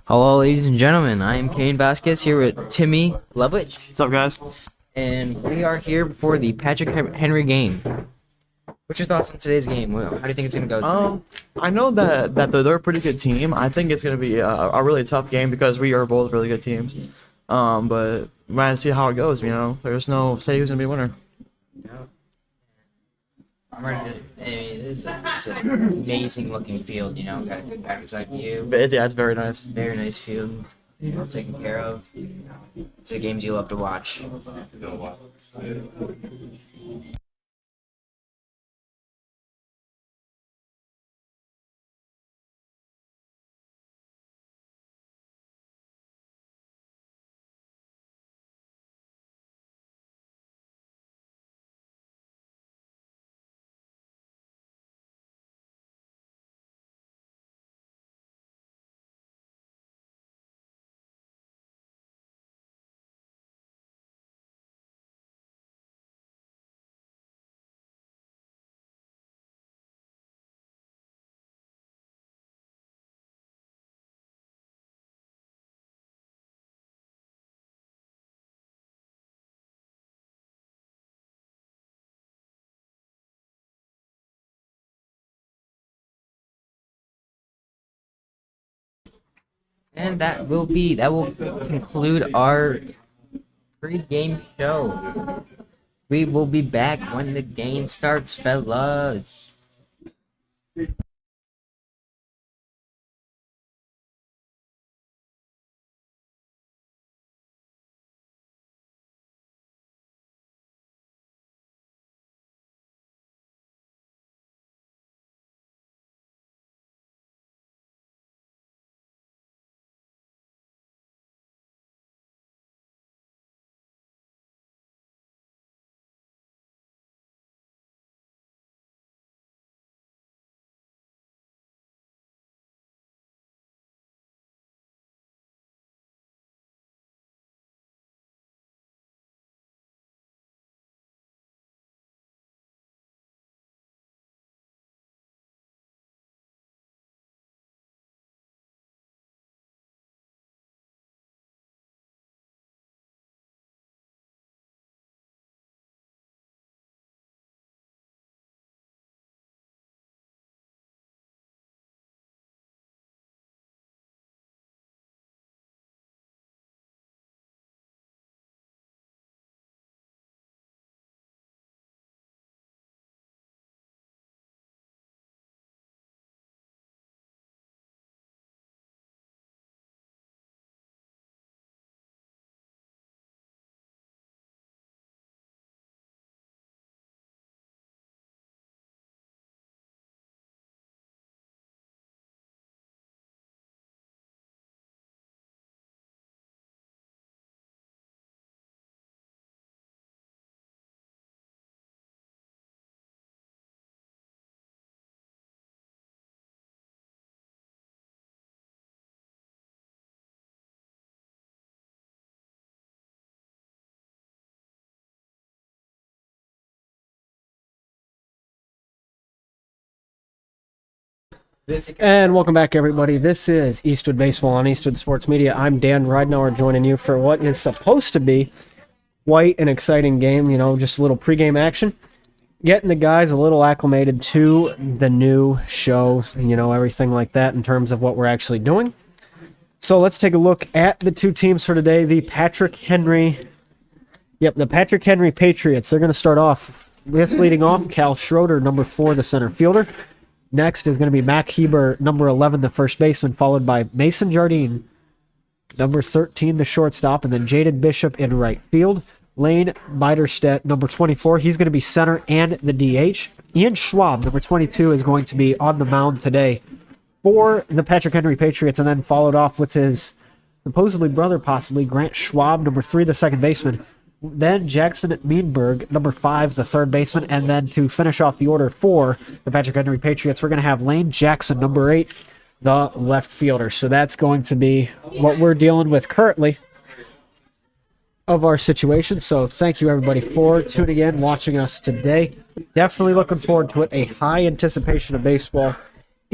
Hello, ladies and gentlemen. I am Cain Vasquez here with Timmy Lovich, What's up, guys? and we are here before the Patrick Henry game. What's your thoughts on today's game? How do you think it's gonna go? Timmy? I know that they're a pretty good team. I think it's gonna be a really tough game because we are both really good teams. But we might see how it goes. There's no say who's gonna be a winner. I'm ready to. I mean, it's an amazing looking field. Got a good backside view. But yeah, it's very nice. Very nice field. Taken care of. It's the games you love to watch. And that will conclude our pre-game show. We will be back when the game starts, fellas. And welcome back, everybody. This is Eastwood Baseball on Eastwood Sports Media. I'm Dan Ridenour, joining you for what is supposed to be quite an exciting game. Just a little pregame action. Getting the guys a little acclimated to the new show, everything like that in terms of what we're actually doing. So let's take a look at the two teams for today. The Patrick Henry Patriots. They're going to start off with leading off Cal Schroeder, number 4, the center fielder. Next is going to be Mac Heber, number 11, the first baseman, followed by Mason Jardine, number 13, the shortstop, and then Jaden Bishop in right field. Lane Biderstedt, number 24, he's going to be center and the DH. Ian Schwab, number 22, is going to be on the mound today for the Patrick Henry Patriots, and then followed off with his supposedly brother, possibly, Grant Schwab, number 3, the second baseman. Then Jackson Meanberg, number 5, the third baseman. And then to finish off the order for the Patrick Henry Patriots, we're going to have Lane Jackson, number 8, the left fielder. So that's going to be what we're dealing with currently of our situation. So thank you, everybody, for tuning in, watching us today. Definitely looking forward to it. A high anticipation of baseball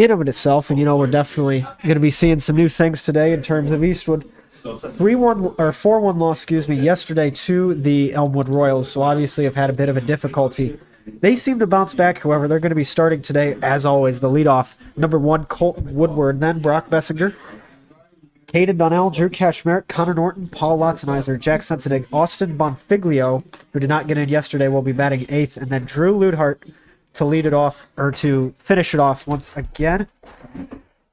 in of itself. And, we're definitely going to be seeing some new things today in terms of Eastwood. 3-1 or 4-1 loss, yesterday to the Elmwood Royals. So obviously have had a bit of a difficulty. They seem to bounce back. However, they're going to be starting today, as always, the leadoff. Number 1, Colton Woodward, then Brock Bessinger, Caden Donnell, Drew Cashmere, Connor Norton, Paul Lotzenizer, Jack Sensinig, Austin Bonfiglio, who did not get in yesterday, will be batting 8th, and then Drew Ludhart to lead it off, or to finish it off once again.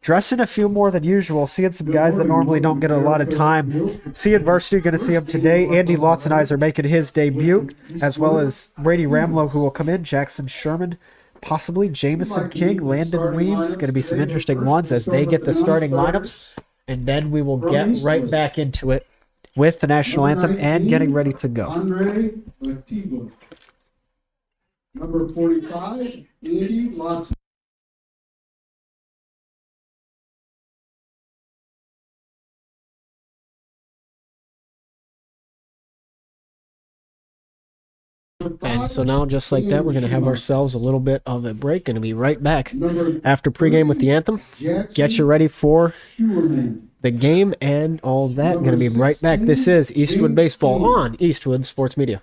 Dressing a few more than usual, seeing some guys that normally don't get a lot of time. Seeing varsity, going to see him today. Andy Lotzenizer making his debut, as well as Brady Ramlow, who will come in. Jackson Sherman, possibly Jamison King, Landon Weaves. Going to be some interesting ones as they get the starting lineups. And then we will get right back into it with the national anthem and getting ready to go. Andre Lativo. Number 45, Andy Lotz. And so now, just like that, we're going to have ourselves a little bit of a break. Going to be right back after pregame with the anthem. Get you ready for the game and all that. Going to be right back. This is Eastwood Baseball on Eastwood Sports Media.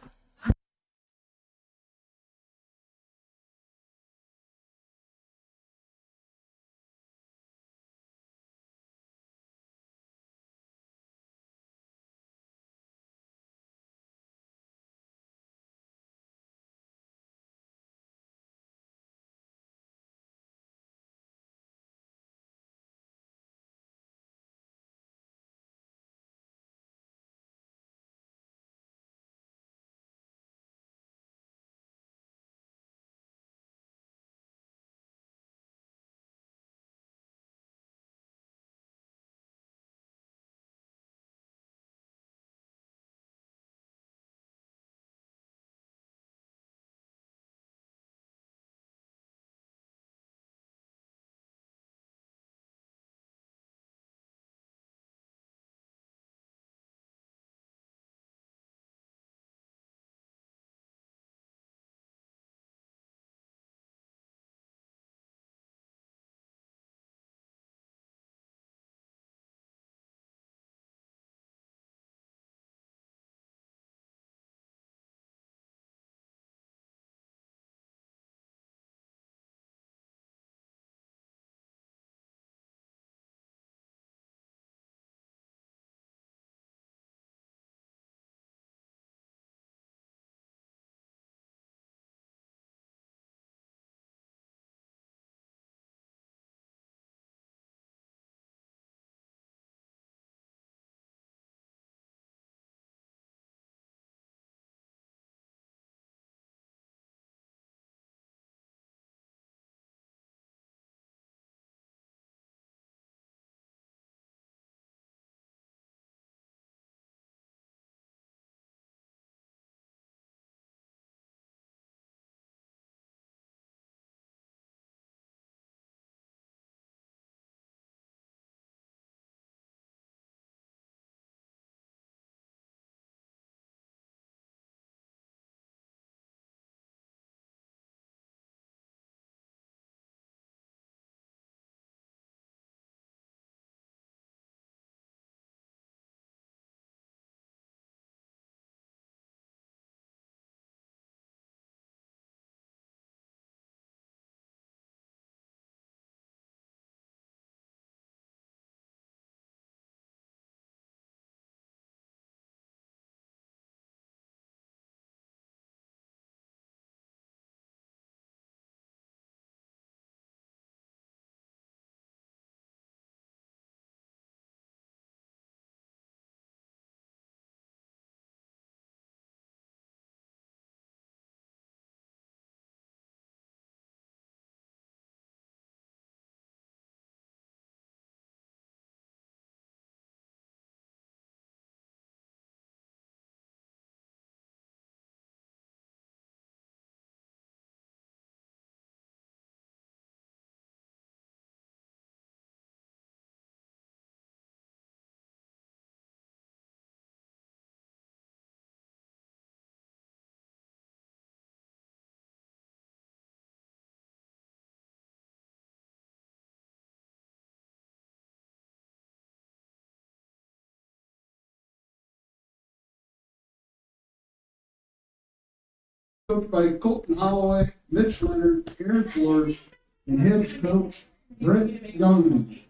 coached by Colton Holloway, Mitch Leonard, Aaron George, and head coach Brent Youngman.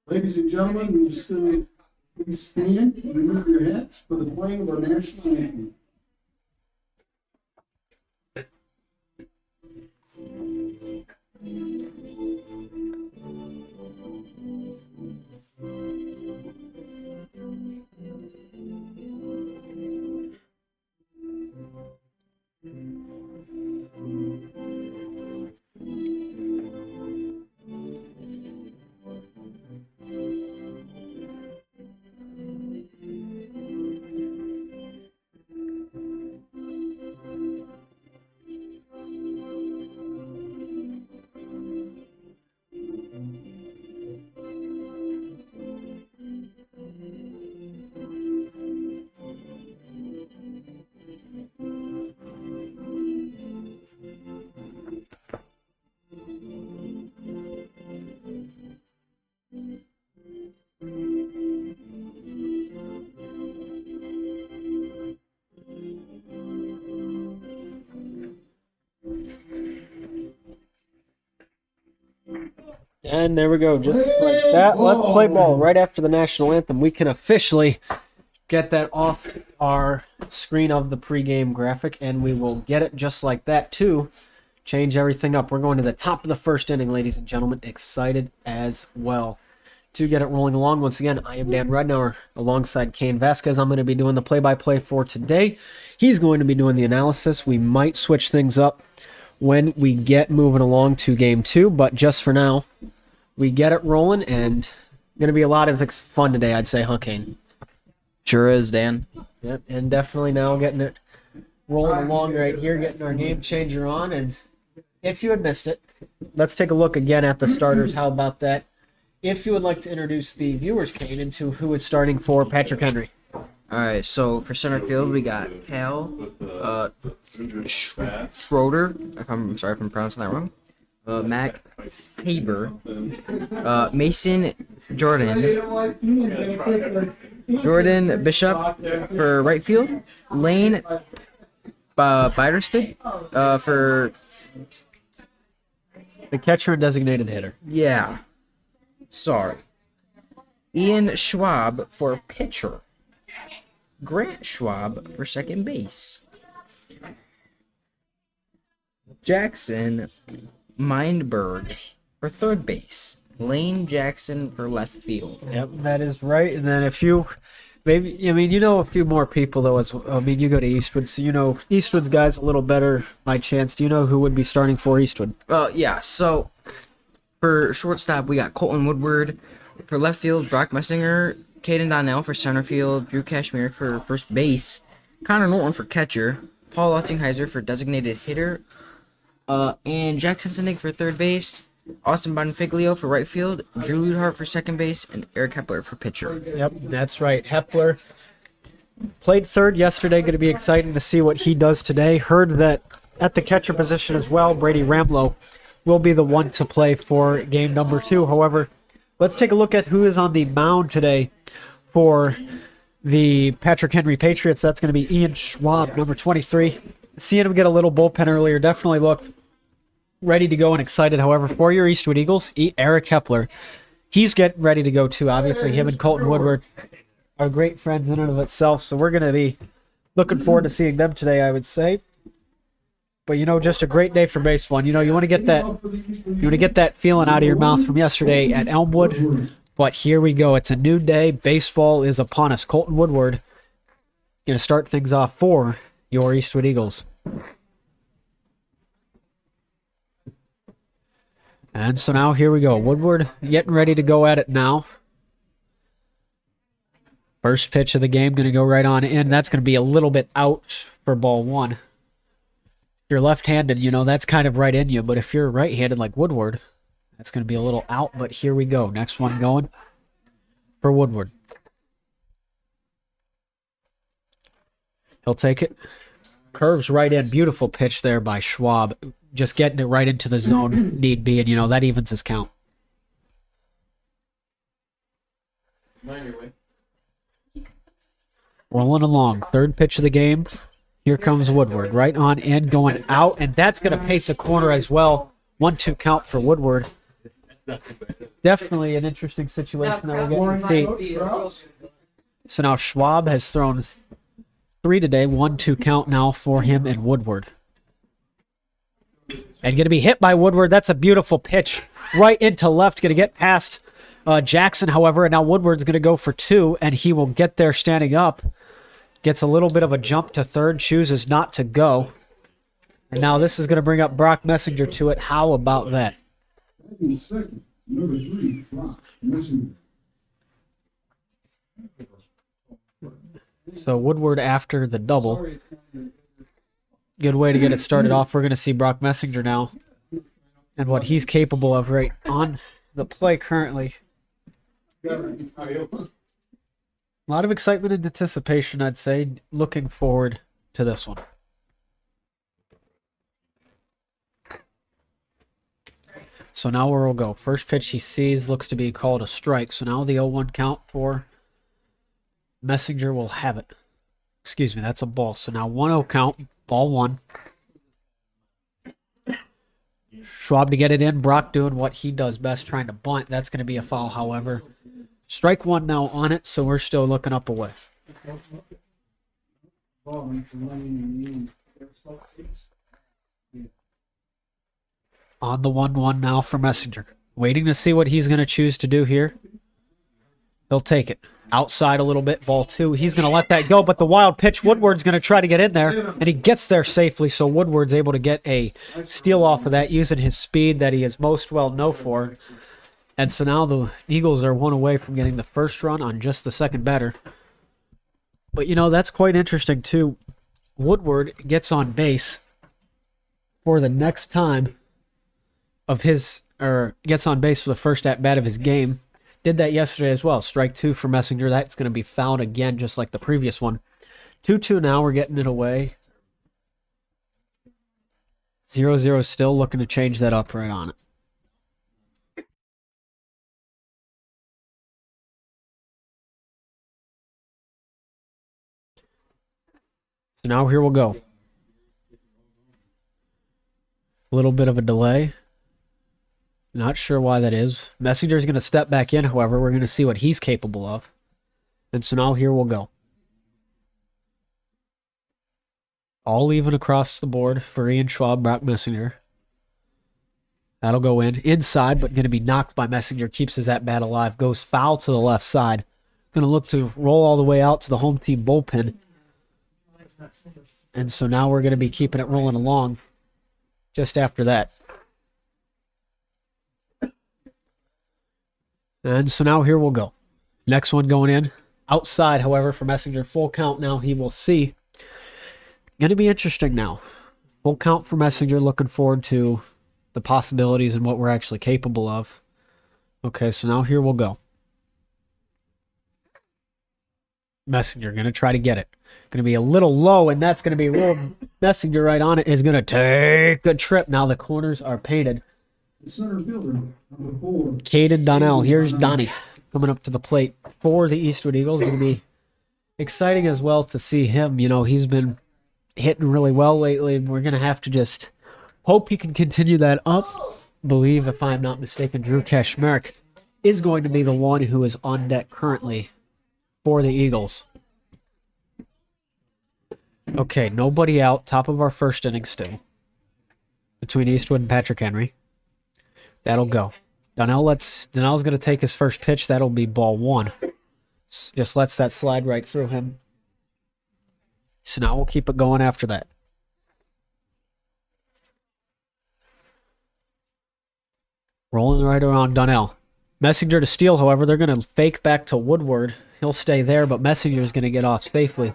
Ladies and gentlemen, will you still please stand and remove your hats for the playing of our national anthem. And there we go. Just like that, let's play ball right after the national anthem. We can officially get that off our screen of the pregame graphic, and we will get it just like that to change everything up. We're going to the top of the first inning, ladies and gentlemen. Excited as well to get it rolling along. Once again, I am Dan Ridenour alongside Cain Vasquez. I'm going to be doing the play-by-play for today. He's going to be doing the analysis. We might switch things up when we get moving along to game 2, but just for now, we get it rolling, and going to be a lot of fun today, I'd say, huh, Cain? Sure is, Dan. Yep, and definitely now getting it rolling along right here, getting our game changer on. And if you had missed it, let's take a look again at the starters. How about that? If you would like to introduce the viewers, Cain, into who is starting for Patrick Henry. All right, so for center field, we got Cal Schroeder. I'm sorry if I'm pronouncing that wrong. Mac Haber, Mason Jordan Bishop for right field, Lane Biderstead for The catcher and designated hitter. Ian Schwab for pitcher, Grant Schwab for second base, Jackson Mindberg for third base, Lane Jackson for left field. Yep, that is right. And then a few, maybe, I mean, you know a few more people, though. You go to Eastwood, so you know Eastwood's guys a little better by chance. Do you know who would be starting for Eastwood? Yeah, so for shortstop, we got Colton Woodward. For left field, Brock Messinger, Caden Donnell for center field, Drew Cashmere for first base, Connor Norton for catcher, Paul Ottingheiser for designated hitter, and Jack Sensenig for third base, Austin Bonfiglio for right field, Drew Ludhart for second base, and Eric Hepler for pitcher. Yep, that's right. Hepler played third yesterday. Going to be exciting to see what he does today. Heard that at the catcher position as well, Brady Ramlow will be the one to play for game number 2. However, let's take a look at who is on the mound today for the Patrick Henry Patriots. That's going to be Ian Schwab, number 23. Seeing him get a little bullpen earlier, definitely looked ready to go and excited. However, for your Eastwood Eagles, Eric Hepler, he's getting ready to go too. Obviously, him and Colton Woodward are great friends in and of itself, so we're going to be looking forward to seeing them today, I would say. But just a great day for baseball. And, you want to get that feeling out of your mouth from yesterday at Elmwood. But here we go. It's a new day. Baseball is upon us. Colton Woodward going to start things off for your Eastwood Eagles. And so now here we go. Woodward getting ready to go at it now. First pitch of the game going to go right on in. That's going to be a little bit out for ball 1. If you're left-handed, that's kind of right in you. But if you're right-handed like Woodward, that's going to be a little out. But here we go. Next one going for Woodward. He'll take it. Curves right in. Beautiful pitch there by Schwab. Just getting it right into the zone need be. And, that evens his count. Rolling along. Third pitch of the game. Here comes Woodward, right on in, going out, and that's going to pace the corner as well. 1-2 count for Woodward. Definitely an interesting situation that we're getting to see. So now Schwab has thrown 3 today, 1-2 count now for him and Woodward. And going to be hit by Woodward. That's a beautiful pitch right into left. Going to get past Jackson, however, and now Woodward's going to go for 2, and he will get there standing up. Gets a little bit of a jump to third, chooses not to go. And now this is going to bring up Brock Messenger to it. How about that? Second, number 3, Brock Messenger. So Woodward after the double. Good way to get it started off. We're going to see Brock Messenger now and what he's capable of right on the play currently. A lot of excitement and anticipation, I'd say. Looking forward to this one. So now where we'll go. First pitch he sees looks to be called a strike. So now the 0-1 count for Messenger will have it. Excuse me, that's a ball. So now 1-0 count, ball 1. Schwab to get it in. Brock doing what he does best, trying to bunt. That's going to be a foul, however. Strike 1 now on it, so we're still looking up away. On the 1-1 now for Messenger. Waiting to see what he's going to choose to do here. He'll take it. Outside a little bit, ball 2. He's going to let that go, but the wild pitch, Woodward's going to try to get in there, and he gets there safely, so Woodward's able to get a steal off of that using his speed that he is most well known for. And so now the Eagles are 1 away from getting the first run on just the second batter. But, you know, that's quite interesting, too. Woodward gets on base for the next time of his, or gets on base for the first at-bat of his game. Did that yesterday as well. Strike 2 for Messenger. That's going to be fouled again, just like the previous one. 2-2 now. We're getting it away. 0-0 still, looking to change that up right on it. So now here we'll go. A little bit of a delay. Not sure why that is. Messenger's going to step back in, however. We're going to see what he's capable of. And so now here we'll go. All even across the board for Ian Schwab, Brock Messenger. That'll go in. Inside, but going to be knocked by Messenger. Keeps his at-bat alive. Goes foul to the left side. Going to look to roll all the way out to the home team bullpen. And so now we're going to be keeping it rolling along just after that. And so now here we'll go. Next one going in. Outside, however, for Messenger. Full count now he will see. Going to be interesting now. Full count for Messenger. Looking forward to the possibilities and what we're actually capable of. Okay, so now here we'll go. Messenger going to try to get it. Going to be a little low, and that's going to be a little Messenger right on it. Is going to take a trip. Now the corners are painted. Center fielder, number 4. Caden Donnell. Here's Donnie coming up to the plate for the Eastwood Eagles. Going to be exciting as well to see him. You know, he's been hitting really well lately, and we're going to have to just hope he can continue that up. Believe, if I'm not mistaken, Drew Kashmerek is going to be the one who is on deck currently for the Eagles. Okay, nobody out. Top of our first inning still. Between Eastwood and Patrick Henry. That'll go. Donnell's going to take his first pitch. That'll be ball 1. Just lets that slide right through him. So now we'll keep it going after that. Rolling right around Donnell. Messenger to steal, however. They're going to fake back to Woodward. He'll stay there, but Messenger is going to get off safely.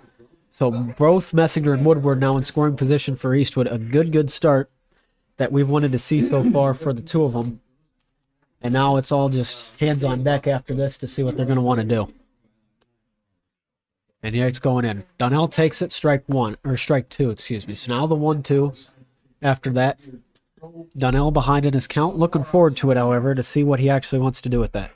So both Messenger and Woodward now in scoring position for Eastwood. A good start that we've wanted to see so far for the two of them. And now it's all just hands on deck after this to see what they're going to want to do. And here it's going in. Donnell takes it, strike 2, excuse me. So now the 1-2 after that. Donnell behind in his count. Looking forward to it, however, to see what he actually wants to do with that.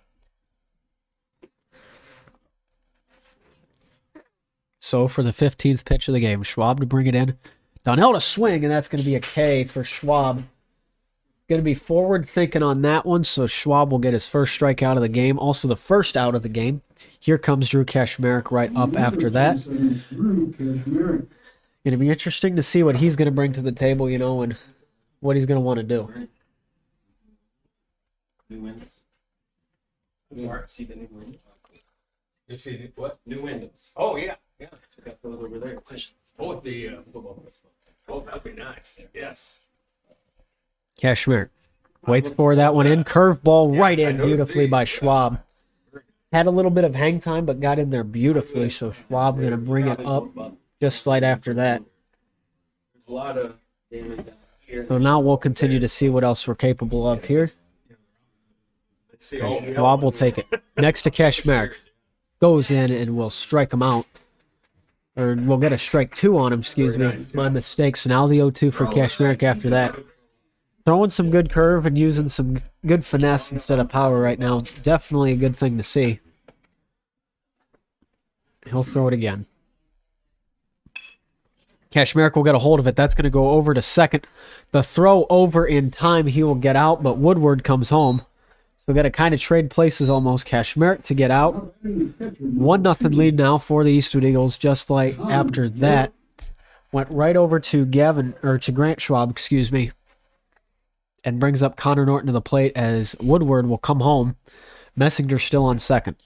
So for the 15th pitch of the game, Schwab to bring it in. Donnell to swing, and that's going to be a K for Schwab. Going to be forward thinking on that one, so Schwab will get his first strikeout of the game. Also the first out of the game. Here comes Drew Kashmarek right up after that. Going to be interesting to see what he's going to bring to the table, and what he's going to want to do. New windows. See the new windows. You see what? New windows. Oh yeah, yeah. So got those over there. Oh, the football. Oh, that'd be nice. Yes. Kashmarek waits for that one in. Curveball right in beautifully by Schwab. Had a little bit of hang time, but got in there beautifully. So Schwab going to bring it up just right after that. There's a lot of damage down here. So now we'll continue to see what else we're capable of here. Let's see. Schwab will take it. Next to Kashmarek. Goes in and will strike him out. Or we'll get a strike 2 on him, excuse me. My mistake. So now the 0-2 for Kashmarek after that. Throwing some good curve and using some good finesse instead of power right now. Definitely a good thing to see. He'll throw it again. Kashmarek will get a hold of it. That's going to go over to second. The throw over in time, he will get out, but Woodward comes home. So we've got to kind of trade places almost. Kashmarek to get out. 1-0 lead now for the Eastwood Eagles. Just like after that, went right over to Grant Schwab, excuse me, and brings up Connor Norton to the plate as Woodward will come home. Messenger still on second.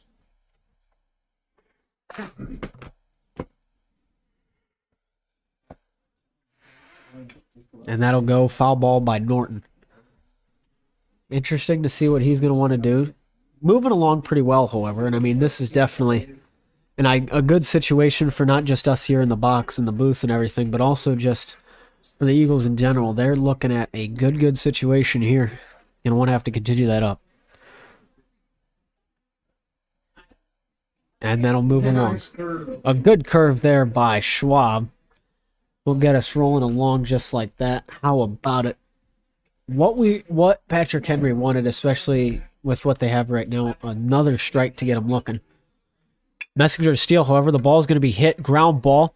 And that'll go foul ball by Norton. Interesting to see what he's going to want to do. Moving along pretty well, however, and I mean, this is definitely a good situation for not just us here in the box and the booth and everything, but also just for the Eagles in general. They're looking at a good situation here. Going to want to have to continue that up. And that'll move along. A good curve there by Schwab will get us rolling along just like that. How about it? What Patrick Henry wanted, especially with what they have right now, another strike to get him looking. Messenger to steal, however, the ball is going to be hit. Ground ball.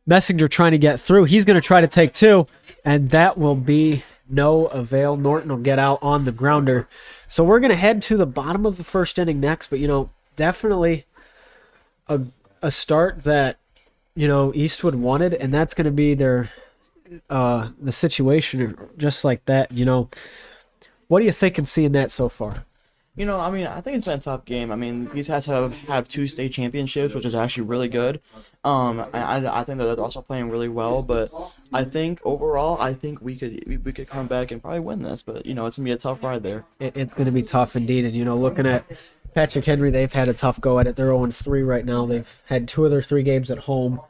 Messenger trying to get through. He's going to try to take 2, and that will be no avail. Norton will get out on the grounder. So we're going to head to the bottom of the first inning next, but, definitely a start that, Eastwood wanted, and that's going to be their the situation just like that. What do you think in seeing that so far? I think it's been a tough game. These guys have 2 state championships, which is actually really good. I think that they're also playing really well, but I think overall, we could come back and probably win this. But it's gonna be a tough ride there. It's gonna be tough indeed. And looking at Patrick Henry, they've had a tough go at it. They're 0-3 right now. They've had 2 of their 3 games at home.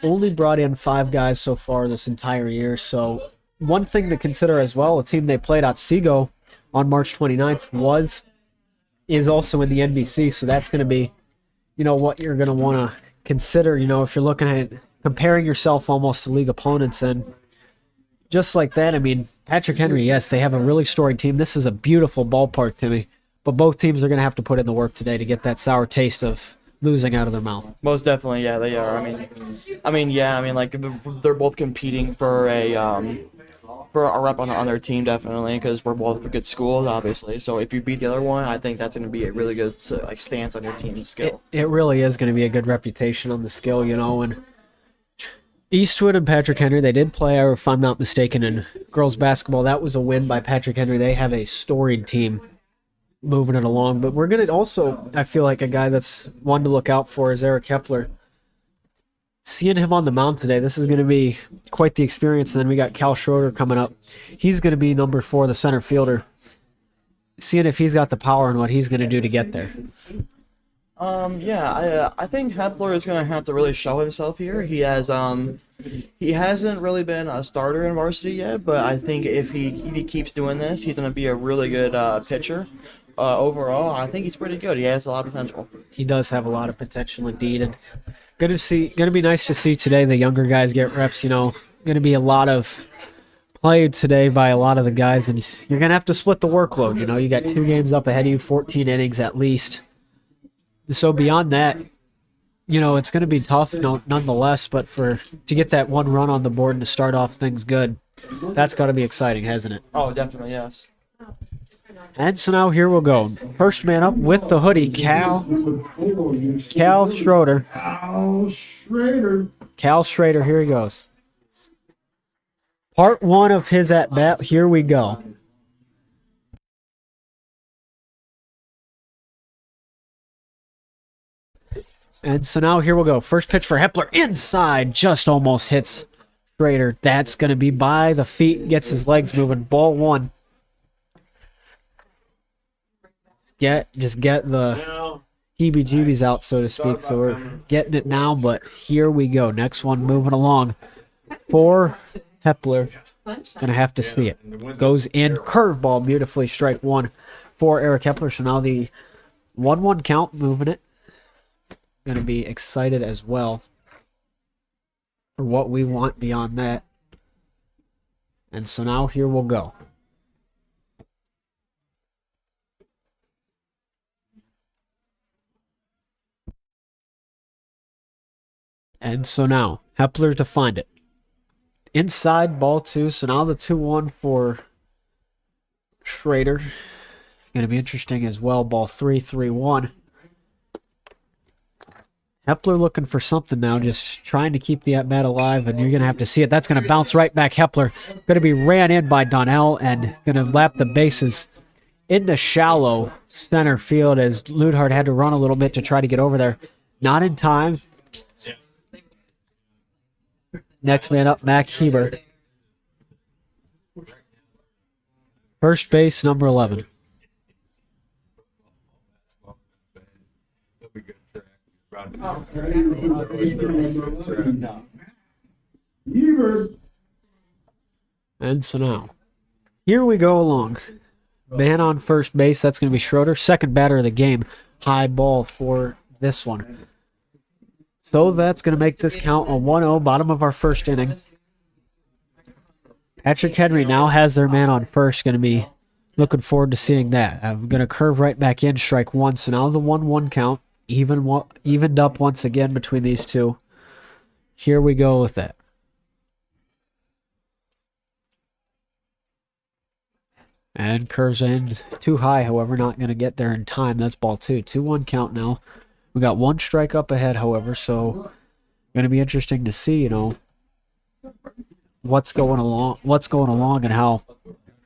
Only brought in 5 guys so far this entire year. So one thing to consider as well, a team they played at Seago on March 29th is also in the NBC. So that's going to be, what you're going to want to consider, if you're looking at comparing yourself almost to league opponents. And just like that, Patrick Henry, yes, they have a really storied team. This is a beautiful ballpark, Timmy. But both teams are going to have to put in the work today to get that sour taste of losing out of their mouth. Most definitely, yeah, they are. They're both competing for a rep on their team, definitely, because we're both good schools, obviously. So if you beat the other one, I think that's going to be a really good stance on your team's skill. It really is going to be a good reputation on the skill, and Eastwood and Patrick Henry, they did play, if I'm not mistaken, in girls basketball. That was a win by Patrick Henry. They have a storied team moving it along. But we're going to also, I feel like a guy that's one to look out for is Eric Kepler. Seeing him on the mound today, this is going to be quite the experience. And then we got Cal Schroeder coming up. He's going to be number 4, the center fielder. Seeing if he's got the power and what he's going to do to get there. I think Kepler is going to have to really show himself here. He hasn't really been a starter in varsity yet, but I think if he keeps doing this, he's going to be a really good pitcher. Overall, I think he's pretty good. He has a lot of potential. He does have a lot of potential indeed, and going to be nice to see today the younger guys get reps. Going to be a lot of play today by a lot of the guys, and you're going to have to split the workload. You got 2 games up ahead of you, 14 innings at least. So beyond that, it's going to be tough nonetheless, but to get that one run on the board and to start off things good, that's got to be exciting, hasn't it? Oh, definitely, yes. And so now here we'll go. First man up with the hoodie, Cal Schroeder. Cal Schrader, here he goes. Part 1 of his at-bat, here we go. And so now here we'll go. First pitch for Hepler, inside, just almost hits Schrader. That's going to be by the feet, gets his legs moving. Ball 1. Just get the heebie-jeebies out, so to speak. So we're getting it now, but here we go. Next one moving along. For Hepler. Gonna have to see it. Goes in. Curveball, beautifully. Strike 1 for Eric Hepler. So now the 1-1 count, moving it. Gonna be excited as well for what we want beyond that. And so now here we'll go. And so now, Hepler to find it. Inside, ball 2. So now the 2-1 for Schrader. Going to be interesting as well. Ball 3, 3-1. Hepler looking for something now, just trying to keep the at-bat alive, and you're going to have to see it. That's going to bounce right back. Hepler going to be ran in by Donnell and going to lap the bases into shallow center field as Ludhard had to run a little bit to try to get over there. Not in time. Next man up, Mac Heber. First base, number 11. And so now, here we go along. Man on first base, that's going to be Schroeder. Second batter of the game. High ball for this one. So that's going to make this count a 1-0, bottom of our first inning. Patrick Henry now has their man on first. Going to be looking forward to seeing that. I'm going to curve right back in, strike 1. So now the 1-1 count, evened up once again between these two. Here we go with that. And curves in too high, however, not going to get there in time. That's ball 2. 2-1 count now. We got one strike up ahead, however, so going to be interesting to see, what's going along and how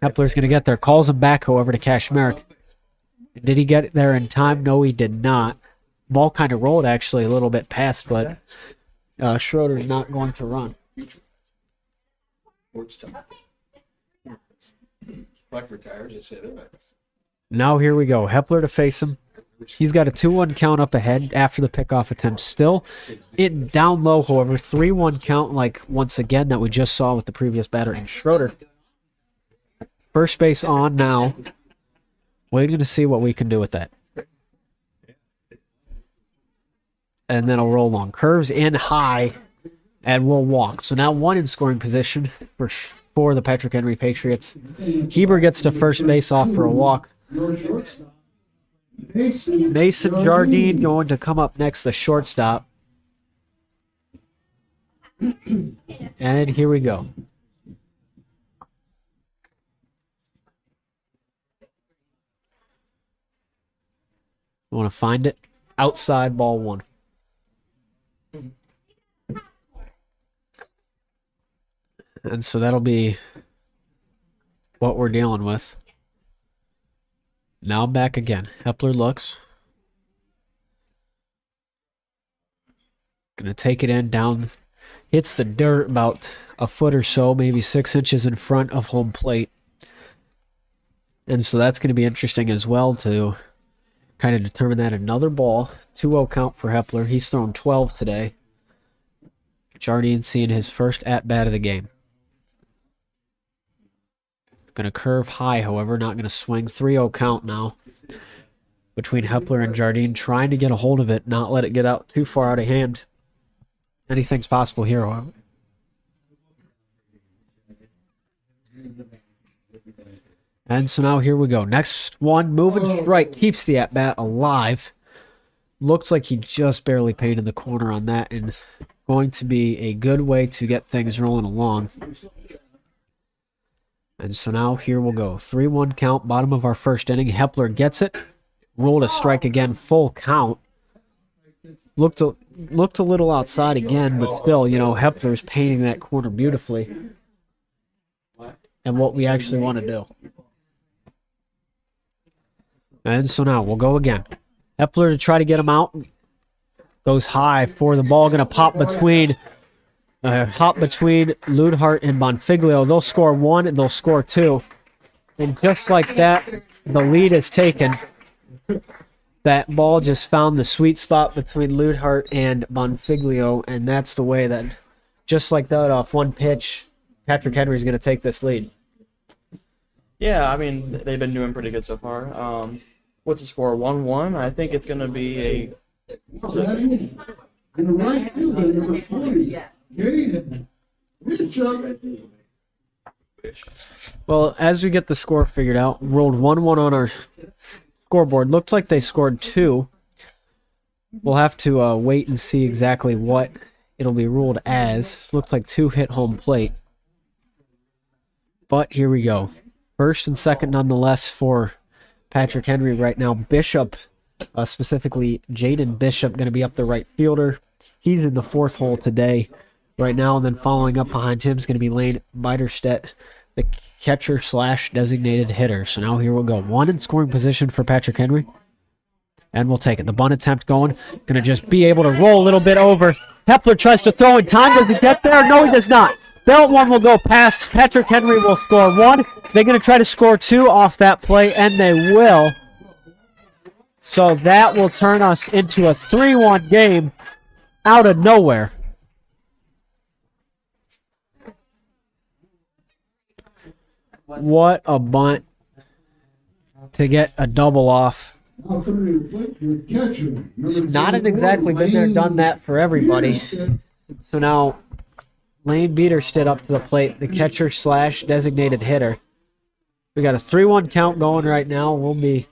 Hepler's going to get there. Calls him back, however, to Kashmerick. Did he get there in time? No, he did not. Ball kind of rolled actually a little bit past, but Schroeder's not going to run. Now here we go. Hepler to face him. He's got a 2-1 count up ahead after the pickoff attempt. Still in down low, however. 3-1 count, like once again, that we just saw with the previous batter in Schroeder. First base on now. Waiting to see what we can do with that. And then I'll roll along. Curves in high, and we'll walk. So now one in scoring position for the Patrick Henry Patriots. Heber gets to first base off for a walk. Mason Jardine going to come up next, the shortstop. And here we go. I want to find it. Outside, ball 1. And so that'll be what we're dealing with. Now back again. Hepler looks. Gonna take it in, down. Hits the dirt about a foot or so, maybe 6 inches in front of home plate. And so that's going to be interesting as well to kind of determine that. Another ball. 2-0 count for Hepler. He's thrown 12 today. Jardine seeing his first at-bat of the game. Going to curve high, however, not going to swing. 3-0 count now between Hepler and Jardine, trying to get a hold of it, not let it get out too far out of hand. Anything's possible here, however. And so now here we go. Next one, moving strike, keeps the at-bat alive. looks like he just barely painted the corner on that, and going to be a good way to get things rolling along. And so now here we'll go. 3-1 count, bottom of our first inning. Hepler gets it. Ruled a strike again, full count. Looked a little outside again, but still, you know, Hepler's painting that corner beautifully. And what we actually want to do. And so now we'll go again. Hepler to try to get him out. Goes high for the ball. Going to pop between Ludhart and Bonfiglio. They'll score one and they'll score two. And just like that, the lead is taken. That ball just found the sweet spot between Ludhart and Bonfiglio, and that's the way that, just like that, off one pitch, Patrick Henry's going to take this lead. Yeah, I mean, they've been doing pretty good so far. What's the score? 1-1? I think it's going to be a... And the right fielder, number 20, Gaten Bishop. Well, as we get the score figured out, rolled 1-1 on our scoreboard. Looks like they scored two. We'll have to wait and see exactly what it'll be ruled as. Looks like two hit home plate. But here we go. First and second nonetheless for Patrick Henry right now. Bishop, specifically Jaden Bishop, going to be up the right fielder. He's in the fourth hole today right now, and then following up behind him is going to be Lane Biderstedt, the catcher slash designated hitter. So now here we'll go. One in scoring position for Patrick Henry. And we'll take it. The bunt attempt going. Going to just be able to roll a little bit over. Hepler tries to throw in time. Does he get there? No, he does not. Belt one will go past. Patrick Henry will score one. They're going to try to score two off that play, and they will. So that will turn us into a 3-1 game out of nowhere. What a bunt to get a double off. Not exactly been there, done that for everybody. So now Lane Biederstedt up to the plate, the catcher slash designated hitter. We got a 3-1 count going right now. We'll be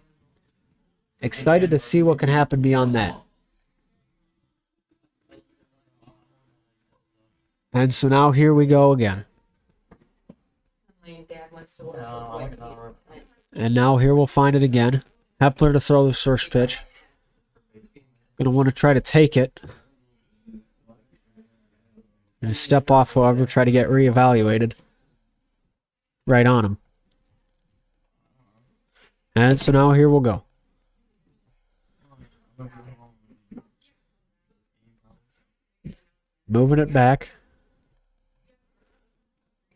excited to see what can happen beyond that. And so now here we go again. And now here we'll find it again. Hepler to throw the first pitch. Going to want to try to take it. Going to step off, however, try to get reevaluated. Right on him. And so now here we'll go. Moving it back.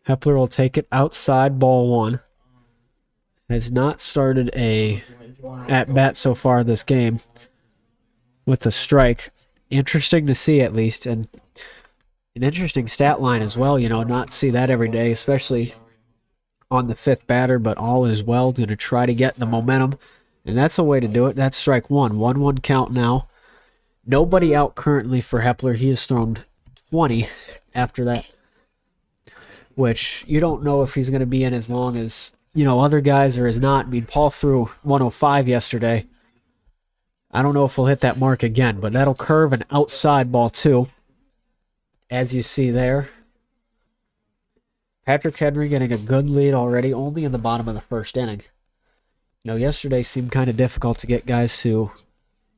Hepler will take it outside, ball one. Has not started a at-bat so far this game with a strike. Interesting to see, at least, and an interesting stat line as well. You know, not see that every day, especially on the fifth batter, but all is well. Going to try to get the momentum, and that's a way to do it. That's strike one. 1-1 count now. Nobody out currently for Hepler. He has thrown 20 after that, which you don't know if he's going to be in as long as, you know, other guys or is not. I mean, Paul threw 105 yesterday. I don't know if he'll hit that mark again, but that'll curve an outside ball too, as you see there. Patrick Henry getting a good lead already, only in the bottom of the first inning. You know, yesterday seemed kind of difficult to get guys to,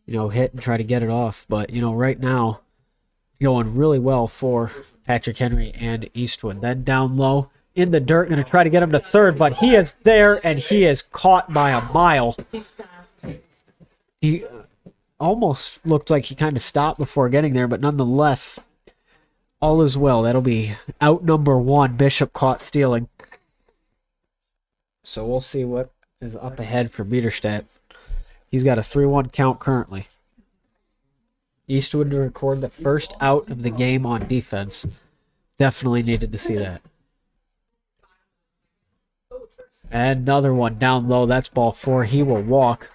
you know, hit and try to get it off, but, you know, right now, going really well for Patrick Henry and Eastwood. Then down low in the dirt, going to try to get him to third, but he is there, and he is caught by a mile. He almost looked like he kind of stopped before getting there, but nonetheless, all is well. That'll be out number one. Bishop caught stealing. So we'll see what is up ahead for Biederstedt. He's got a 3-1 count currently. Eastwood to record the first out of the game on defense. Definitely needed to see that. And another one down low. That's ball four. He will walk.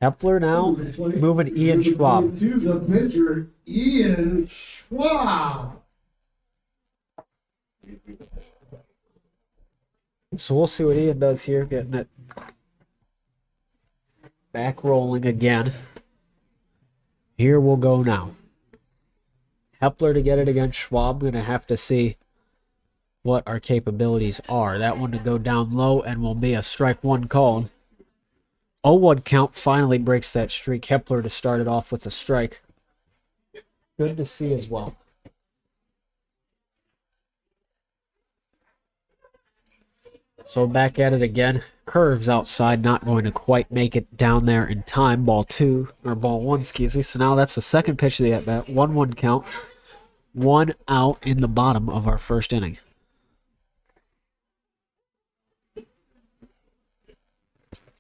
Hepler now moving Ian Schwab. To the pitcher, Ian Schwab. So we'll see what Ian does here, getting it Back rolling again. Here we'll go now. Hepler to get it against Schwab. Going to have to see what our capabilities are. That one to go down low and will be a strike one called. 0-1 count finally breaks that streak. Hepler to start it off with a strike. Good to see as well. So back at it again. Curves outside, not going to quite make it down there in time. Ball one, excuse me. So now that's the second pitch of the at-bat. 1-1 count. 1 out in the bottom of our first inning.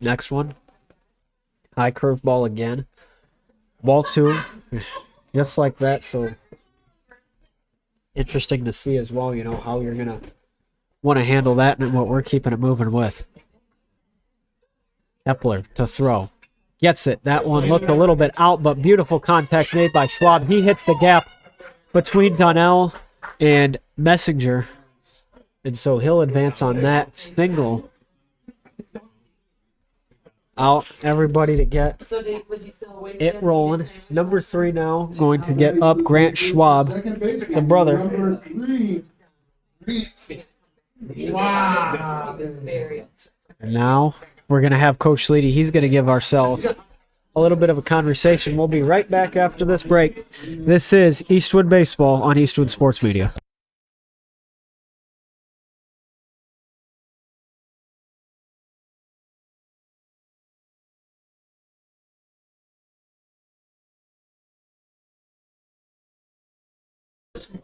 Next one. High curveball again. Ball 2. Just like that. So interesting to see as well, how you're going to want to handle that and what we're keeping it moving with. Hepler to throw. Gets it. That one looked a little bit out, but beautiful contact made by Schwab. He hits the gap between Donnell and Messenger. And so he'll advance on that single. Out. Everybody to get it rolling. Number 3 now going to get up. Grant Schwab, the brother. Number 3. Wow. And now we're going to have Coach Sleety. He's going to give ourselves a little bit of a conversation. We'll be right back after this break. This is Eastwood Baseball on Eastwood Sports Media.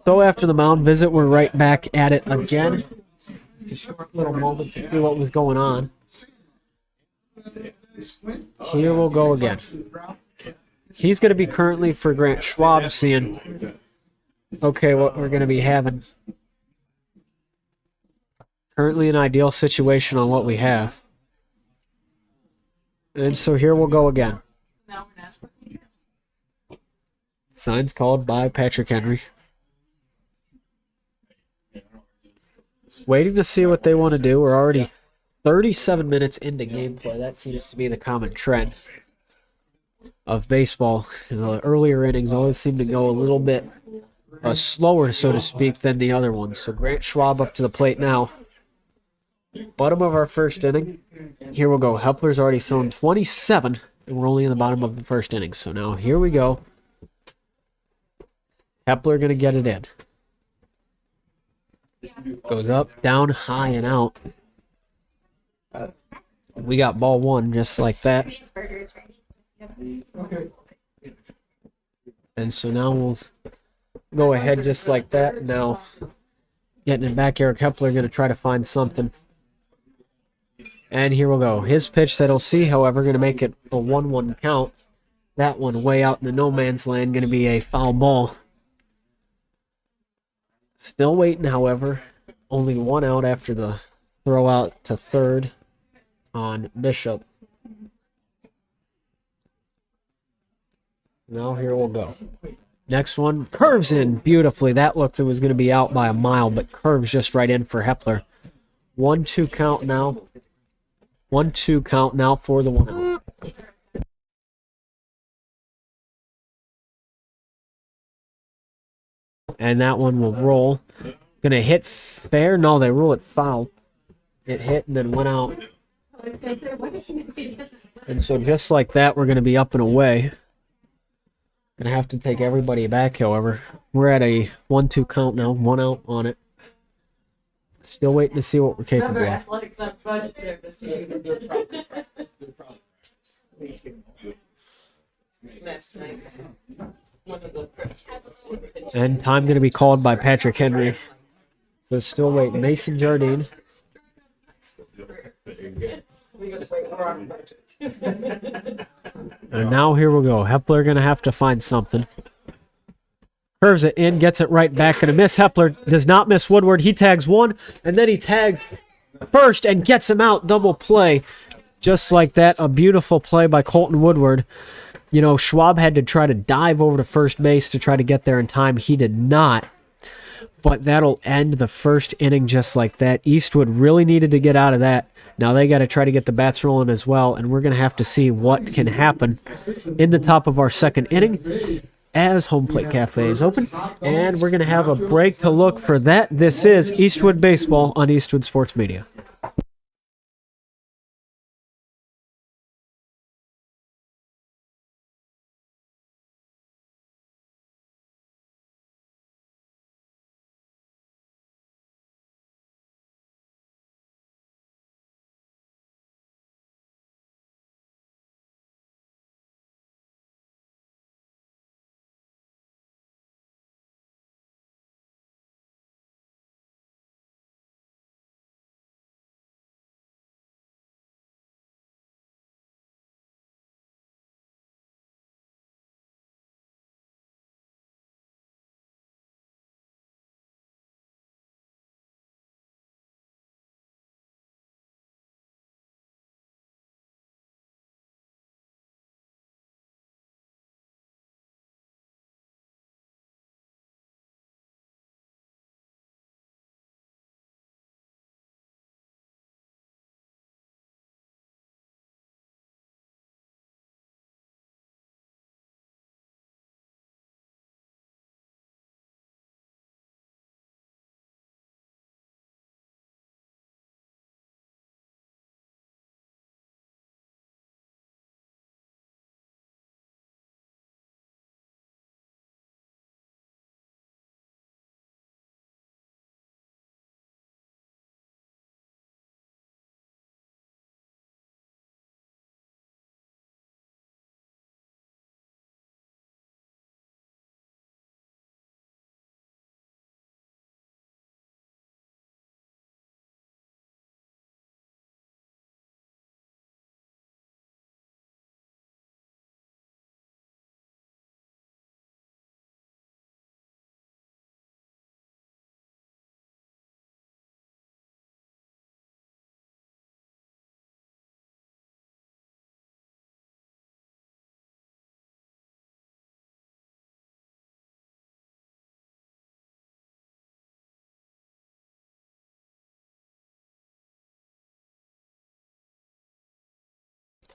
So after the mound visit, we're right back at it again. Just a short little moment to see what was going on. Here we'll go again. He's going to be currently for Grant Schwab, seeing, okay, what we're going to be having. Currently an ideal situation on what we have. And so here we'll go again. Signs called by Patrick Henry. Waiting to see what they want to do. We're already 37 minutes into gameplay. That seems to be the common trend of baseball. The earlier innings always seem to go a little bit slower, so to speak, than the other ones. So Grant Schwab up to the plate now. Bottom of our first inning. Here we'll go. Hepler's already thrown 27, and we're only in the bottom of the first inning. So now here we go. Hepler going to get it in. Goes up, down, high, and out. We got ball 1 just like that. And so now we'll go ahead just like that. Now, getting it back, Eric Hepler going to try to find something. And here we'll go. His pitch that he'll see, however, going to make it a 1-1 count. That one way out in the no man's land, going to be a foul ball. Still waiting, however. Only 1 out after the throw out to third on Bishop. Now here we'll go. Next one, curves in beautifully. That looked it was going to be out by a mile, but curves just right in for Hepler. 1-2 count now. 1-2 count now for the 1 out. And that one will roll. Gonna hit fair. No, they rule it foul. It hit and then went out. And so just like that, we're gonna be up and away. Gonna have to take everybody back, however. We're at a 1-2 count now. 1 out on it. Still waiting to see what we're capable of. And time going to be called by Patrick Henry. So still waiting. Mason Jardine. And now here we go. Hepler going to have to find something. Curves it in, gets it right back. Going to miss. Hepler does not miss Woodward. He tags 1, and then he tags first and gets him out. Double play. Just like that. A beautiful play by Colton Woodward. Schwab had to try to dive over to first base to try to get there in time. He did not. but that'll end the first inning just like that. Eastwood really needed to get out of that. Now they got to try to get the bats rolling as well, and we're going to have to see what can happen in the top of our second inning as Home Plate Cafe is open. And we're going to have a break to look for that. This is Eastwood Baseball on Eastwood Sports Media.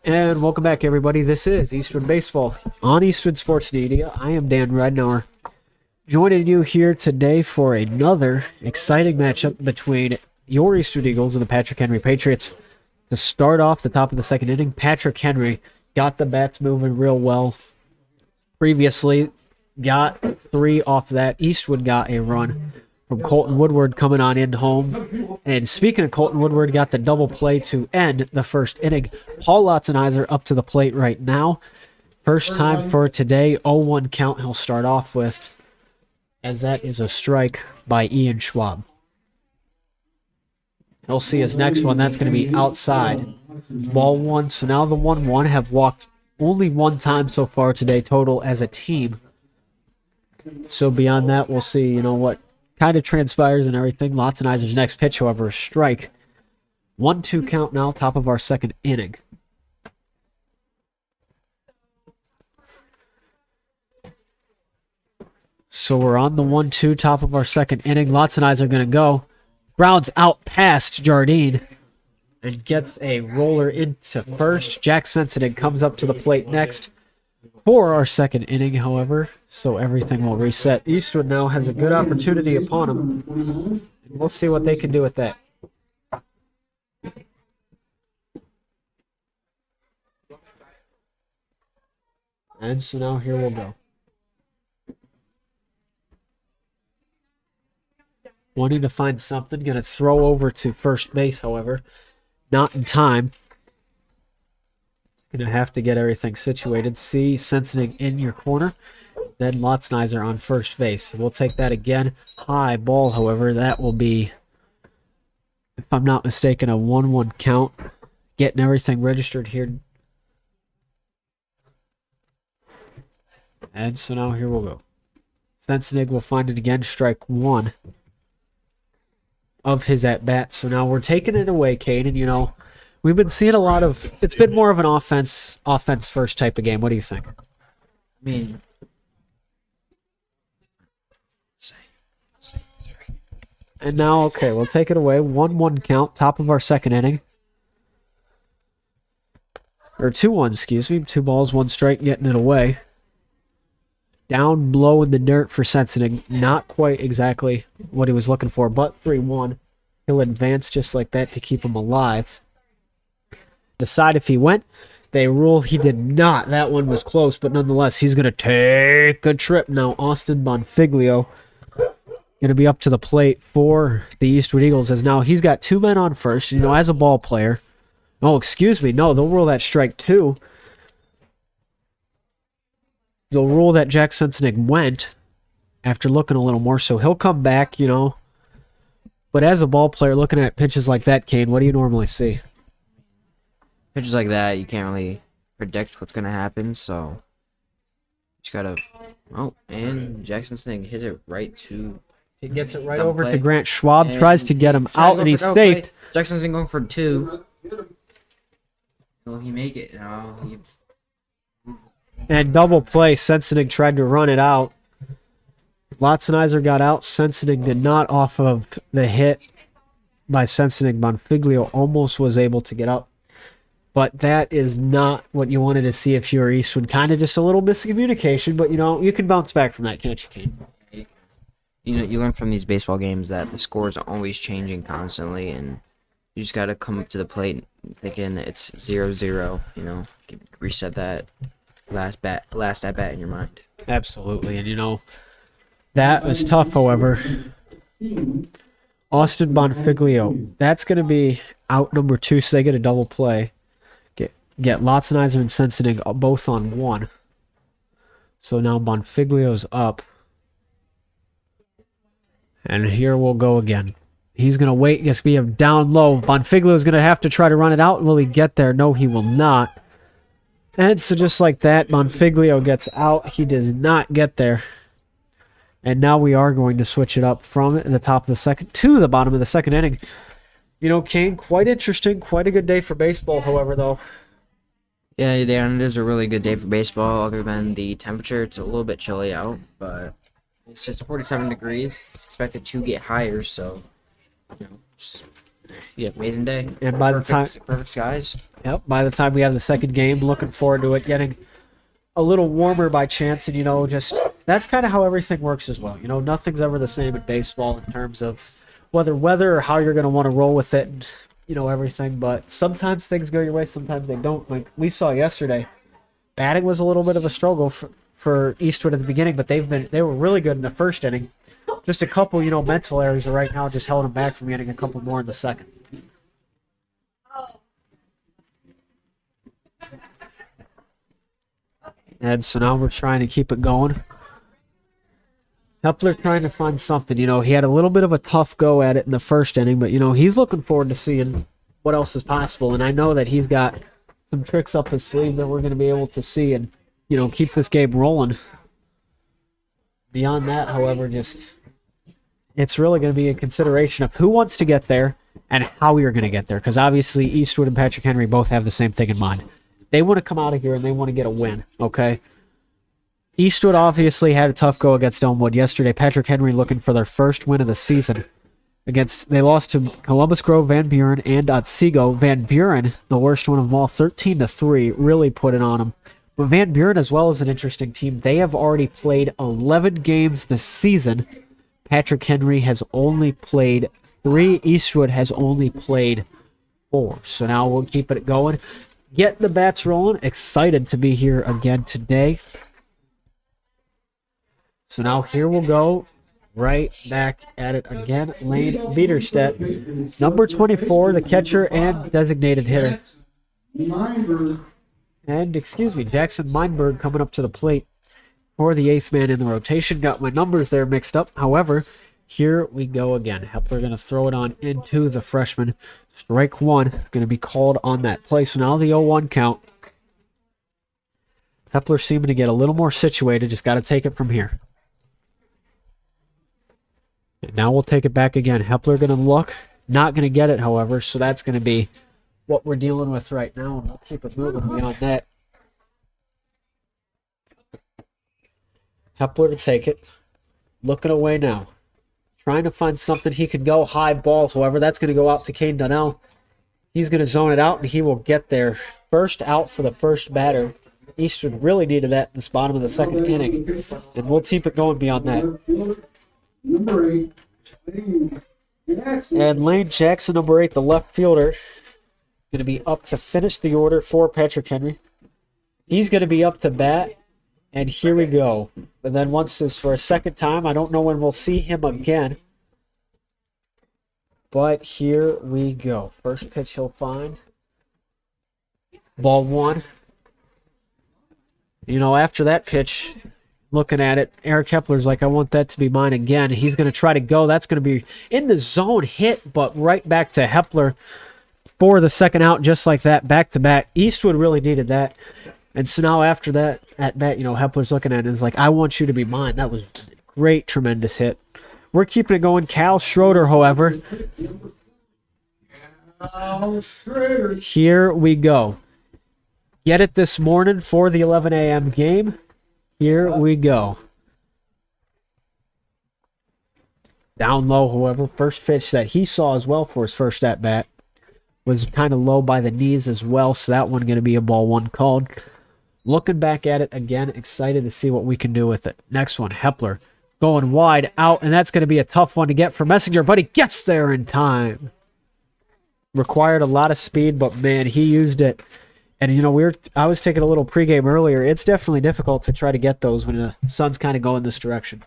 And welcome back, everybody. This is Eastwood Baseball on Eastwood Sports Media. I am Dan Ridenour, joining you here today for another exciting matchup between your Eastwood Eagles and the Patrick Henry Patriots. To start off the top of the second inning, Patrick Henry got the bats moving real well. Previously, got 3 off that. Eastwood got a run from Colton Woodward coming on in home. And speaking of Colton Woodward, got the double play to end the first inning. Paul Lotzenizer up to the plate right now. First time for today, 0-1 count he'll start off with, as that is a strike by Ian Schwab. He'll see his next one. That's going to be outside. Ball 1. So now the 1-1 have walked only 1 time so far today total as a team. So beyond that, we'll see, what kind of transpires and everything. Lotzenizer's next pitch, however, a strike. 1-2 count now, top of our second inning. So we're on the 1-2, top of our second inning. Lotzenizer going to go. Grounds out past Jardine and gets a roller into first. Jack Sensitive comes up to the plate next for our second inning, however, so everything will reset. Eastwood now has a good opportunity upon him. We'll see what they can do with that. And so now here we'll go. Wanting to find something. Going to throw over to first base, however. Not in time. Going to have to get everything situated. See Sensitive in your corner. Then Lotzenizer on first base. We'll take that again. High ball, however. That will be, if I'm not mistaken, a 1-1 count. Getting everything registered here. And so now here we'll go. Sensitive will find it again. Strike 1 of his at-bat. So now we're taking it away, Caden. We've been seeing a lot of, it's been more of an offense first type of game. What do you think? I mean, sorry. And now, okay, we'll take it away. 1-1 count, top of our second inning. Or 2-1, excuse me. 2 balls, 1 strike, getting it away. Down low in the dirt for Sensiting. Not quite exactly what he was looking for, but 3-1. He'll advance just like that to keep him alive. Decide if he went. They rule he did not. That one was close, but nonetheless, he's going to take a trip. Now, Austin Bonfiglio going to be up to the plate for the Eastwood Eagles, as now he's got 2 men on first. You know, as a ball player. Oh, excuse me. No, they'll rule that strike 2. They'll rule that Jack Sensinig went after looking a little more, so he'll come back, you know. But as a ball player, looking at pitches like that, Kane, what do you normally see? Pitches like that, you can't really predict what's gonna happen, so just gotta. Oh, and Jackson Sting hits it right to. He gets it right double over play. to Grant Schwab, And tries to get him tries out, to and go he's for double play. safe. Jackson's going for 2. Will he make it? No. And double play, Sensinig tried to run it out. Lotzenizer got out. Sensinig did not, off of the hit by Sensinig. Bonfiglio almost was able to get up. But that is not what you wanted to see if you were Eastwood. Kind of just a little miscommunication, but you know, you can bounce back from that, can't you, Kane? You know, you learn from these baseball games that the scores are always changing constantly, and you just gotta come up to the plate thinking it's 0-0. You know, reset that last at bat in your mind. Absolutely, and you know, that was tough, however. Austin Bonfiglio, that's going to be out number 2, so they get a double play. Get Lotzenizer and Sensinig both on 1. So now Bonfiglio's up. And here we'll go again. He's going to wait. Yes, we have down low. Bonfiglio's going to have to try to run it out. Will he get there? No, he will not. And so just like that, Bonfiglio gets out. He does not get there. And now we are going to switch it up from the top of the second to the bottom of the second inning. You know, Kane, quite interesting. Quite a good day for baseball, however, though. Yeah, it is a really good day for baseball. Other than the temperature, it's a little bit chilly out, but it's just 47 degrees. It's expected to get higher, so you know, just, yeah, amazing day. And by the time, perfect skies. yep, by the time we have the second game, looking forward to it getting a little warmer by chance, and you know, just that's kind of how everything works as well. You know, nothing's ever the same in baseball in terms of weather or how you're going to want to roll with it, and you know, everything. But sometimes things go your way, sometimes they don't. Like we saw yesterday, batting was a little bit of a struggle for Eastwood at the beginning, but they were really good in the first inning. Just a couple, you know, mental errors are right now just held them back from getting a couple more in the second. And so now we're trying to keep it going. Hepler trying to find something. You know, he had a little bit of a tough go at it in the first inning, but, you know, he's looking forward to seeing what else is possible. And I know that he's got some tricks up his sleeve that we're going to be able to see and, you know, keep this game rolling. Beyond that, however, just it's really going to be a consideration of who wants to get there and how you're going to get there. Because obviously Eastwood and Patrick Henry both have the same thing in mind. They want to come out of here and they want to get a win, okay? Eastwood obviously had a tough go against Elmwood yesterday. Patrick Henry looking for their first win of the season. They lost to Columbus Grove, Van Buren, and Otsego. Van Buren, the worst one of them all, 13-3, really put it on them. But Van Buren as well is an interesting team. They have already played 11 games this season. Patrick Henry has only played 3. Eastwood has only played 4. So now we'll keep it going. Get the bats rolling. Excited to be here again today. So now here we'll go. Right back at it again. Lane Biederstedt, number 24, the catcher and designated hitter. And, Jackson Meinberg coming up to the plate for the 8th man in the rotation. Got my numbers there mixed up. However, here we go again. Hepler going to throw it on into the freshman. Strike 1 going to be called on that play. So now the 0-1 count. Hepler seeming to get a little more situated. Just got to take it from here. And now we'll take it back again. Hepler going to look. Not going to get it, however. So that's going to be what we're dealing with right now. And we'll keep it moving beyond that. Hepler to take it. Looking away now. Trying to find something he could go high ball. However, that's going to go out to Caden Donnell. He's going to zone it out, and he will get there. First out for the first batter. Eastwood really needed that in this bottom of the second inning, and we'll keep it going beyond that. Number 8, Lane Jackson. And Lane Jackson, number 8, the left fielder, going to be up to finish the order for Patrick Henry. He's going to be up to bat, and here we go. And then once this for a second time, I don't know when we'll see him again. But here we go. First pitch he'll find. Ball 1. You know, after that pitch, looking at it, Eric Hepler's like, I want that to be mine again. He's going to try to go. That's going to be in the zone hit, but right back to Hepler for the second out, just like that, back to back. Eastwood really needed that. And so now after that, at that, you know, Hepler's looking at it and is like, I want you to be mine. That was a great, tremendous hit. We're keeping it going. Cal Schroeder, however. Here we go. Get it this morning for the 11 a.m. game. Here we go. Down low, however. First pitch that he saw as well for his first at-bat was kind of low by the knees as well, so that one going to be a ball 1 called. Looking back at it again, excited to see what we can do with it. Next one, Hepler going wide out, and that's going to be a tough one to get for Messenger, but he gets there in time. Required a lot of speed, but man, he used it. And you know, I was taking a little pregame earlier. It's definitely difficult to try to get those when the sun's kind of going this direction.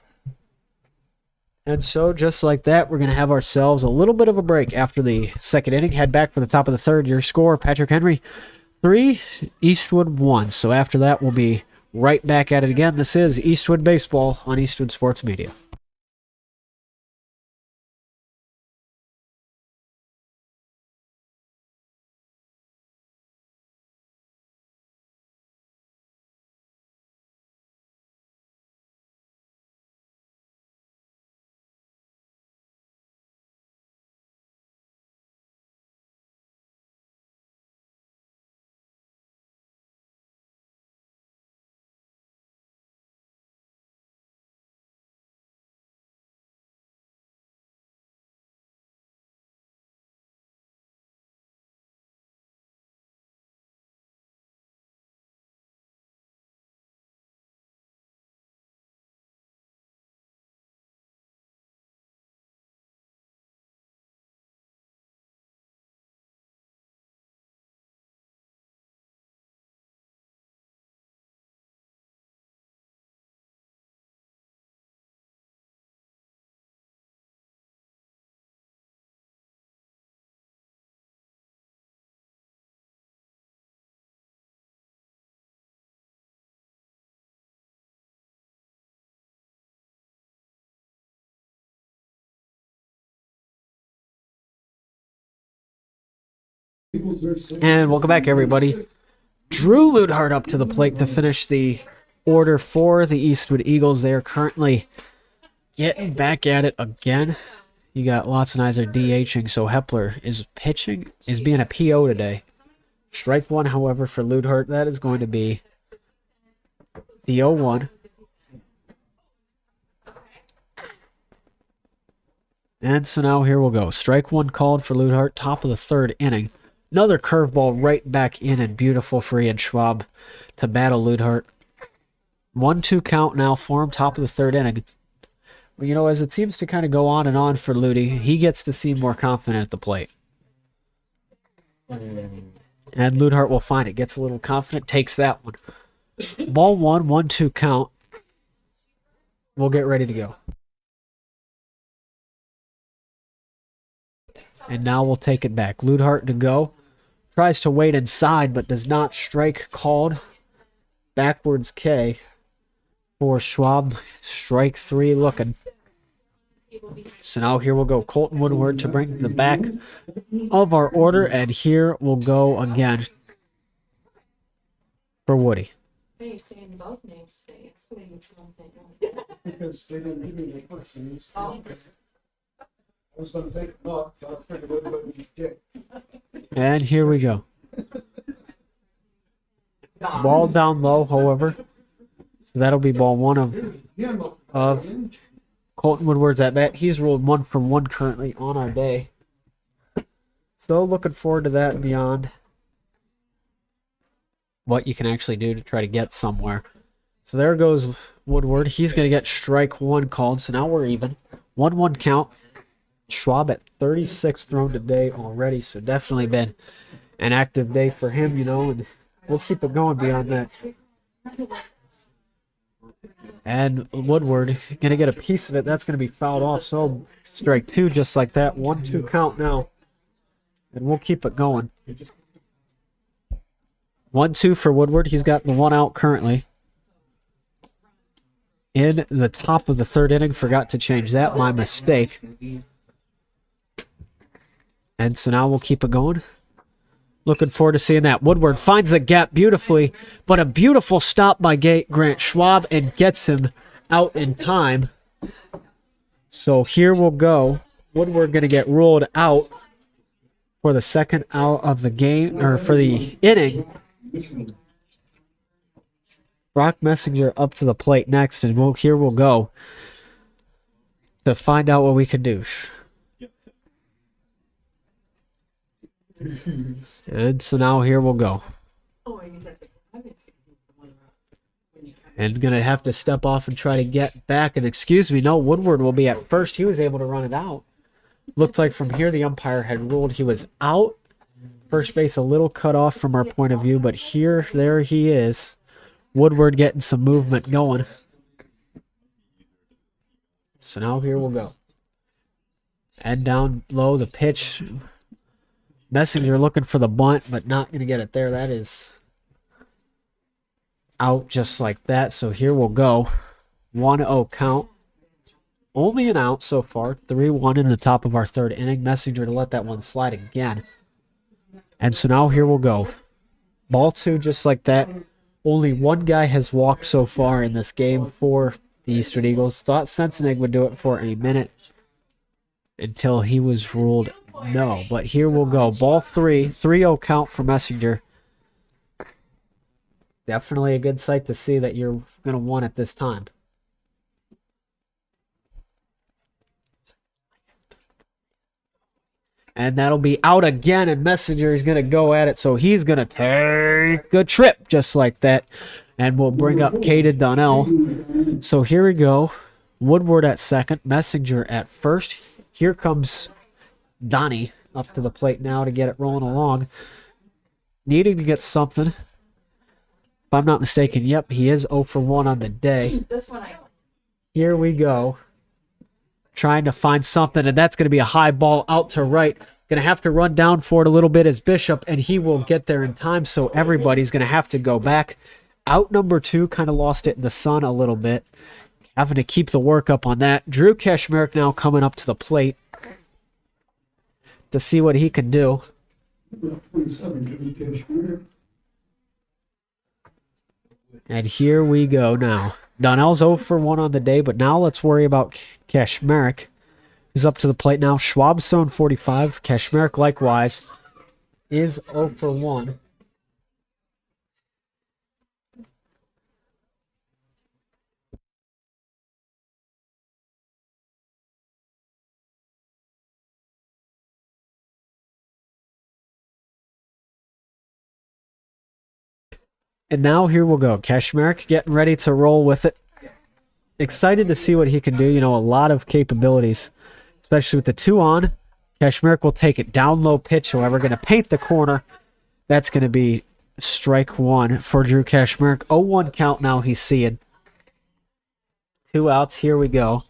And so, just like that, we're going to have ourselves a little bit of a break after the second inning. Head back for the top of the third. Your score, Patrick Henry 3, Eastwood 1. So after that, we'll be right back at it again. This is Eastwood Baseball on Eastwood Sports Media. And welcome back, everybody. Drew Ludhart up to the plate to finish the order for the Eastwood Eagles. They are currently getting back at it again. You got Lotzenizer DHing, so Hepler is pitching, is being a PO today. Strike 1, however, for Ludhart. That is going to be the 0-1. And so now here we'll go. Strike 1 called for Ludhart, top of the third inning. Another curveball right back in and beautiful for Ian Schwab to battle Ludhart. 1-2 count now for him, top of the third inning. You know, as it seems to kind of go on and on for Ludi, he gets to seem more confident at the plate. And Ludhart will find it. Gets a little confident, takes that one. Ball 1, 1-2 count. We'll get ready to go. And now we'll take it back. Ludhart to go. Tries to wait inside, but does not. Strike called. Backwards K for Schwab. Strike 3 looking. So now here we'll go. Colton Woodward to bring the back of our order. And here we'll go again for Woody. Because they didn't give me the first names. I was going to take them up, so I figured everybody would get. And here we go. Ball down low, however. So that'll be ball 1 of Colton Woodward's at bat. He's ruled 1 for 1 currently on our day. Still looking forward to that and beyond. What you can actually do to try to get somewhere. So there goes Woodward. He's going to get strike 1 called. So now we're even. 1-1 count. Schwab at 36 thrown today already. So definitely been an active day for him, you know. And we'll keep it going beyond that. And Woodward going to get a piece of it. That's going to be fouled off. So strike 2 just like that. 1-2 count now. And we'll keep it going. 1-2 for Woodward. He's got the 1 out currently. In the top of the 3rd inning. Forgot to change that. My mistake. And so now we'll keep it going. Looking forward to seeing that. Woodward finds the gap beautifully, but a beautiful stop by Grant Schwab and gets him out in time. So here we'll go. Woodward going to get ruled out for the 2nd out of the game, or for the inning. Brock Messenger up to the plate next, and here we'll go to find out what we can do. And so now here we'll go. And going to have to step off and try to get back. And excuse me, no, Woodward will be at first. He was able to run it out. Looked like from here the umpire had ruled he was out. First base a little cut off from our point of view, but there he is. Woodward getting some movement going. So now here we'll go. And down low, the pitch. Messenger looking for the bunt, but not going to get it there. That is out just like that. So here we'll go. 1-0 count. Only an out so far. 3-1 in the top of our 3rd inning. Messenger to let that one slide again. And so now here we'll go. Ball 2 just like that. Only 1 guy has walked so far in this game for the Eastwood Eagles. Thought Sensenig would do it for a minute until he was ruled no. But here we'll go. Ball 3. 3-0 count for Messenger. Definitely a good sight to see that you're going to want it this time. And that'll be out again, and Messenger is going to go at it, so he's going to take a trip just like that. And we'll bring up Caden Donnell. So here we go. Woodward at 2nd, Messenger at 1st. Here comes Donnie up to the plate now to get it rolling along. Needing to get something. If I'm not mistaken, yep, he is 0 for 1 on the day. Here we go. Trying to find something, and that's going to be a high ball out to right. Going to have to run down for it a little bit as Bishop, and he will get there in time, so everybody's going to have to go back. Out number 2, kind of lost it in the sun a little bit. Having to keep the work up on that. Drew Kashmerick now coming up to the plate to see what he can do. And here we go now. Donnell's 0 for 1 on the day, but now let's worry about Kashmerick. He's up to the plate now. Schwab's thrown 45. Kashmerick likewise is 0 for 1. And now here we'll go. Kashmerick getting ready to roll with it. Excited to see what he can do. You know, a lot of capabilities, especially with the 2 on. Kashmerick will take it down low pitch, however, going to paint the corner. That's going to be strike 1 for Drew Kashmerick. 0-1 count now he's seeing. 2 outs. Here we go.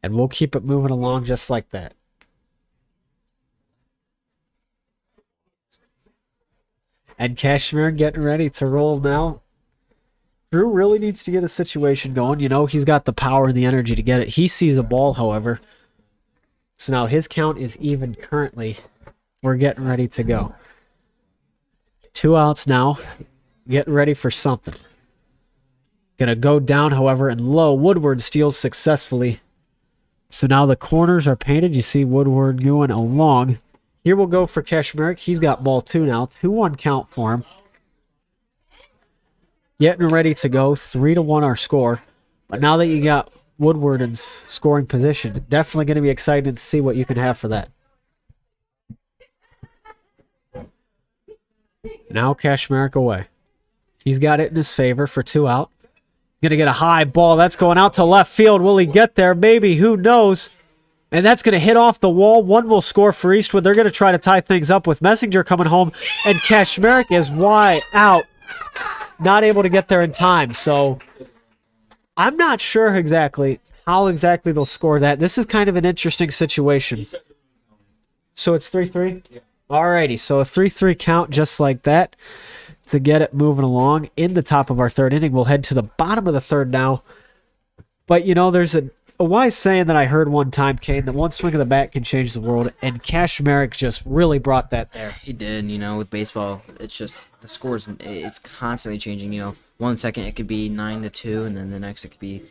And we'll keep it moving along just like that. And Kashmir getting ready to roll now. Drew really needs to get a situation going. You know, he's got the power and the energy to get it. He sees a ball, however. So now his count is even currently. We're getting ready to go. 2 outs now. Getting ready for something. Gonna go down, however, and low. Woodward steals successfully. So now the corners are painted. You see Woodward going along. Here we'll go for Kashmerick. He's got ball 2 now. 2-1 count for him. Getting ready to go. 3-1 our score. But now that you got Woodward in scoring position. Definitely going to be excited to see what you can have for that. Now Kashmerick away. He's got it in his favor for 2 out. Going to get a high ball. That's going out to left field. Will he get there? Maybe. Who knows? And that's going to hit off the wall. One will score for Eastwood. They're going to try to tie things up with Messenger coming home. And Kashmerick is wide out. Not able to get there in time. So I'm not sure exactly how exactly they'll score that. This is kind of an interesting situation. So it's 3-3? Alrighty. So a 3-3 count just like that to get it moving along in the top of our third inning. We'll head to the bottom of the third now. But, you know, there's a wise saying that I heard one time, Kane, that one swing of the bat can change the world, and Kashmerick just really brought that there. He did, you know, with baseball, it's just the scores, it's constantly changing, you know. 1 second it could be 9-2, and then the next it could be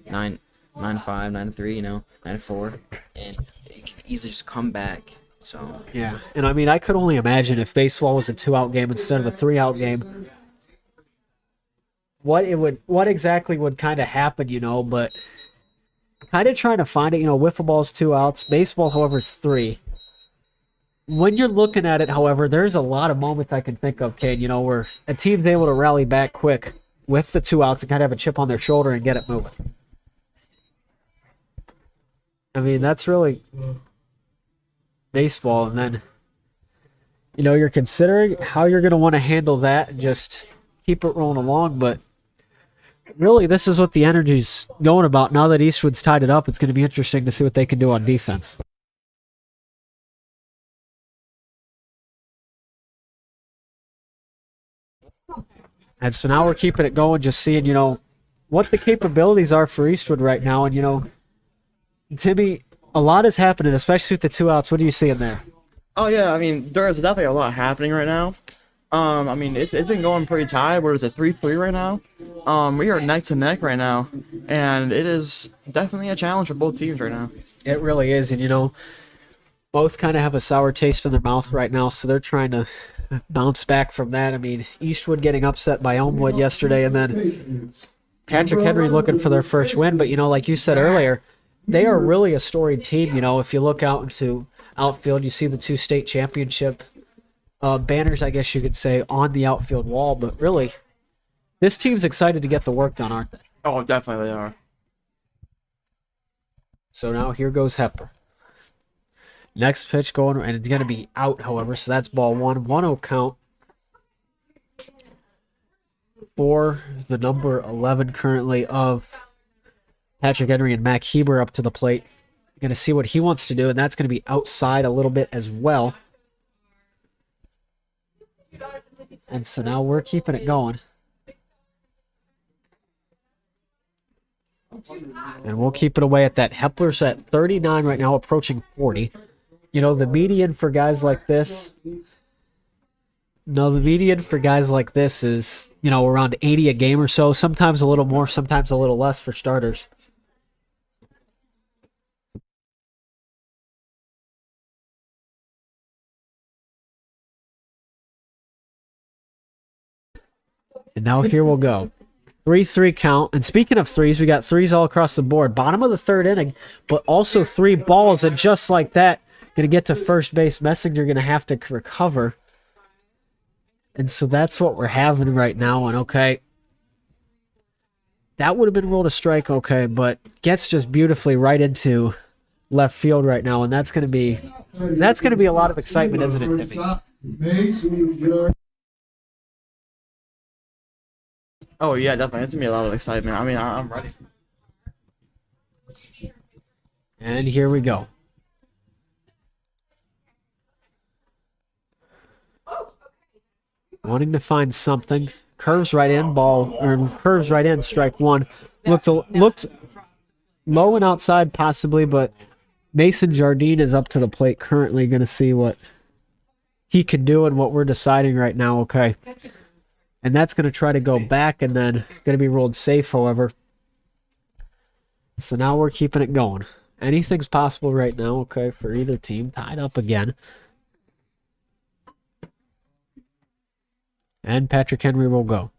9-5, 9-3, you know, 9-4, and it can easily just come back. So Yeah, and I mean, I could only imagine if baseball was a 2-out game instead of a 3-out game, what exactly would kind of happen, you know, but kind of trying to find it, you know, wiffle ball's 2 outs. Baseball, however, is 3. When you're looking at it, however, there's a lot of moments I can think of, Kane, you know, where a team's able to rally back quick with the 2 outs and kind of have a chip on their shoulder and get it moving. I mean, that's really baseball. And then, you know, you're considering how you're going to want to handle that and just keep it rolling along, but really, this is what the energy's going about. Now that Eastwood's tied it up, it's going to be interesting to see what they can do on defense. And so now we're keeping it going, just seeing, you know, what the capabilities are for Eastwood right now. And, you know, Timmy, a lot is happening, especially with the 2 outs. What are you seeing there? Oh yeah, I mean, there's definitely a lot happening right now. I mean, it's been going pretty tied. Where is it, 3-3 right now? We are neck to neck right now, and it is definitely a challenge for both teams right now. It really is, and you know, both kind of have a sour taste in their mouth right now, so they're trying to bounce back from that. I mean, Eastwood getting upset by Elmwood yesterday, and then Patrick Henry looking for their first win. But you know, like you said earlier, they are really a storied team. You know, if you look out into outfield, you see the 2 state championship banners, I guess you could say, on the outfield wall. But really, this team's excited to get the work done, aren't they? Oh, definitely they are. So now here goes Hepper. Next pitch going, and it's going to be out, however, so that's ball 1. 1-0 count for the number 11 currently of Patrick Henry, and Mac Heber up to the plate. Going to see what he wants to do, and that's going to be outside a little bit as well. And so now we're keeping it going. And we'll keep it away at that. Hepler's at 39 right now, approaching 40. You know, the median for guys like this... No, the median for guys like this is, you know, around 80 a game or so. Sometimes a little more, sometimes a little less for starters. And now here we'll go. 3-3 count. And speaking of threes, we got threes all across the board. Bottom of the third inning, but also 3 balls. And just like that, going to get to first base. Messenger going to have to recover. And so that's what we're having right now. And okay, that would have been ruled a strike, okay, but gets just beautifully right into left field right now. And that's going to be a lot of excitement, isn't it, Timmy? Oh yeah, definitely. It's gonna be a lot of excitement. I mean, I'm ready. And here we go. Wanting to find something. Curves right in, curves right in, strike 1. Looked low and outside possibly, but Mason Jardine is up to the plate currently. Going to see what he can do and what we're deciding right now, okay. And that's going to try to go back and then going to be ruled safe, however. So now we're keeping it going. Anything's possible right now, okay, for either team. Tied up again. And Patrick Henry will go.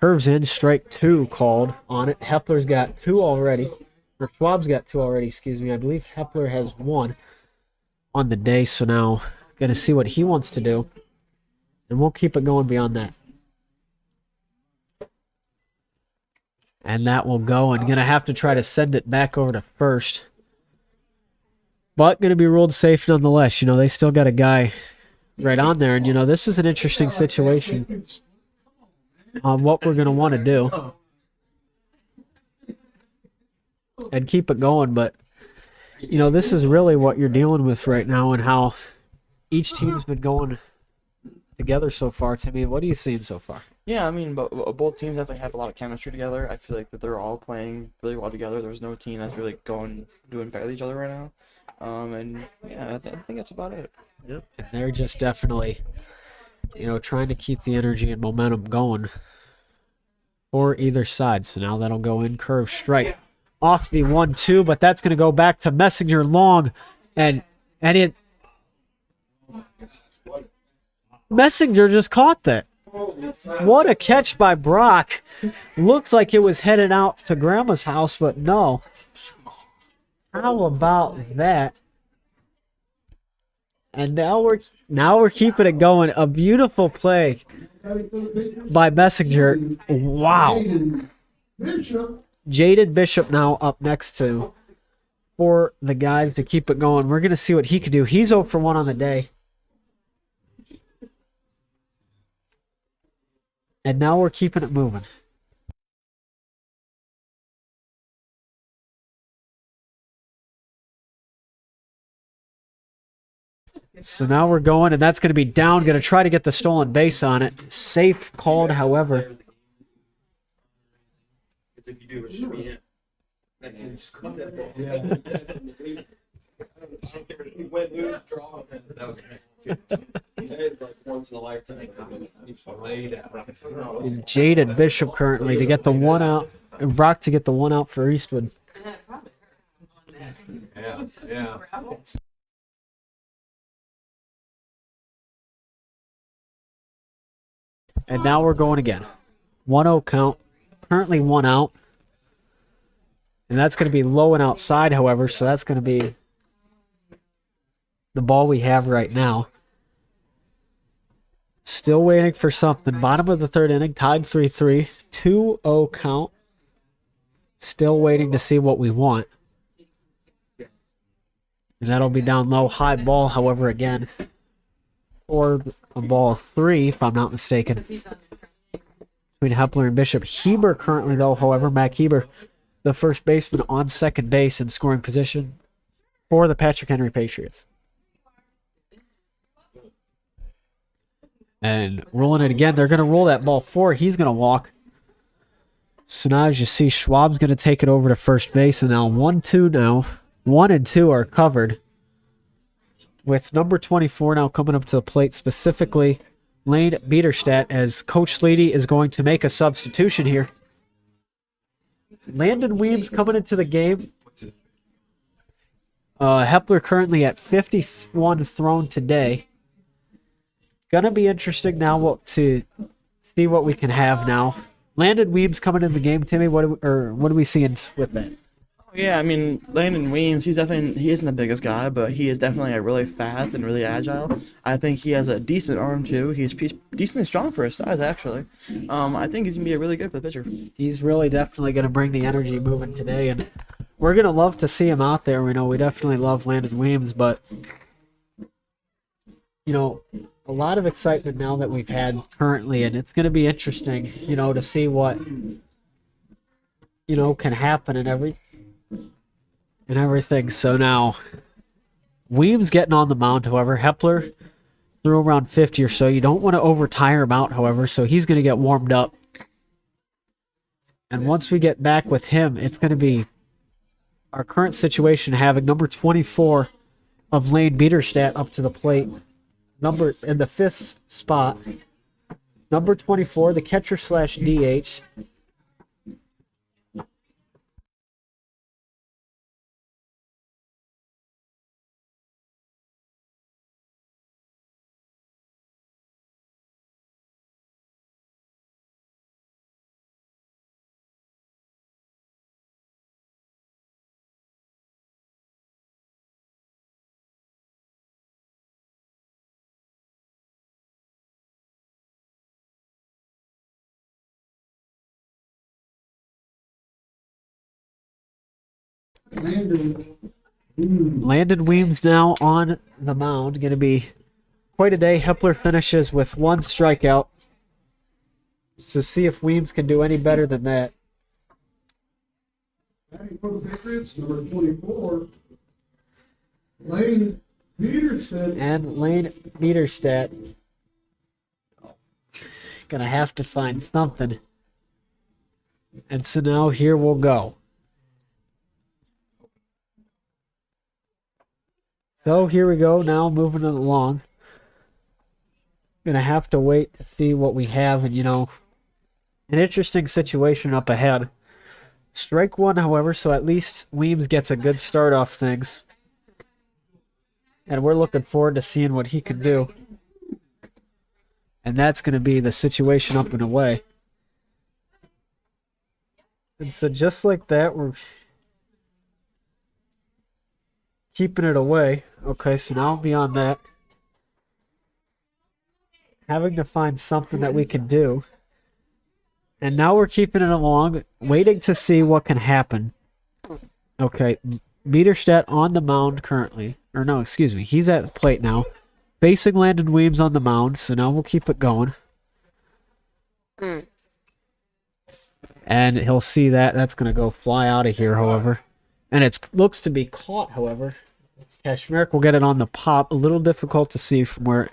Curves in, strike 2 called on it. Hepler's got 2 already. Or Schwab's got 2 already, excuse me. I believe Hepler has 1 on the day, so now going to see what he wants to do. And we'll keep it going beyond that. And that will go, and going to have to try to send it back over to first. But going to be ruled safe nonetheless. You know, they still got a guy right on there. And, you know, this is an interesting situation on what we're going to want to do. And keep it going. But, you know, this is really what you're dealing with right now and how each team's been going together so far. Timmy, what are you seeing so far? Yeah, I mean, both teams definitely have a lot of chemistry together. I feel like that they're all playing really well together. There's no team that's really doing bad with each other right now. And yeah, I think that's about it. Yep. And they're just definitely, you know, trying to keep the energy and momentum going for either side. So now that'll go in curve strike off the 1-2, but that's going to go back to Messenger long, and it Messenger just caught that. What a catch by Brock. Looked like it was headed out to Grandma's house, but no. How about that? And now we're keeping it going. A beautiful play by Messenger. Wow. Jaden Bishop now up next to for the guys to keep it going. We're going to see what he can do. He's 0 for 1 on the day. And now we're keeping it moving. So now we're going, and that's going to be down. Going to try to get the stolen base on it. Safe called, however. If you do, it should be him. That can just caught that ball. I don't care if he went, lose, draw. That was like once in a lifetime. He's laid out. Jaden Bishop currently to get the 1 out, and Brock to get the 1 out for Eastwood. Yeah. And now we're going again. 1-0 count. Currently 1 out. And that's going to be low and outside, however, so that's going to be the ball we have right now. Still waiting for something. Bottom of the 3rd inning, tied 3-3. 2-0 count. Still waiting to see what we want. And that'll be down low. High ball, however, again. Or a ball 3, if I'm not mistaken. Between Hepler and Bishop. Heber currently, though, however, Mac Heber, the first baseman on second base in scoring position for the Patrick Henry Patriots. And rolling it again. They're going to roll that ball 4. He's going to walk. So now as you see, Schwab's going to take it over to first base. And now 1-2 now. 1 and 2 are covered. With number 24 now coming up to the plate, specifically Lane Biederstadt, as Coach Sleedy is going to make a substitution here. Landon Weems coming into the game. Hepler currently at 51 thrown today. Gonna be interesting now to see what we can have now. Landon Weems coming in the game, Timmy. What are we seeing with that? Yeah, I mean, Landon Weems, he isn't the biggest guy, but he is definitely really fast and really agile. I think he has a decent arm, too. He's decently strong for his size, actually. I think he's going to be really good for the pitcher. He's really definitely going to bring the energy moving today, and we're going to love to see him out there. We know we definitely love Landon Weems, but, you know, a lot of excitement now that we've had currently, and it's going to be interesting, you know, to see what, you know, can happen and everything. So now, Weems getting on the mound, however. Hepler threw around 50 or so. You don't want to over-tire him out, however, so he's going to get warmed up. And once we get back with him, it's going to be our current situation having number 24 of Lane Biederstadt up to the plate. Number in the 5th spot. Number 24, the catcher/DH. Landon. Landon Weems now on the mound. Going to be quite a day. Hepler finishes with 1 strikeout. So see if Weems can do any better than that. Batting for the Patriots, number 24, Lane Peterson. And Lane Niederstadt gonna have to find something. And so now here we'll go. So here we go, now moving it along. Gonna have to wait to see what we have, and an interesting situation up ahead. Strike 1, however, so at least Weems gets a good start off things. And we're looking forward to seeing what he can do. And that's going to be the situation up and away. And so just like that, we're keeping it away. Okay, so now beyond that, having to find something that we can do. And now we're keeping it along, waiting to see what can happen. Okay, Niederstadt on the mound currently. Or no, excuse me. He's at the plate now. Facing Landon Weems on the mound, so now we'll keep it going. And he'll see that. That's going to go fly out of here, however. And it looks to be caught, however. Kashmerick will get it on the pop. A little difficult to see from where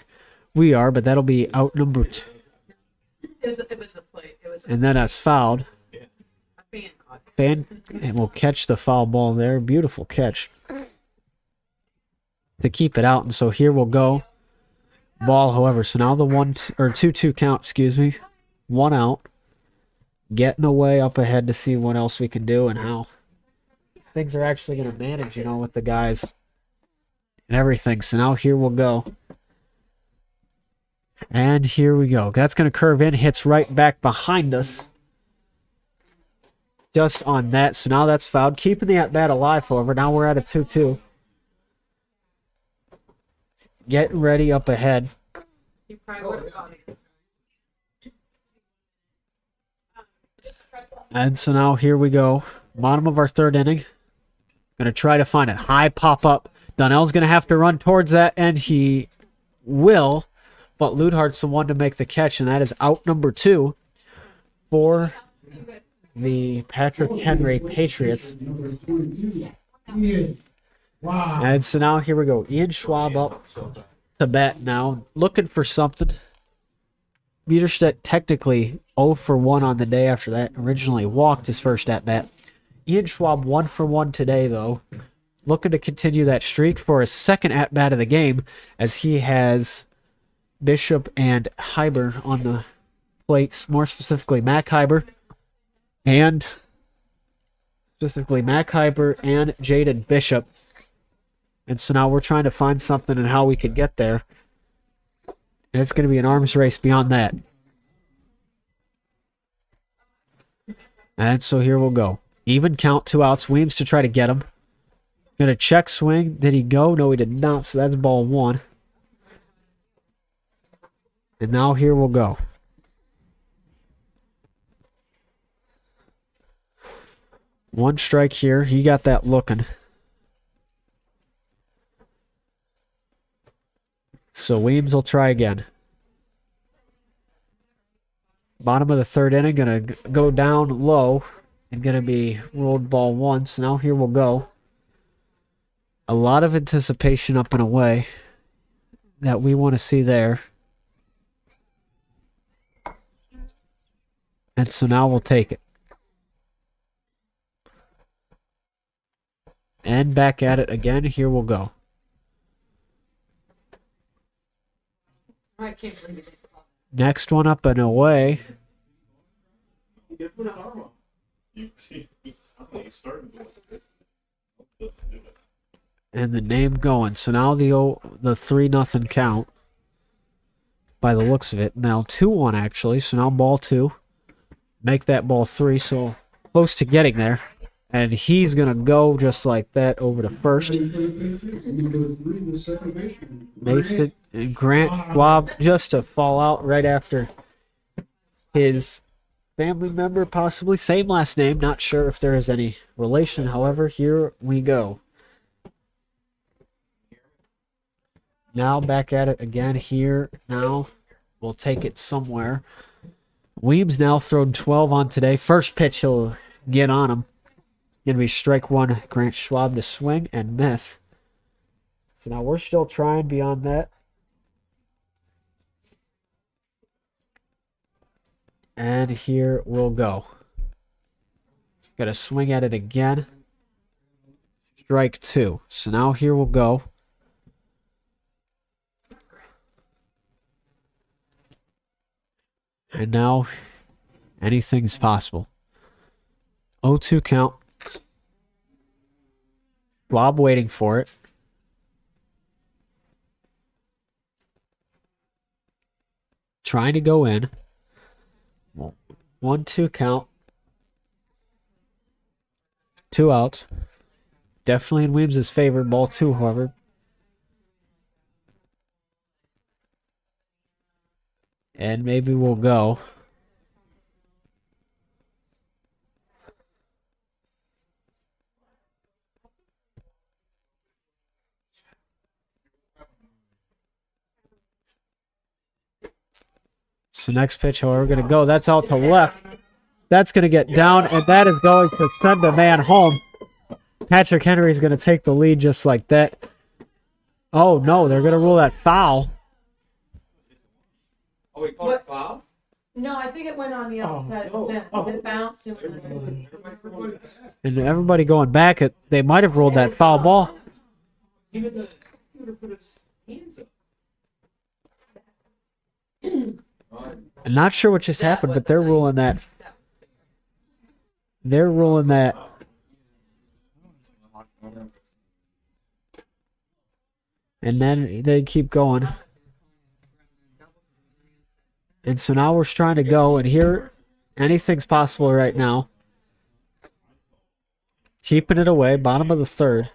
we are, but that'll be out number 2. It was the plate. And then that's fouled. A fan caught it. Fan, and we'll catch the foul ball there. Beautiful catch to keep it out. And so here we'll go. Ball, however. So now the 2-2 count, excuse me. 1 out. Getting away up ahead to see what else we can do and how things are actually going to manage, with the guys and everything. So now here we'll go. And here we go. That's going to curve in, hits right back behind us. Just on that. So now that's fouled. Keeping the at-bat alive, however. Now we're at a 2-2. Getting ready up ahead. He probably would have caught it. And so now here we go. Bottom of our 3rd inning. Going to try to find it. High pop-up. Donnell's going to have to run towards that, and he will. But Ludhart's the one to make the catch, and that is out number 2 for the Patrick Henry Patriots. Number 22, Ian. Wow. And so now here we go. Ian Schwab up to bat now, looking for something. Niederstadt technically 0 for 1 on the day after that. Originally walked his first at bat. Ian Schwab 1 for 1 today, though. Looking to continue that streak for his 2nd at bat of the game, as he has Bishop and Hyber on the plates, more specifically Mac Hyber, and Jaden Bishop. And so now we're trying to find something and how we could get there. And it's going to be an arms race beyond that. And so here we'll go. Even count, 2 outs. Weems to try to get him. Going to check swing. Did he go? No, he did not. So that's ball 1. And now here we'll go. One strike here. He got that looking. So Weems will try again. Bottom of the 3rd inning, going to go down low and going to be rolled ball 1. So now here we'll go. A lot of anticipation up and away that we want to see there. And so now we'll take it. And back at it again. Here we'll go. I can't believe it. Next one up and away. And the name going. So now the 3-0 count. By the looks of it. Now 2-1 actually. So now ball 2. Make that ball 3. So close to getting there. And he's going to go just like that over to first. Mason and Grant Schwab just to fall out right after his family member, possibly. Same last name. Not sure if there is any relation. However, here we go. Now back at it again here. Now we'll take it somewhere. Weems now thrown 12 on today. First pitch he'll get on him. Gonna be strike one. Grant Schwab to swing and miss. So now we're still trying beyond that. And here we'll go. Got to swing at it again. Strike two. So now here we'll go. And now anything's possible. 0-2 count. Schwab waiting for it. Trying to go in. 1-2 count. 2 outs. Definitely in Weems' favor. Ball 2, however. And maybe we'll go. So next pitch, however, we're going to go. That's out to left. That's going to get down, and that is going to send a man home. Patrick Henry is going to take the lead just like that. Oh, no, they're going to rule that foul. Oh, we called it foul? No, I think it went on the outside of the fence. It bounced and went. And everybody going back, they might have ruled that foul ball. Even the shooter put his hands up. I'm not sure what just happened, but they're ruling that. They're ruling that. And then they keep going. And so now we're trying to go, and here, anything's possible right now. Keeping it away, bottom of the third.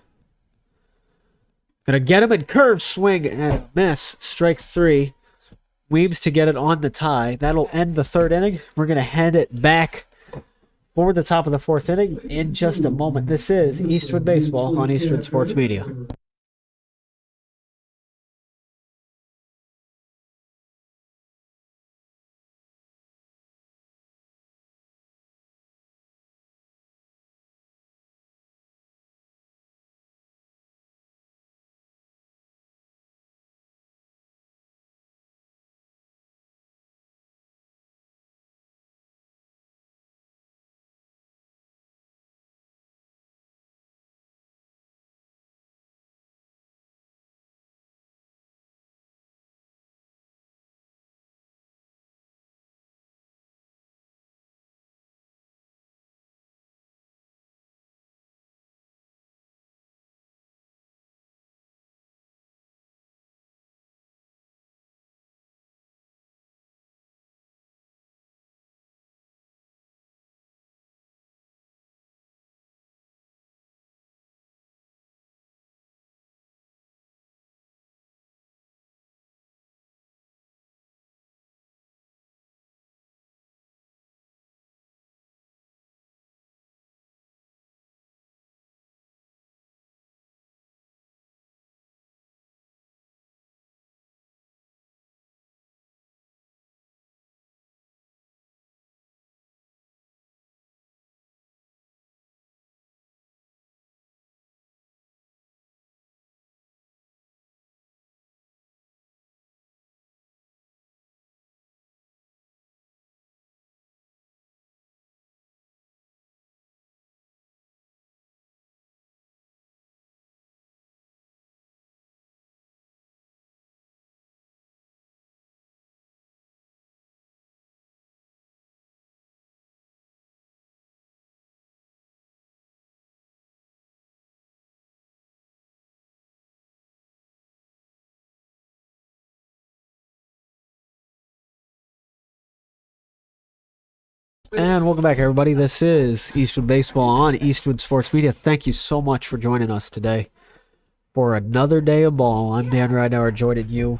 Gonna get him in curve, swing, and a miss. Strike three. Weems to get it on the tie. That'll end the third inning. We're gonna head it back for the top of the fourth inning in just a moment. This is Eastwood Baseball on Eastwood Sports Media. And welcome back, everybody. This is Eastwood Baseball on Eastwood Sports Media. Thank you so much for joining us today for another day of ball. I'm Dan Ridenour, joining you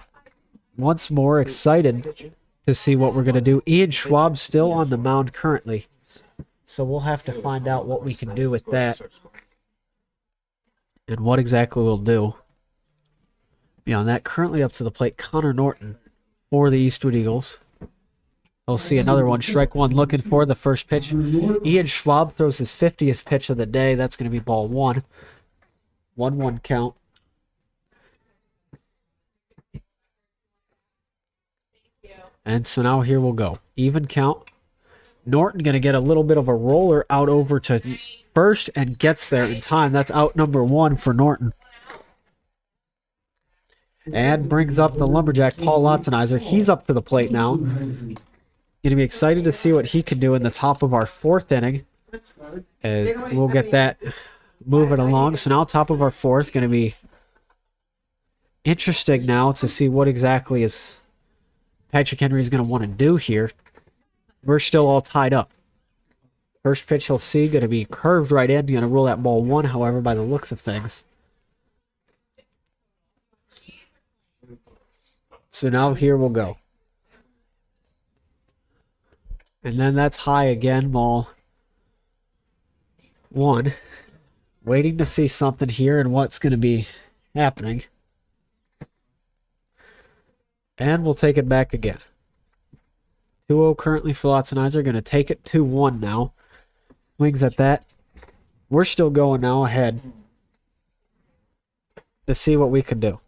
once more, excited to see what we're going to do. Ian Schwab still on the mound currently. So we'll have to find out what we can do with that and what exactly we'll do. Beyond that, currently up to the plate, Connor Norton for the Eastwood Eagles. We'll see another one. Strike one looking for the first pitch. Ian Schwab throws his 50th pitch of the day. That's going to be ball one. 1-1 count. And so now here we'll go. Even count. Norton going to get a little bit of a roller out over to first and gets there in time. That's out number one for Norton. And brings up the lumberjack, Paul Lotzenizer. He's up to the plate now. Going to be excited to see what he can do in the top of our fourth inning. As we'll get that moving along. So now top of our fourth, going to be interesting now to see what exactly is Patrick Henry is going to want to do here. We're still all tied up. First pitch he'll see, going to be curved right in. Going to rule that ball one, however, by the looks of things. So now here we'll go. And then that's high again, ball one. Waiting to see something here and what's going to be happening. And we'll take it back again. 2-0 currently for Lotzenizer. Going to take it 2-1 now. Swings at that. We're still going now ahead to see what we can do.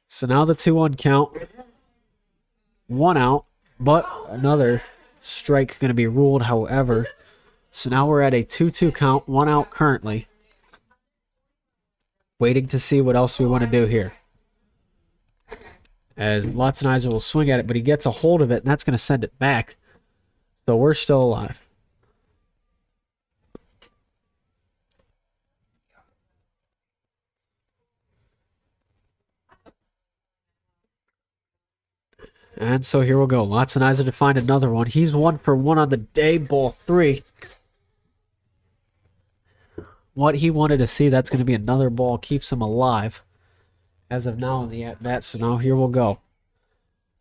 So now the 2-1 count. One out, but another strike going to be ruled, however. So now we're at a 2-2 count, one out currently. Waiting to see what else we want to do here. As Lotzenizer will swing at it, but he gets a hold of it, and that's going to send it back. So we're still alive. And so here we'll go. Lotzenizer to find another one. He's 1 for 1 on the day, ball 3. What he wanted to see, that's going to be another ball. Keeps him alive as of now in the at-bat. So now here we'll go.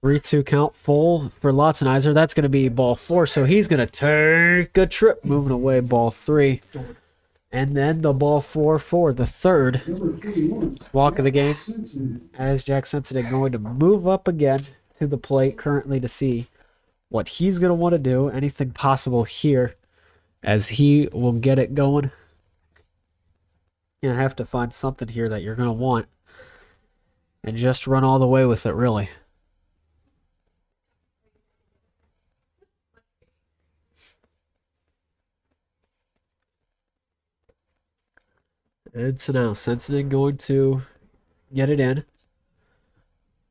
3-2 count full for Lotzenizer. That's going to be ball 4. So he's going to take a trip. Moving away, ball 3. And then the ball 4 for the third walk of the game. As Jack Sensitive going to move up again to the plate currently to see what he's going to want to do. Anything possible here as he will get it going. You're going to have to find something here that you're going to want and just run all the way with it, really. And so now Sensitive going to get it in.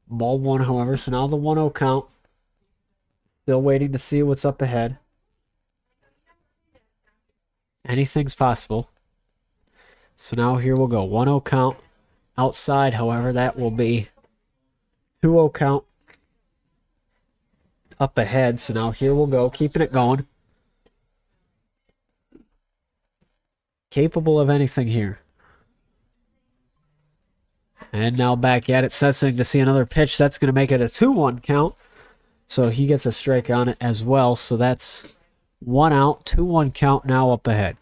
Ball 1, however, so now the 1-0 count. Still waiting to see what's up ahead. Anything's possible. So now here we'll go. 1-0 count. Outside, however, that will be 2-0 count. Up ahead, so now here we'll go. Keeping it going. Capable of anything here. And now back at it, Sensitive to see another pitch. That's going to make it a 2-1 count. So he gets a strike on it as well. So that's 1 out, 2-1 count now up ahead.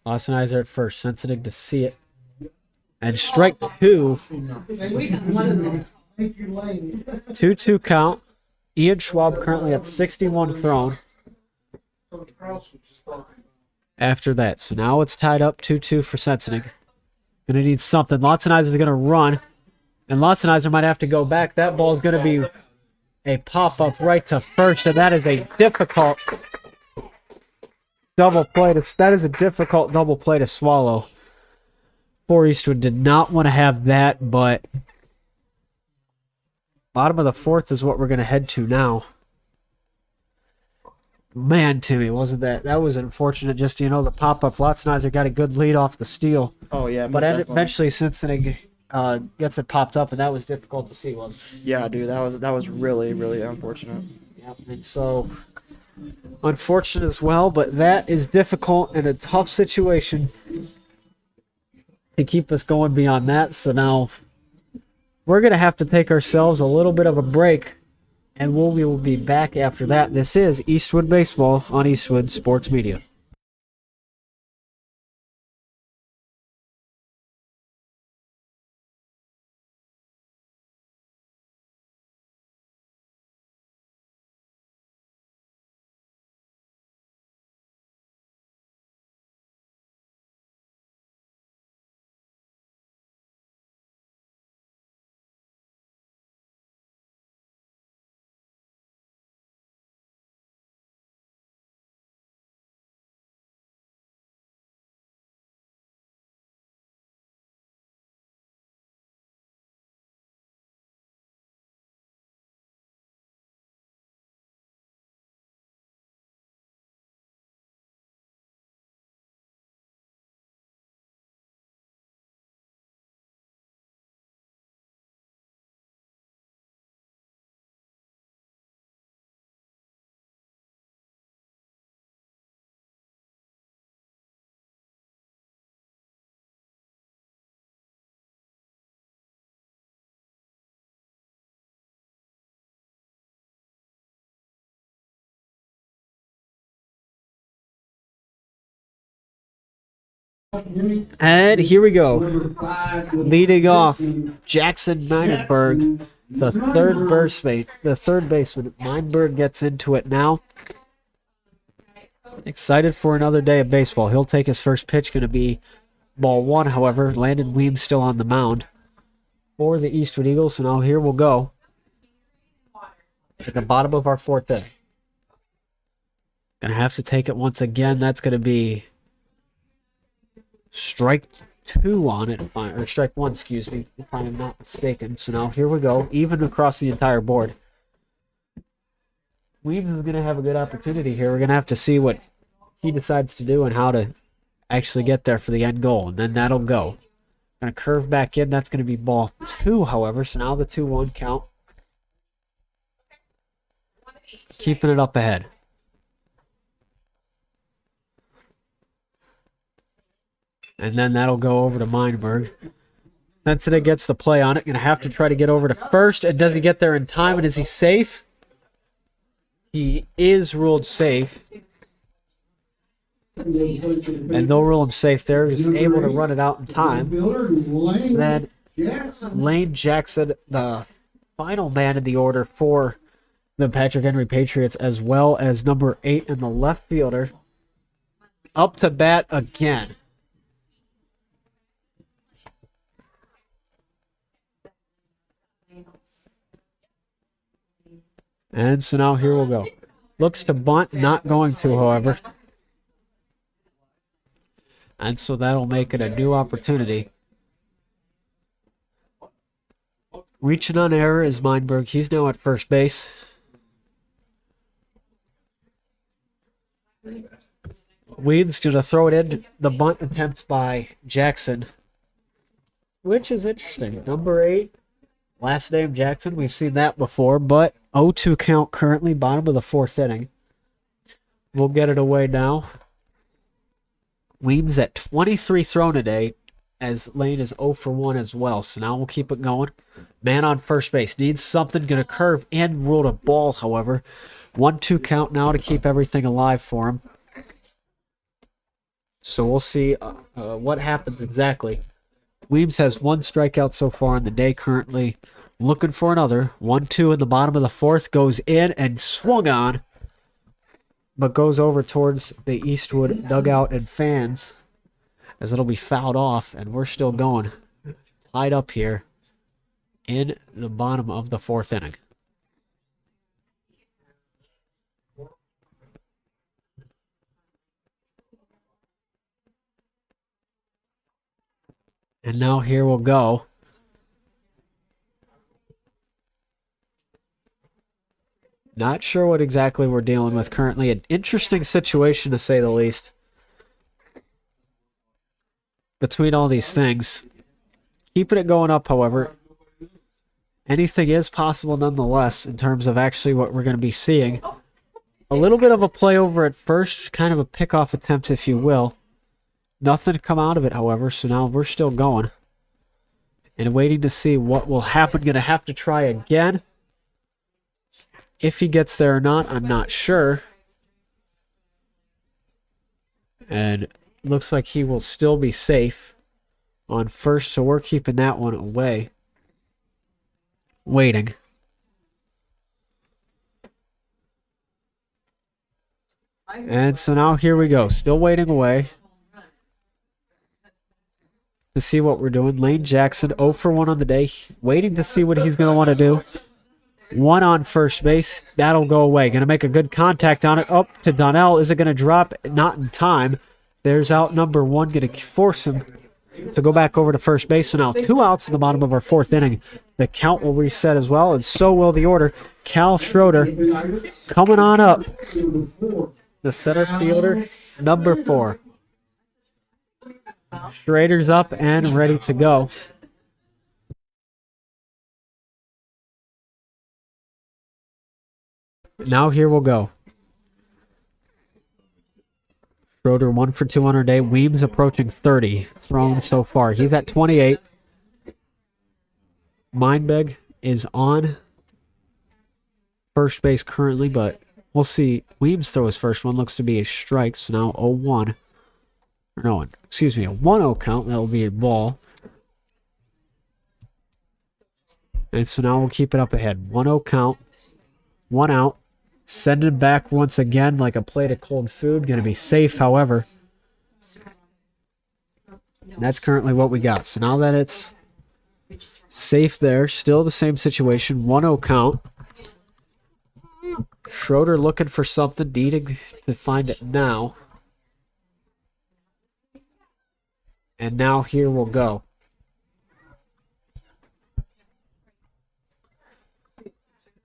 Lotzenizer at first, Sensitive to see it. And strike 2. 2-2 count. Ian Schwab currently at 61 thrown. After that. So now it's tied up 2-2 for Sensitive. Gonna need something. Lotzenizer's gonna run. And Lotzenizer might have to go back. That ball is gonna be a pop-up right to first, and that is a difficult double play. That is a difficult double play to swallow. For Eastwood did not want to have that, but bottom of the fourth is what we're gonna head to now. Man, Timmy, wasn't that was unfortunate. Just, the pop-up. Lotzenizer got a good lead off the steal. Oh, yeah. But eventually Cincinnati gets it popped up, and that was difficult to see, wasn't it? Yeah, dude, that was really, really unfortunate. Yep, and so unfortunate as well, but that is difficult and a tough situation to keep us going beyond that. So now we're going to have to take ourselves a little bit of a break, and we will be back after that. This is Eastwood Baseball on Eastwood Sports Media. And here we go. Leading off, Jackson Meinberg, the third baseman. Meinberg gets into it now. Excited for another day of baseball. He'll take his first pitch, going to be ball one. However, Landon Weems still on the mound for the Eastwood Eagles. So now here we'll go at the bottom of our fourth inning. Gonna have to take it once again. That's going to be strike two on it, or strike one, excuse me, if I am not mistaken. So now here we go, even across the entire board. Weems is going to have a good opportunity here. We're going to have to see what he decides to do and how to actually get there for the end goal, and then that'll go. Going to curve back in. That's going to be ball two, however. So now the 2-1 count. Keeping it up ahead. And then that'll go over to Meinberg. Sensitive gets the play on it. Going to have to try to get over to first. And does he get there in time? And is he safe? He is ruled safe. And they'll rule him safe there. He's able to run it out in time. Then Lane Jackson, the final man in the order for the Patrick Henry Patriots, as well as number 8 in the left fielder, up to bat again. And so now here we'll go. Looks to bunt, not going to, however. And so that'll make it a new opportunity. Reaching on error is Meinberg. He's now at first base. Weems going to throw it in. The bunt attempt by Jackson, which is interesting. Number 8, last name Jackson. We've seen that before, but 0-2 count currently, bottom of the fourth inning. We'll get it away now. Weems at 23 thrown today, as Lane is 0 for 1 as well. So now we'll keep it going. Man on first base needs something. Going to curve in, ruled a ball, however. 1-2 count now to keep everything alive for him. So we'll see what happens exactly. Weems has 1 strikeout so far in the day currently. Looking for another. 1-2 in the bottom of the fourth. Goes in and swung on, but goes over towards the Eastwood dugout and fans, as it'll be fouled off, and we're still going. Tied up here in the bottom of the fourth inning. And now here we'll go. Not sure what exactly we're dealing with currently. An interesting situation, to say the least, between all these things. Keeping it going up, however. Anything is possible nonetheless in terms of actually what we're going to be seeing. A little bit of a play over at first, kind of a pickoff attempt, if you will. Nothing to come out of it, however, so now we're still going. and waiting to see what will happen. Going to have to try again. If he gets there or not, I'm not sure. And looks like he will still be safe on first, so we're keeping that one away. Waiting. And so now here we go. Still waiting away to see what we're doing. Lane Jackson, 0 for 1 on the day. Waiting to see what he's going to want to do. 1 on first base. That'll go away. Going to make a good contact on it. Up to Donnell. Is it going to drop? Not in time. There's out number 1. Going to force him to go back over to first base. So now 2 outs in the bottom of our 4th inning. The count will reset as well, and so will the order. Cal Schroeder coming on up. The center fielder, number 4. Schrader's up and ready to go. Now here we'll go. Schroeder 1 for 2 on our day. Weems approaching 30 thrown so far. He's at 28. Mindbeg is on first base currently, but we'll see. Weems throw his first one. Looks to be a strike. So now 0-1. Or no, excuse me, a 1-0 count. That will be a ball. And so now we'll keep it up ahead. 1-0 count. 1 out. Send it back once again like a plate of cold food. Going to be safe, however. That's currently what we got. So now that it's safe there, still the same situation. 1-0 count. Schroeder looking for something, needing to find it now. And now here we'll go.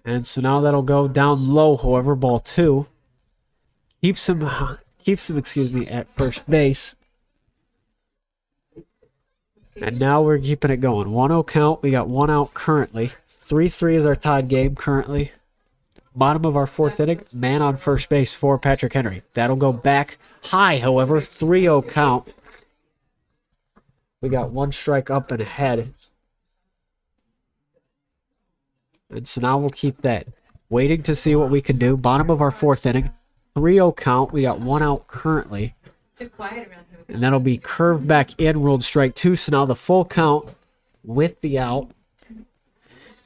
And so now that'll go down low, however, ball 2. Keeps him, excuse me, at first base. And now we're keeping it going. 1-0 count. We got 1 out currently. 3-3 is our tied game currently. Bottom of our 4th inning. Man on first base for Patrick Henry. That'll go back high, however. 3-0 count. We got 1 strike up and ahead. And so now we'll keep that. Waiting to see what we can do. Bottom of our 4th inning. 3-0 count. We got 1 out currently. Too quiet around here. And that'll be curved back in, ruled strike 2. So now the full count with the out.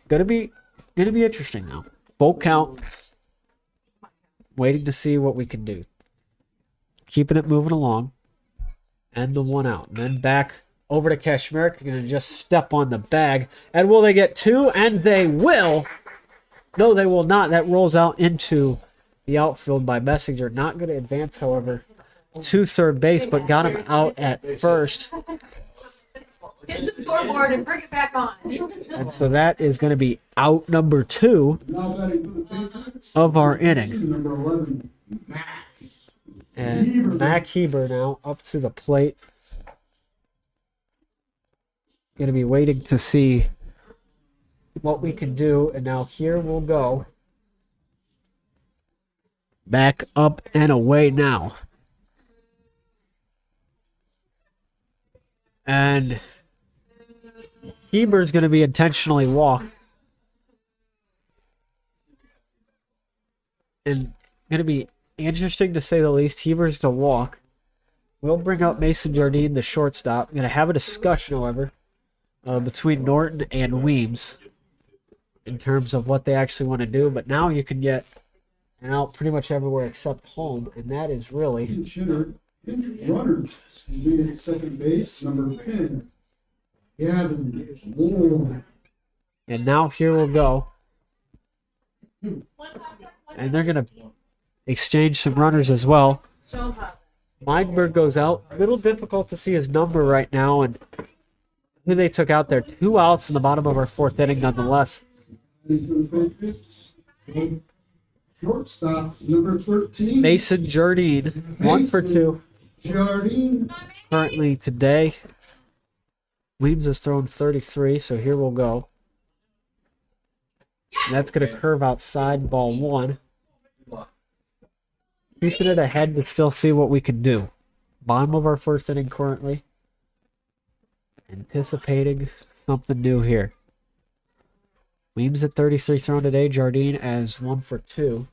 Gonna be interesting now. Full count. Waiting to see what we can do. Keeping it moving along. And the 1 out. And then back over to Kashmir. Going to just step on the bag. And will they get 2? And they will. No, they will not. That rolls out into the outfield by Messenger. Not going to advance, however, to third base, but got him out at first. Hit the scoreboard and bring it back on. And so that is going to be out number 2 of our inning. Number 11. And Mac Heber now up to the plate. Going to be waiting to see what we can do. And now here we'll go. Back up and away now. And Heber's going to be intentionally walked. And going to be interesting to say the least. Heber's to walk. We'll bring up Mason Jardine, the shortstop. Going to have a discussion, however, between Norton and Weems in terms of what they actually want to do. But now you can get an out pretty much everywhere except home, and that is really... Runners will be at second base, number 10. Gavin Moore. And now here we'll go. And they're going to exchange some runners as well. Mindberg goes out. A little difficult to see his number right now. And who they took out there. 2 outs in the bottom of our 4th inning nonetheless. Shortstop, number 13. Mason Jardine, 1 for 2. Jardine. Currently today. Weems has thrown 33, so here we'll go. And that's going to curve outside, ball 1. Keeping it ahead to still see what we can do. Bottom of our 1st inning currently. Anticipating something new here. Weems at 33 thrown today. Jardine as 1 for 2.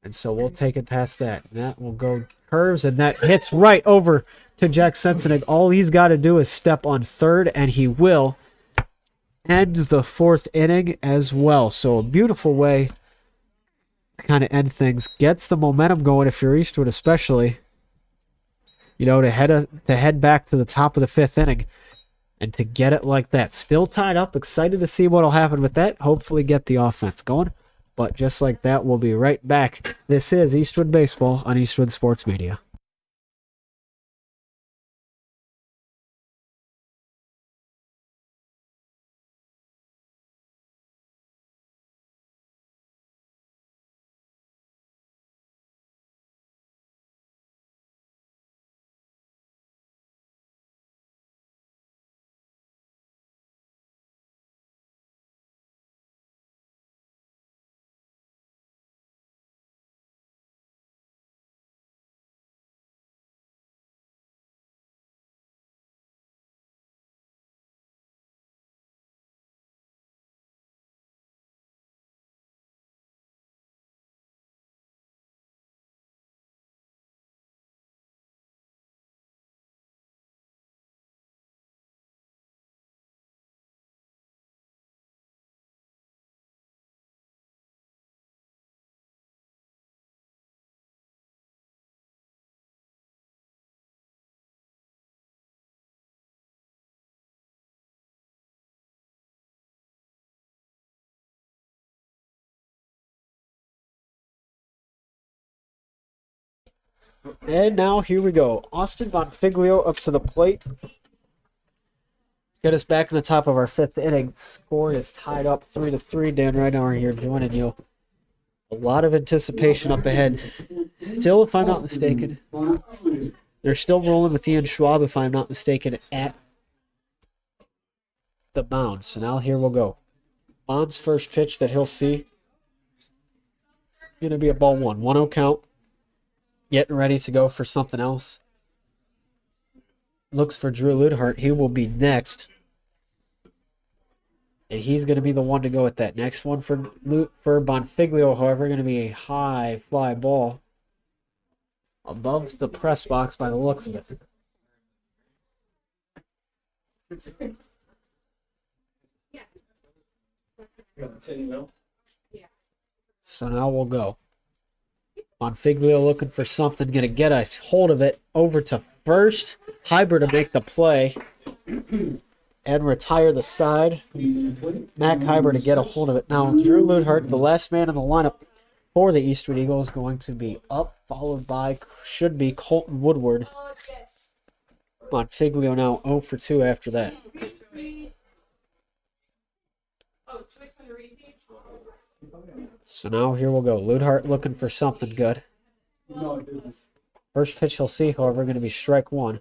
And so we'll take it past that. And that will go curves, and that hits right over to Jack Sensenig. All he's got to do is step on third, and he will. Ends the 4th inning as well. So a beautiful way to kind of end things. Gets the momentum going if you're Eastwood, especially. You know, to head back to the top of the 5th inning. And to get it like that. Still tied up. Excited to see what will happen with that. Hopefully get the offense going. But just like that, we'll be right back. This is Eastwood Baseball on Eastwood Sports Media. And now here we go. Austin Bonfiglio up to the plate. Get us back in the top of our 5th inning. Score is tied up 3-3. Dan Ridenour here joining you. A lot of anticipation up ahead. Still, if I'm not mistaken, they're still rolling with Ian Schwab, if I'm not mistaken, at the mound. So now here we'll go. Bond's first pitch that he'll see. Going to be a ball 1. 1-0 count. Getting ready to go for something else. Looks for Drew Ludhart. He will be next. And he's going to be the one to go with that. Next one for Bonfiglio, however, going to be a high fly ball above the press box by the looks of it. So now we'll go. Bonfiglio looking for something, going to get a hold of it over to first. Hyber to make the play and retire the side. Mac Hyber to get a hold of it. Now, Drew Ludhart, the last man in the lineup for the Eastwood Eagles, going to be up, followed by, should be Colton Woodward. Bonfiglio now 0 for 2 after that. So now here we'll go. Ludhart looking for something good. First pitch he'll see, however, going to be strike 1.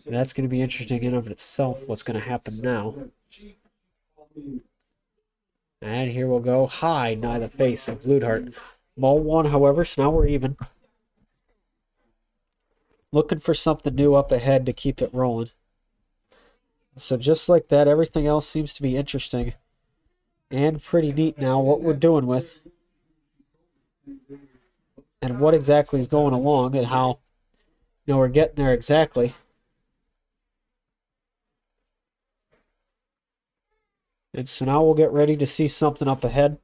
That's going to be interesting in and of itself, what's going to happen now. And here we'll go. High, nigh the face of Ludhart. Ball 1, however, so now we're even. Looking for something new up ahead to keep it rolling. So just like that, everything else seems to be interesting and pretty neat now, what we're doing with and what exactly is going along and how, you know, we're getting there exactly. And so now we'll get ready to see something up ahead.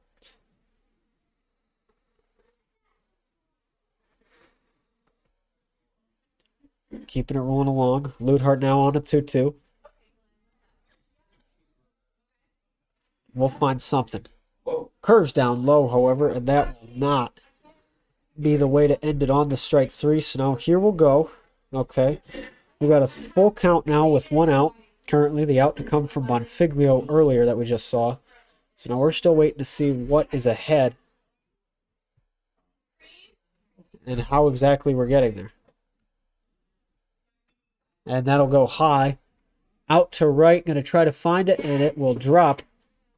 Keeping it rolling along. Ludhart now on a 2-2. We'll find something. Curves down low, however, and that will not be the way to end it on the strike 3. So now here we'll go. Okay. We've got a full count now with 1 out. Currently, the out to come from Bonfiglio earlier that we just saw. So now we're still waiting to see what is ahead and how exactly we're getting there. And that'll go high. Out to right, going to try to find it, and it will drop.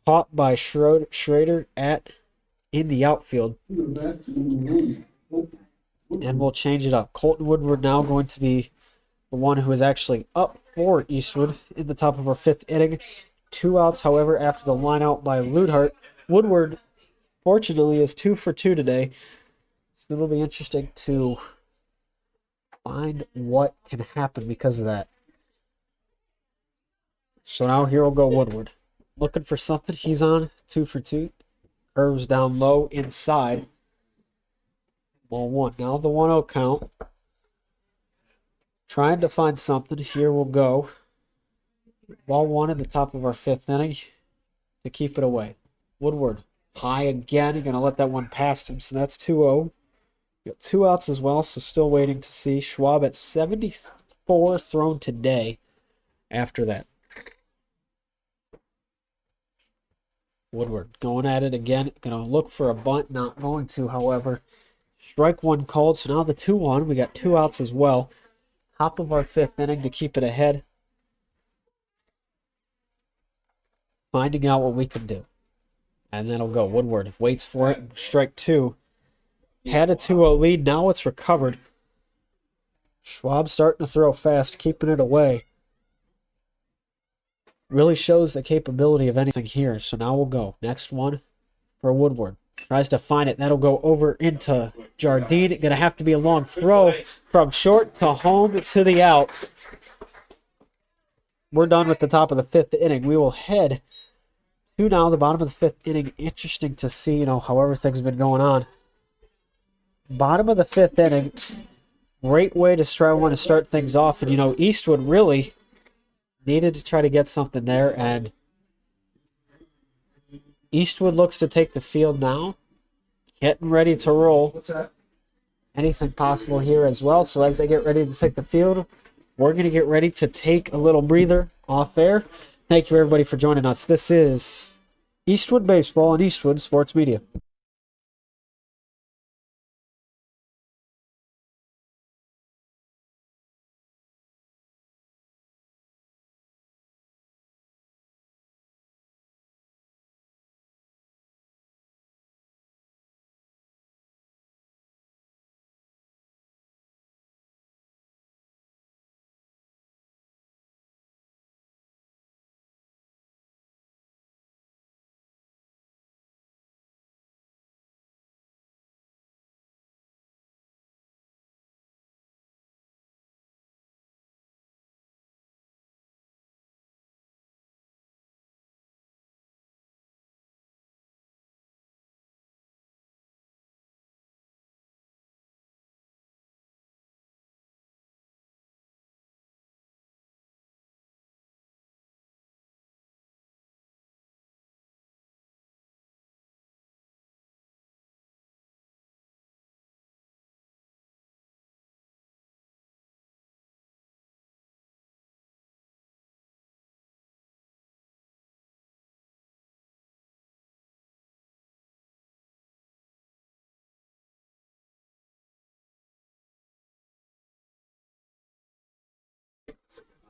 Caught by Schrader in the outfield. And we'll change it up. Colton Woodward now going to be the one who is actually up for Eastwood in the top of our 5th inning. 2 outs, however, after the line out by Ludhart. Woodward, fortunately, is 2 for 2 today. So it'll be interesting to find what can happen because of that. So now here will go Woodward. Looking for something. He's on 2 for 2. Curves down low inside. Ball 1. Now the 1-0 count. Trying to find something. Here we'll go. Ball 1 at the top of our 5th inning to keep it away. Woodward high again. Going to let that one past him. So that's 2-0. Got 2 outs as well, so still waiting to see. Schwab at 74 thrown today after that. Woodward going at it again. Going to look for a bunt. Not going to, however. Strike 1 called. So now the 2-1. We got 2 outs as well. Top of our 5th inning to keep it ahead. Finding out what we can do. And then it'll go. Woodward waits for it. Strike 2. Had a 2-0 lead. Now it's recovered. Schwab starting to throw fast, keeping it away. Really shows the capability of anything here. So now we'll go. Next one for Woodward. Tries to find it. That'll go over into Jardine. Going to have to be a long throw from short to home to the out. We're done with the top of the 5th inning. We will head to now the bottom of the 5th inning. Interesting to see, how everything's been going on. Bottom of the 5th inning. Great way to try to start things off. And, Eastwood really needed to try to get something there. And Eastwood looks to take the field now. Getting ready to roll. What's that? Anything possible here as well. So as they get ready to take the field, we're going to get ready to take a little breather off there. Thank you, everybody, for joining us. This is Eastwood Baseball and Eastwood Sports Media.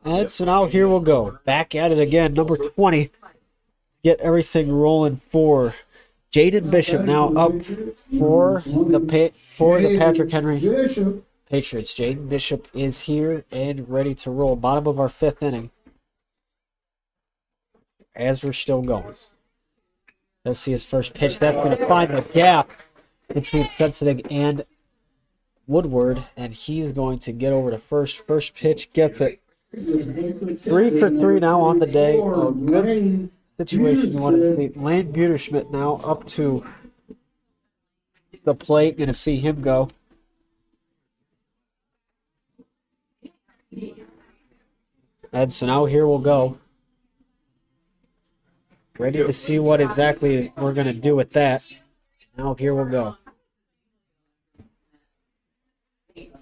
And so now here we'll go. Back at it again. Number 20. Get everything rolling for Jaden Bishop now up for the Patrick Henry Bishop. Patriots. Jaden Bishop is here and ready to roll. Bottom of our 5th inning. As we're still going. Let's see his first pitch. That's going to find the gap between Sensing and Woodward. And he's going to get over to first. First pitch gets it. 3 for 3 now on the day. A good situation. You want to see Lane Buterschmidt now up to the plate. Going to see him go. And so now here we'll go. Ready to see what exactly we're going to do with that. Now here we'll go.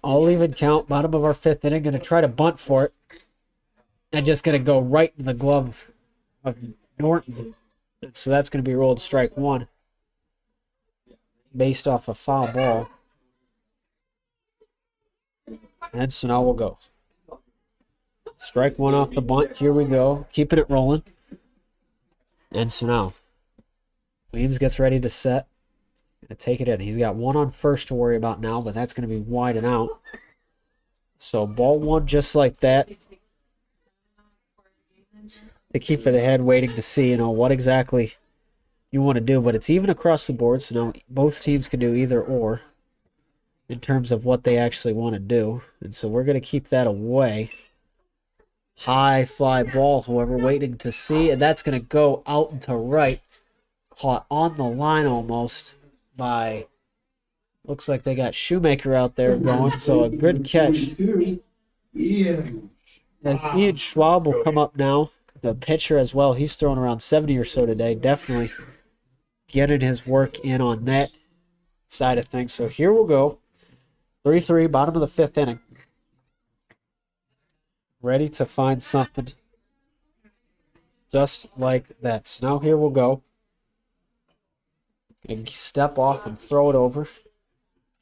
All even count. Bottom of our 5th inning. Going to try to bunt for it. And just going to go right in the glove of Norton. So that's going to be rolled strike 1. Based off a foul ball. And so now we'll go. Strike 1 off the bunt. Here we go. Keeping it rolling. And so now, Williams gets ready to set. Gonna take it in. He's got 1 on first to worry about now, but that's going to be wide and out. So ball one just like that. To keep it ahead, waiting to see, what exactly you want to do. But it's even across the board, so now both teams can do either or in terms of what they actually want to do. And so we're going to keep that away. High fly ball, however, waiting to see. And that's going to go out and to right. Caught on the line almost by... Looks like they got Shoemaker out there going, so a good catch. As Ian Schwab will come up now, the pitcher as well. He's throwing around 70 or so today. Definitely getting his work in on that side of things. So here we'll go. 3-3, bottom of the fifth inning. Ready to find something just like that. So now here we'll go. Gonna step off and throw it over.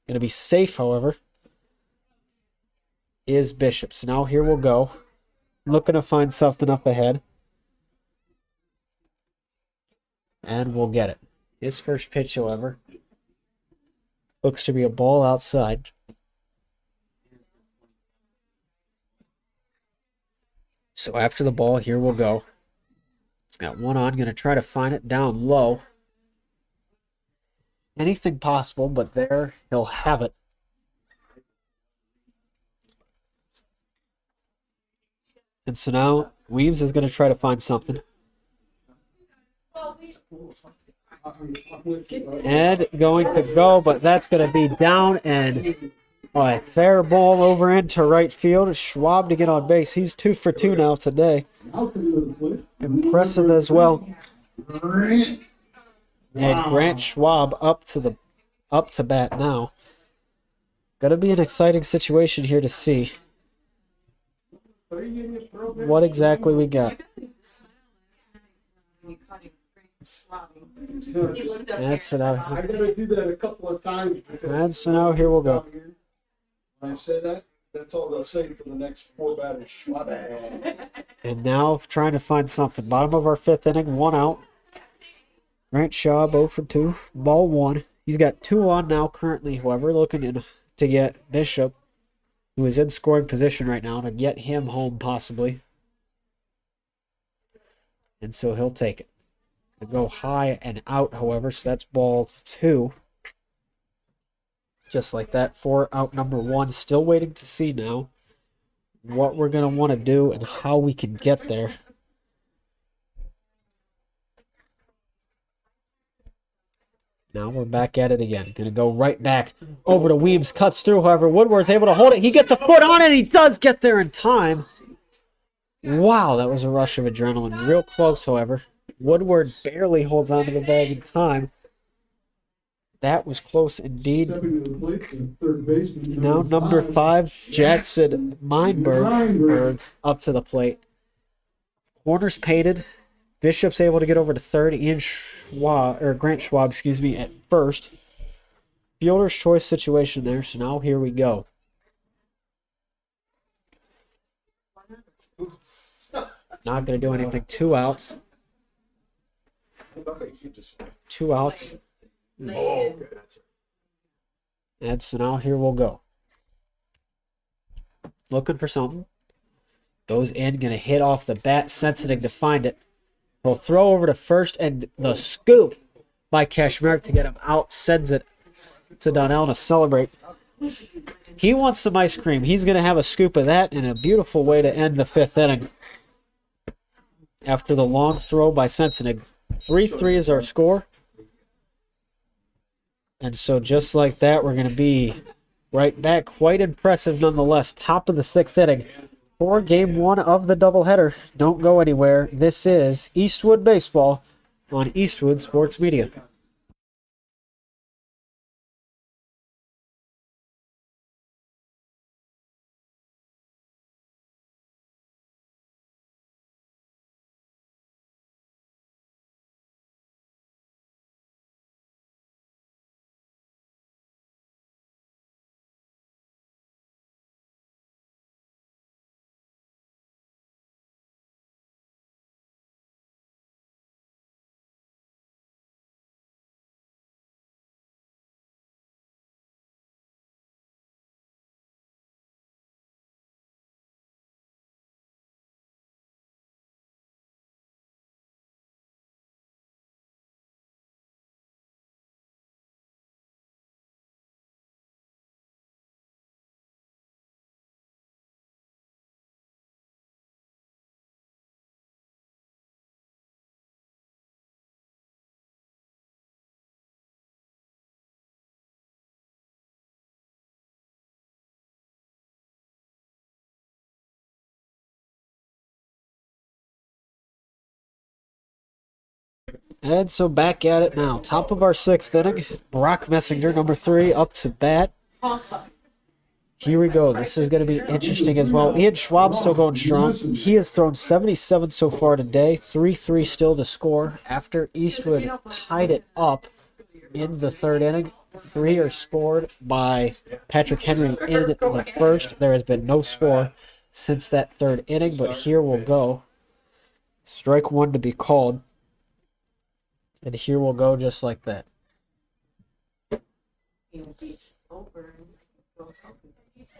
Going to be safe, however, is Bishop. So now here we'll go. Looking to find something up ahead. And we'll get it. His first pitch, however, looks to be a ball outside. So after the ball, here we'll go. He's got one on. Going to try to find it down low. Anything possible, but there he'll have it. And so now Weems is going to try to find something. And going to go, but that's going to be down and a fair ball over into right field. Schwab to get on base. He's 2 for 2 now today. Impressive as well. And Grant Schwab up to bat now. Gonna be an exciting situation here to see what exactly we got. That's so now. I gotta do that a couple of times. And so now here we'll go. When I say that, that's all they'll say for the next 4 batters. And now trying to find something. Bottom of our fifth inning, 1 out. Grant Schwab 0 for 2. Ball 1. He's got 2 on now currently, however, looking to get Bishop, who is in scoring position right now, to get him home possibly. And so he'll take it. It'll go high and out, however, so that's ball 2. Just like that, 4 out number 1. Still waiting to see now what we're going to want to do and how we can get there. Now we're back at it again. Going to go right back over to Weems. Cuts through, however. Woodward's able to hold it. He gets a foot on it. He does get there in time. Wow, that was a rush of adrenaline. Real close, however. Woodward barely holds onto the bag in time. That was close indeed. Now number 5, Jackson Meinberg up to the plate. Corners painted. Bishop's able to get over to third. Grant Schwab, at first. Fielder's choice situation there, so now here we go. Not going to do anything. 2 outs. 2 outs. And so now here we'll go. Looking for something. Goes in, going to hit off the bat, sensitive to find it. He'll throw over to first, and the scoop by Kashmir to get him out sends it to Donnell to celebrate. He wants some ice cream. He's going to have a scoop of that in a beautiful way to end the 5th inning. After the long throw by Sensenig. 3-3 is our score. And so just like that, we're going to be right back. Quite impressive nonetheless. Top of the 6th inning. For game 1 of the doubleheader. Don't go anywhere. This is Eastwood Baseball on Eastwood Sports Media. And so back at it now. Top of our 6th inning. Brock Messinger, number 3, up to bat. Here we go. This is going to be interesting as well. Ian Schwab still going strong. He has thrown 77 so far today. 3-3 still to score. After Eastwood tied it up in the 3rd inning, 3 are scored by Patrick Henry in the 1st. There has been no score since that 3rd inning, but here we'll go. Strike 1 to be called. And here we'll go just like that.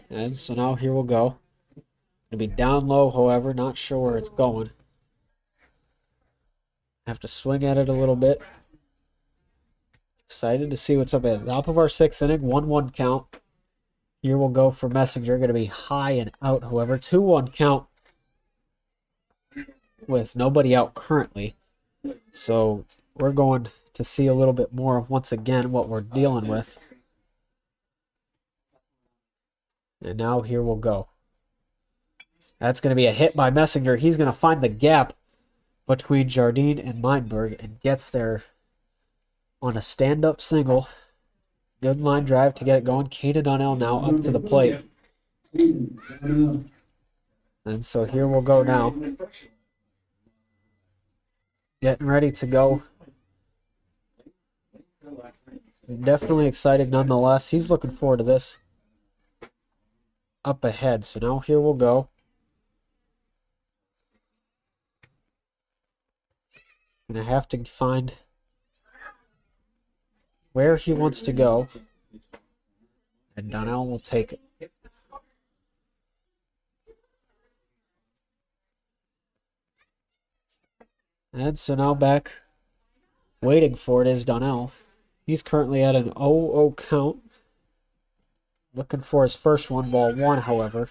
And so now here we'll go. It'll be down low, however, not sure where it's going. Have to swing at it a little bit. Excited to see what's up at the top of our 6th inning. 1-1 count. Here we'll go for Messinger. Going to be high and out, however. 2-1 count with nobody out currently. So we're going to see a little bit more of, once again, what we're dealing with. And now here we'll go. That's going to be a hit by Messinger. He's going to find the gap between Jardine and Meinberg and gets there on a stand-up single. Good line drive to get it going. Caden Donnell now up to the plate. And so here we'll go now. Getting ready to go. Definitely excited nonetheless. He's looking forward to this. Up ahead. So now here we'll go. Gonna have to find where he wants to go. And Donnell will take it. And so now back waiting for it is Donnell. He's currently at an 0-0 count. Looking for his first one, ball 1, however.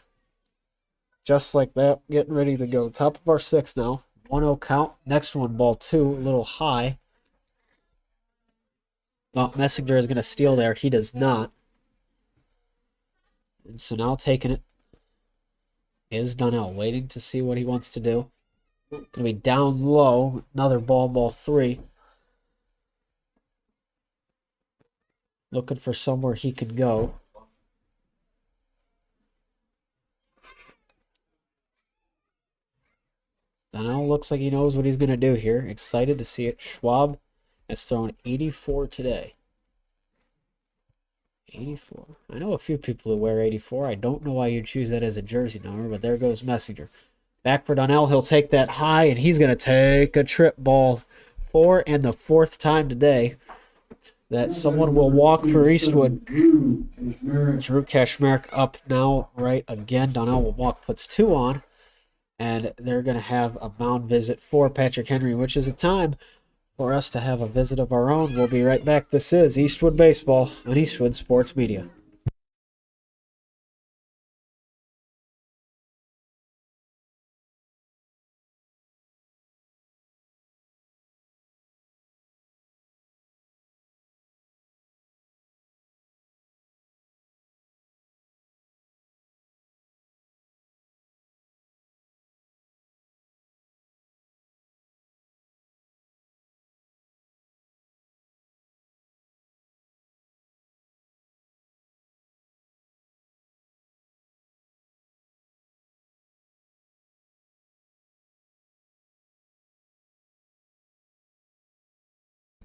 Just like that, getting ready to go. Top of our 6th now. 1-0 count. Next one, ball 2, a little high. Well, Messinger is going to steal there. He does not. And so now taking it is Donnell, waiting to see what he wants to do. Going to be down low. Another ball 3. Looking for somewhere he can go. Donnell looks like he knows what he's going to do here. Excited to see it. Schwab has thrown 84 today. 84. I know a few people who wear 84. I don't know why you'd choose that as a jersey number, but there goes Messinger. Back for Donnell. He'll take that high, and he's going to take a trip. Ball 4, and the 4th time today that someone will walk for Eastwood. Drew Kashmarek up now, right again. Donnell will walk, puts 2 on. And they're going to have a mound visit for Patrick Henry, which is a time for us to have a visit of our own. We'll be right back. This is Eastwood Baseball on Eastwood Sports Media.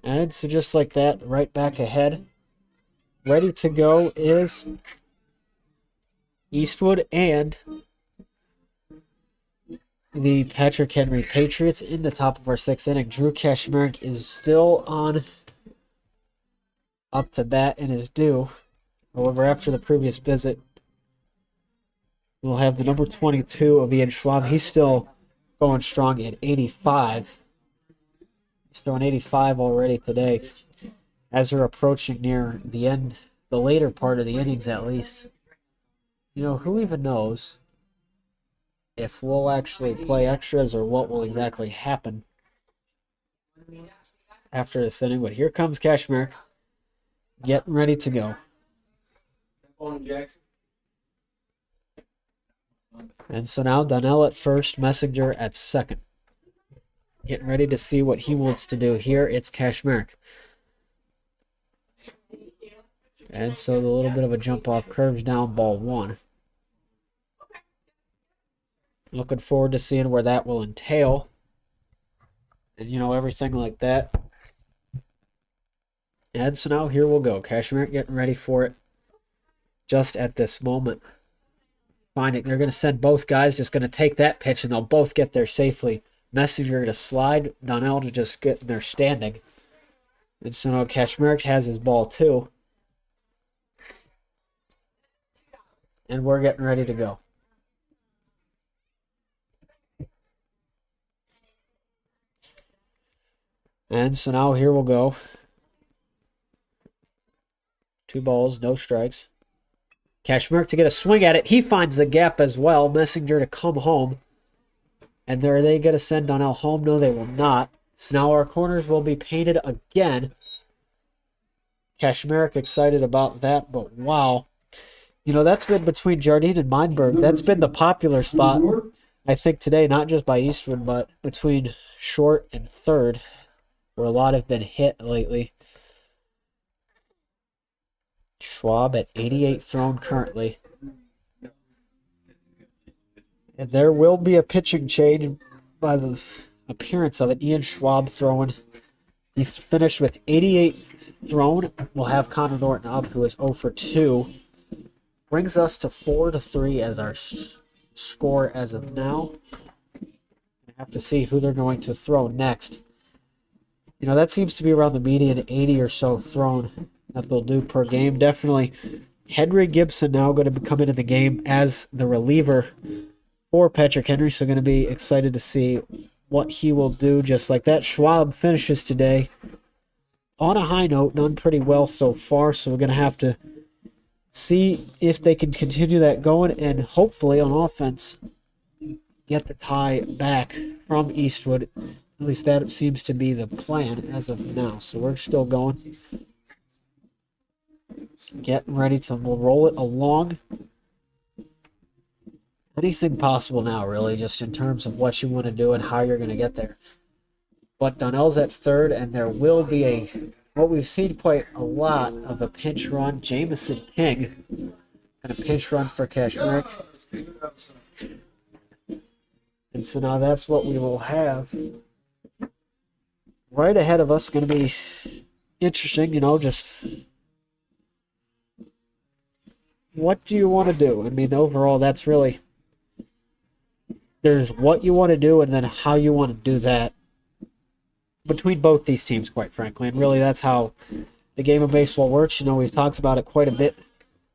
And so just like that, right back ahead. Ready to go is Eastwood and the Patrick Henry Patriots in the top of our 6th inning. Drew Kashmarek is still on up to bat and is due. However, after the previous visit, we'll have the number 22 of Ian Schwab. He's still going strong at 85. He's throwing 85 already today. As we're approaching near the end, the later part of the innings at least. You know, who even knows if we'll actually play extras or what will exactly happen after this inning. But here comes Kashmarek, getting ready to go. And so now Donnell at first, Messinger at second. getting ready to see what he wants to do here. It's Kashmir. And so the little bit of a jump off curves down ball 1. Looking forward to seeing where that will entail. And, everything like that. And so now here we'll go. Kashmir getting ready for it just at this moment. They're going to send both guys, just going to take that pitch, and they'll both get there safely. Messenger to slide, Donnell to just get there standing. And so now Kashmir has his ball too. And we're getting ready to go. And so now here we'll go. 2 balls, no strikes. Kashmir to get a swing at it. He finds the gap as well. Messenger to come home. And are they going to send Donnell home? No, they will not. So now our corners will be painted again. Kashmir excited about that, but wow. That's been between Jardine and Meinberg. That's been the popular spot, I think, today, not just by Eastwood, but between short and third, where a lot have been hit lately. Schwab at 88 thrown currently. And there will be a pitching change by the appearance of it. Ian Schwab throwing. He's finished with 88 thrown. We'll have Connor Norton up, who is 0 for 2. Brings us to 4-3 as our score as of now. I have to see who they're going to throw next. That seems to be around the median 80 or so thrown that they'll do per game. Definitely Henry Gibson now going to come into the game as the reliever for Patrick Henry. So going to be excited to see what he will do just like that. Schwab finishes today on a high note, done pretty well so far. So we're going to have to see if they can continue that going and hopefully on offense get the tie back from Eastwood. At least that seems to be the plan as of now. So we're still going. Getting ready to roll it along. Anything possible now, really, just in terms of what you want to do and how you're going to get there. But Donnell's at third, and there will be what we've seen quite a lot of a pinch run. Jamison King, and a pinch run for Kashmir. And so now that's what we will have. Right ahead of us, going to be interesting, just what do you want to do? I mean, overall, that's really, there's what you want to do and then how you want to do that between both these teams, quite frankly. And really, that's how the game of baseball works. We've talked about it quite a bit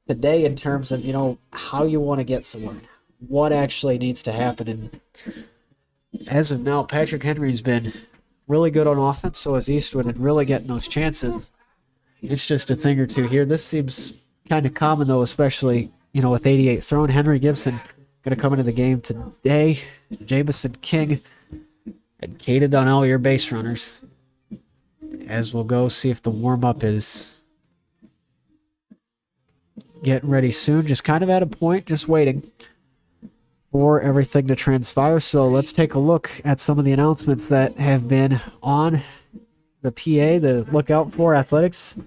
today in terms of, how you want to get somewhere, what actually needs to happen. And as of now, Patrick Henry's been really good on offense, so is Eastwood, and really getting those chances. It's just a thing or two here. This seems kind of common, though, especially, with 88 thrown. Henry Gibson going to come into the game today. Jamison King and Caden Donnell, your base runners. As we'll go see if the warm-up is getting ready soon. Just kind of at a point, just waiting for everything to transpire. So let's take a look at some of the announcements that have been on the PA, the Lookout for Athletics.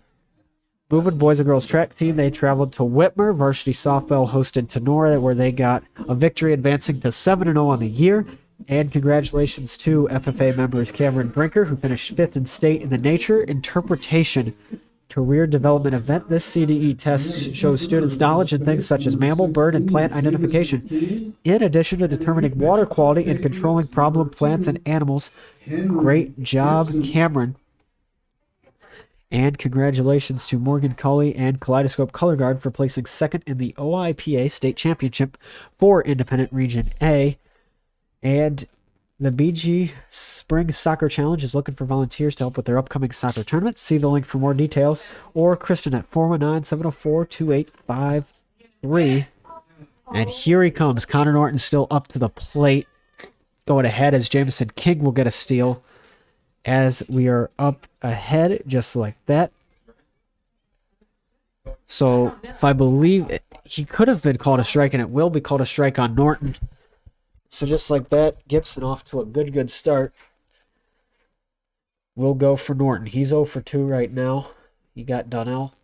Moving boys and girls track team, they traveled to Whitmer. Varsity softball hosted Tenora, where they got a victory, advancing to 7-0 on the year. And congratulations to FFA members Cameron Brinker, who finished 5th in state in the Nature Interpretation Career Development event. This CDE test shows students' knowledge in things such as mammal, bird, and plant identification, in addition to determining water quality and controlling problem plants and animals. Great job, Cameron. And congratulations to Morgan Cully and Kaleidoscope Color Guard for placing 2nd in the OIPA State Championship for Independent Region A. And the BG Spring Soccer Challenge is looking for volunteers to help with their upcoming soccer tournament. See the link for more details, or Kristen at 419-704-2853. And here he comes. Connor Norton still up to the plate, going ahead as Jamison King will get a steal as we are up ahead just like that. So if I believe he could have been called a strike, and it will be called a strike on Norton. So just like that, Gibson off to a good start. will go for Norton. He's 0 for 2 right now. You got Donnell.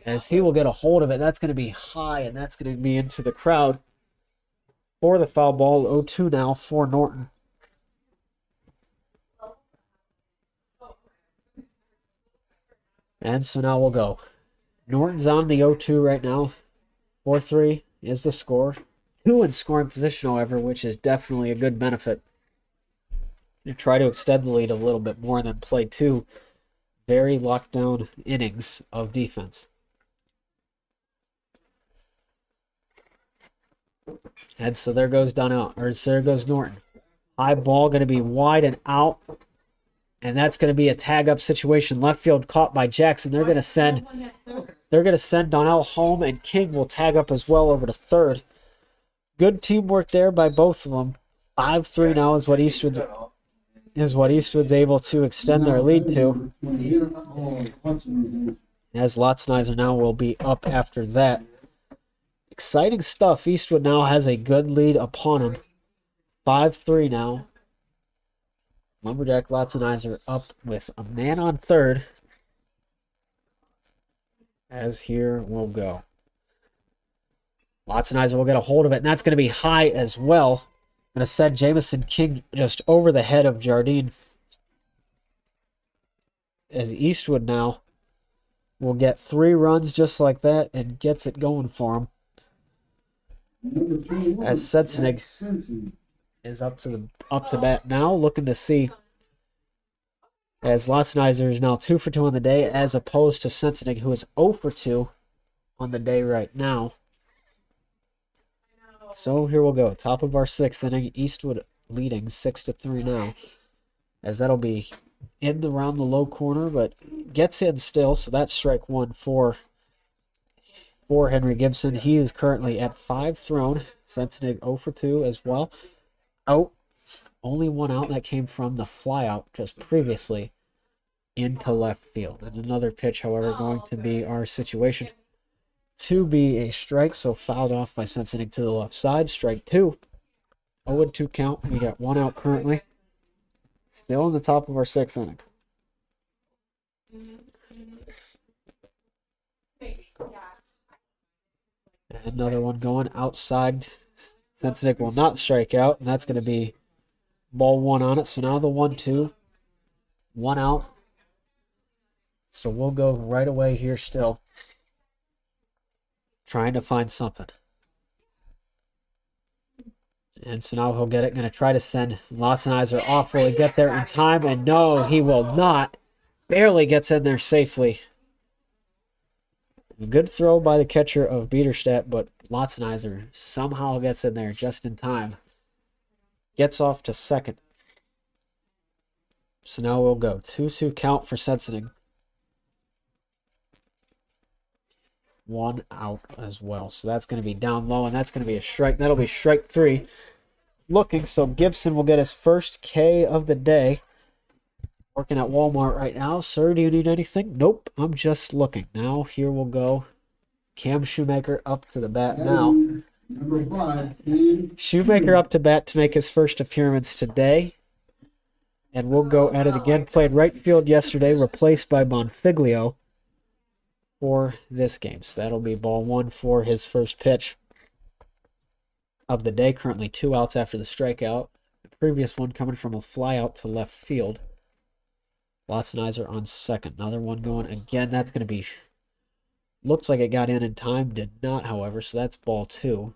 As he will get a hold of it, that's going to be high, and that's going to be into the crowd for the foul ball. 0-2 now for Norton. And so now we'll go. Norton's on the 0-2 right now. 4-3 is the score. 2 in scoring position, however, which is definitely a good benefit. You try to extend the lead a little bit more and then play 2 very locked down innings of defense. And so there goes there goes Norton. High ball going to be wide and out. And that's going to be a tag up situation. Left field caught by Jackson. They're going to send Donnell home, and King will tag up as well over to third. Good teamwork there by both of them. 5-3 now is what Eastwood's able to extend their lead to. As Lotzenizer now will be up after that. Exciting stuff. Eastwood now has a good lead upon him. 5-3 now. Lumberjack Lotzenizer up with a man on third. As here we'll go. Lotzenizer will get a hold of it, and that's going to be high as well. Going to send Jamison King just over the head of Jardine. As Eastwood now will get 3 runs just like that and gets it going for him. As Sensenig is up to bat now, looking to see. As Lotzenizer is now 2 for 2 on the day, as opposed to Sensenig, who is 0 for 2 on the day right now. So here we'll go. Top of our 6th inning. Eastwood leading 6-3 now. As that'll be in around the low corner, but gets in still. So that's strike 1 for Henry Gibson. He is currently at 5 thrown. Sensenig 0 for 2 as well. Out. Only 1 out. That came from the flyout just previously into left field. And another pitch, however, going to be our situation to be a strike. So fouled off by Sensenig to the left side. Strike 2. 0-2 count. We got 1 out currently. Still in the top of our 6th inning. Another one going outside. Sensenig will not strike out, and that's going to be ball 1 on it. So now the 1-2. 1 out. So we'll go right away here still. Trying to find something. And so now he'll get it. Going to try to send Lotzenizer off. Will he get there in time? And no, he will not. Barely gets in there safely. Good throw by the catcher of Biederstadt, but Lotzenizer somehow gets in there just in time. Gets off to second. So now we'll go 2-2 count for Sensenig. 1 out as well. So that's going to be down low, and that's going to be a strike. That'll be strike 3. Looking, so Gibson will get his first K of the day. Working at Walmart right now. Sir, do you need anything? Nope, I'm just looking. Now here we'll go. Cam Shoemaker up to the bat now. Number 5. Shoemaker up to bat to make his first appearance today. And we'll go at it again. Played right field yesterday, replaced by Bonfiglio for this game. So that'll be ball 1 for his first pitch of the day. Currently 2 outs after the strikeout. The previous one coming from a fly out to left field. Lotzenizer on second. Another one going again. That's going to be... Looks like it got in time. Did not, however. So that's ball 2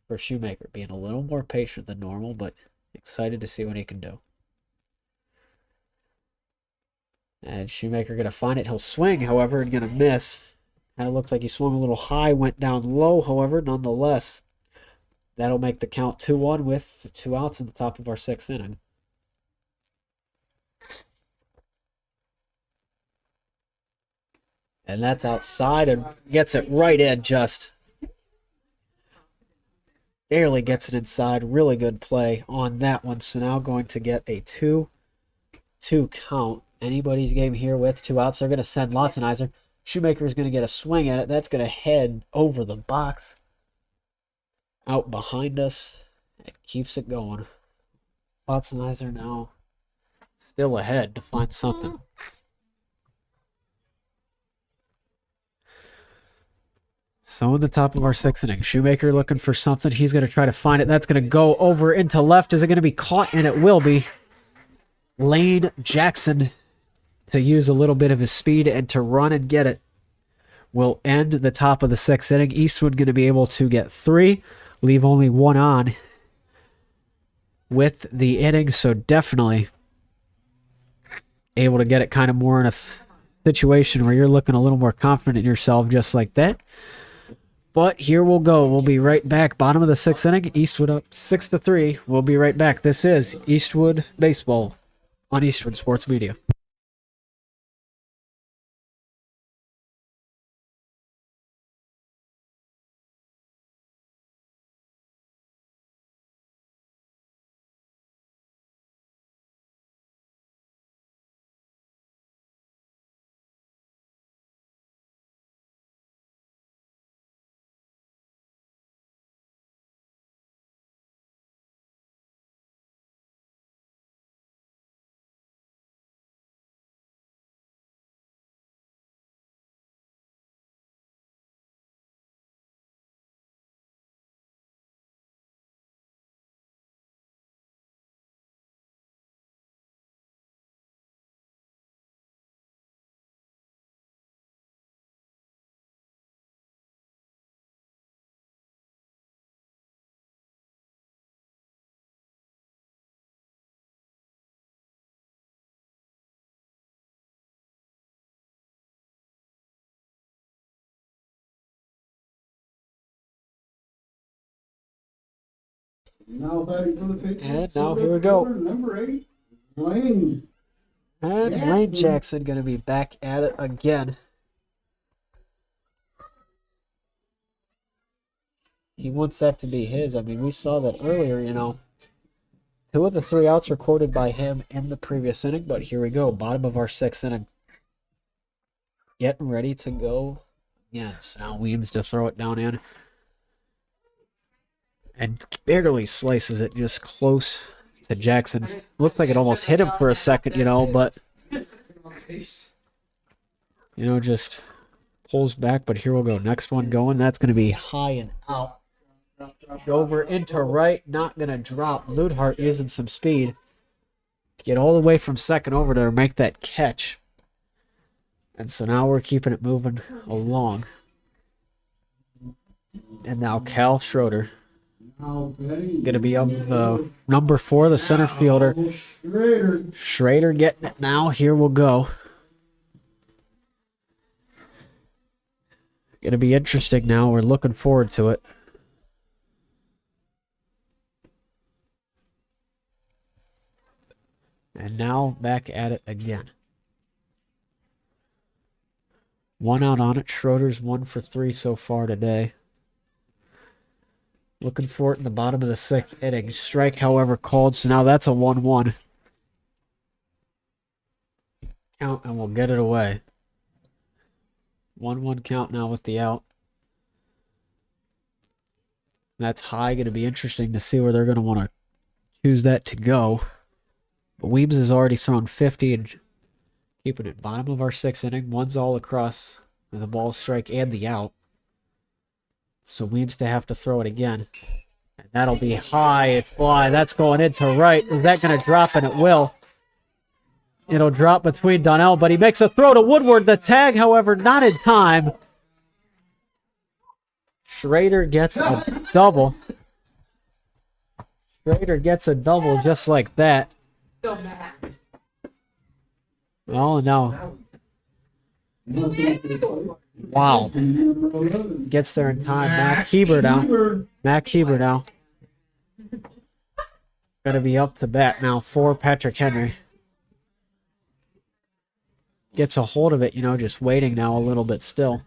for Shoemaker. Being a little more patient than normal, but excited to see what he can do. And Shoemaker going to find it. He'll swing, however, and going to miss. Kind of looks like he swung a little high, went down low, however, nonetheless. That'll make the count 2-1 with 2 outs in the top of our 6th inning. And that's outside and gets it right in just. Barely gets it inside. Really good play on that one. So now going to get a 2-2 count. Anybody's game here with 2 outs. They're going to send Lotzenizer. Shoemaker is going to get a swing at it. That's going to head over the box. Out behind us. It keeps it going. Lotzenizer now Still ahead to find something. So in the top of our 6th inning, Shoemaker looking for something. He's going to try to find it. That's going to go over into left. Is it going to be caught? And it will be. Lane Jackson to use a little bit of his speed and to run and get it will end the top of the 6th inning. Eastwood going to be able to get 3, leave only 1 on with the inning. So definitely able to get it kind of more in a situation where you're looking a little more confident in yourself just like that. But here we'll go. We'll be right back. Bottom of the 6th inning. Eastwood up 6-3. We'll be right back. This is Eastwood Baseball on Eastwood Sports Media. Now batting for the Patriots. And now here we go. Number 8, Lane. And Lane Jackson going to be back at it again. He wants that to be his. I mean, we saw that earlier, 2 of the 3 outs recorded by him in the previous inning, but here we go. Bottom of our 6th inning. Getting ready to go again. So now Weems to throw it down in. And barely slices it just close to Jackson. Looked like it almost hit him for a second, but just pulls back. But here we'll go. Next one going. That's going to be high and out. Over into right. Not going to drop. Ludhart using some speed. Get all the way from second over to make that catch. And so now we're keeping it moving along. And now Cal Schroeder. Going to be up number 4, the center fielder. Schrader getting it now. Here we'll go. Going to be interesting now. We're looking forward to it. And now back at it again. 1 out on it. Schroeder's 1 for 3 so far today. Looking for it in the bottom of the 6th inning. Strike, however, called. So now that's a 1-1. Count, and we'll get it away. 1-1 count now with the out. That's high. Going to be interesting to see where they're going to want to choose that to go. But Weems has already thrown 50 and keeping it bottom of our 6th inning. 1's all across with the ball strike and the out. So Weems to have to throw it again. And that'll be high and fly. That's going into right. Is that going to drop? And it will. It'll drop between Donnell, but he makes a throw to Woodward. The tag, however, not in time. Schrader gets a double. Schrader gets a double just like that. Oh, no. Wow. Gets there in time. Mac Heber now. Mac Heber now. Going to be up to bat now for Patrick Henry. Gets a hold of it, just waiting now a little bit still.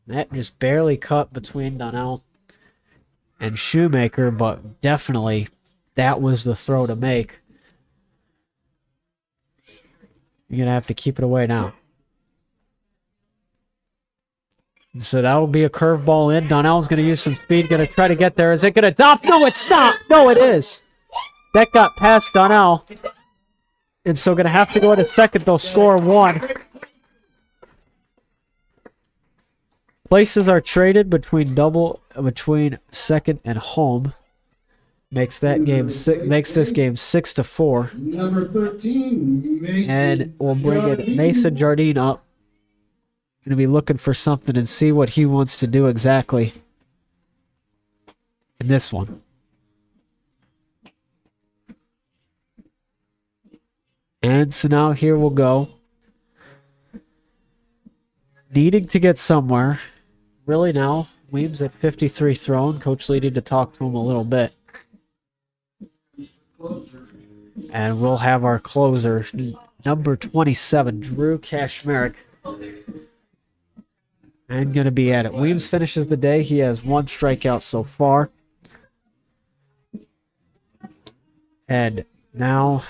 That just barely cut between Donnell and Shoemaker, but definitely that was the throw to make. You're going to have to keep it away now. So that will be a curveball in. Donnell's going to use some speed, going to try to get there. Is it going to drop? No, it's not. No, it is. That got past Donnell. And so going to have to go to second. They'll score 1. Places are traded between second and home. Makes this game 6-4. Number 13, Mason. And we'll bring in Mason Jardine up. Going to be looking for something and see what he wants to do exactly in this one. And so now here we'll go. Needing to get somewhere. Really now, Weems at 53 thrown. Coach Lee need to talk to him a little bit. And we'll have our closer, number 27, Drew Kashmerick. And going to be at it. Weems finishes the day. He has 1 strikeout so far. And now,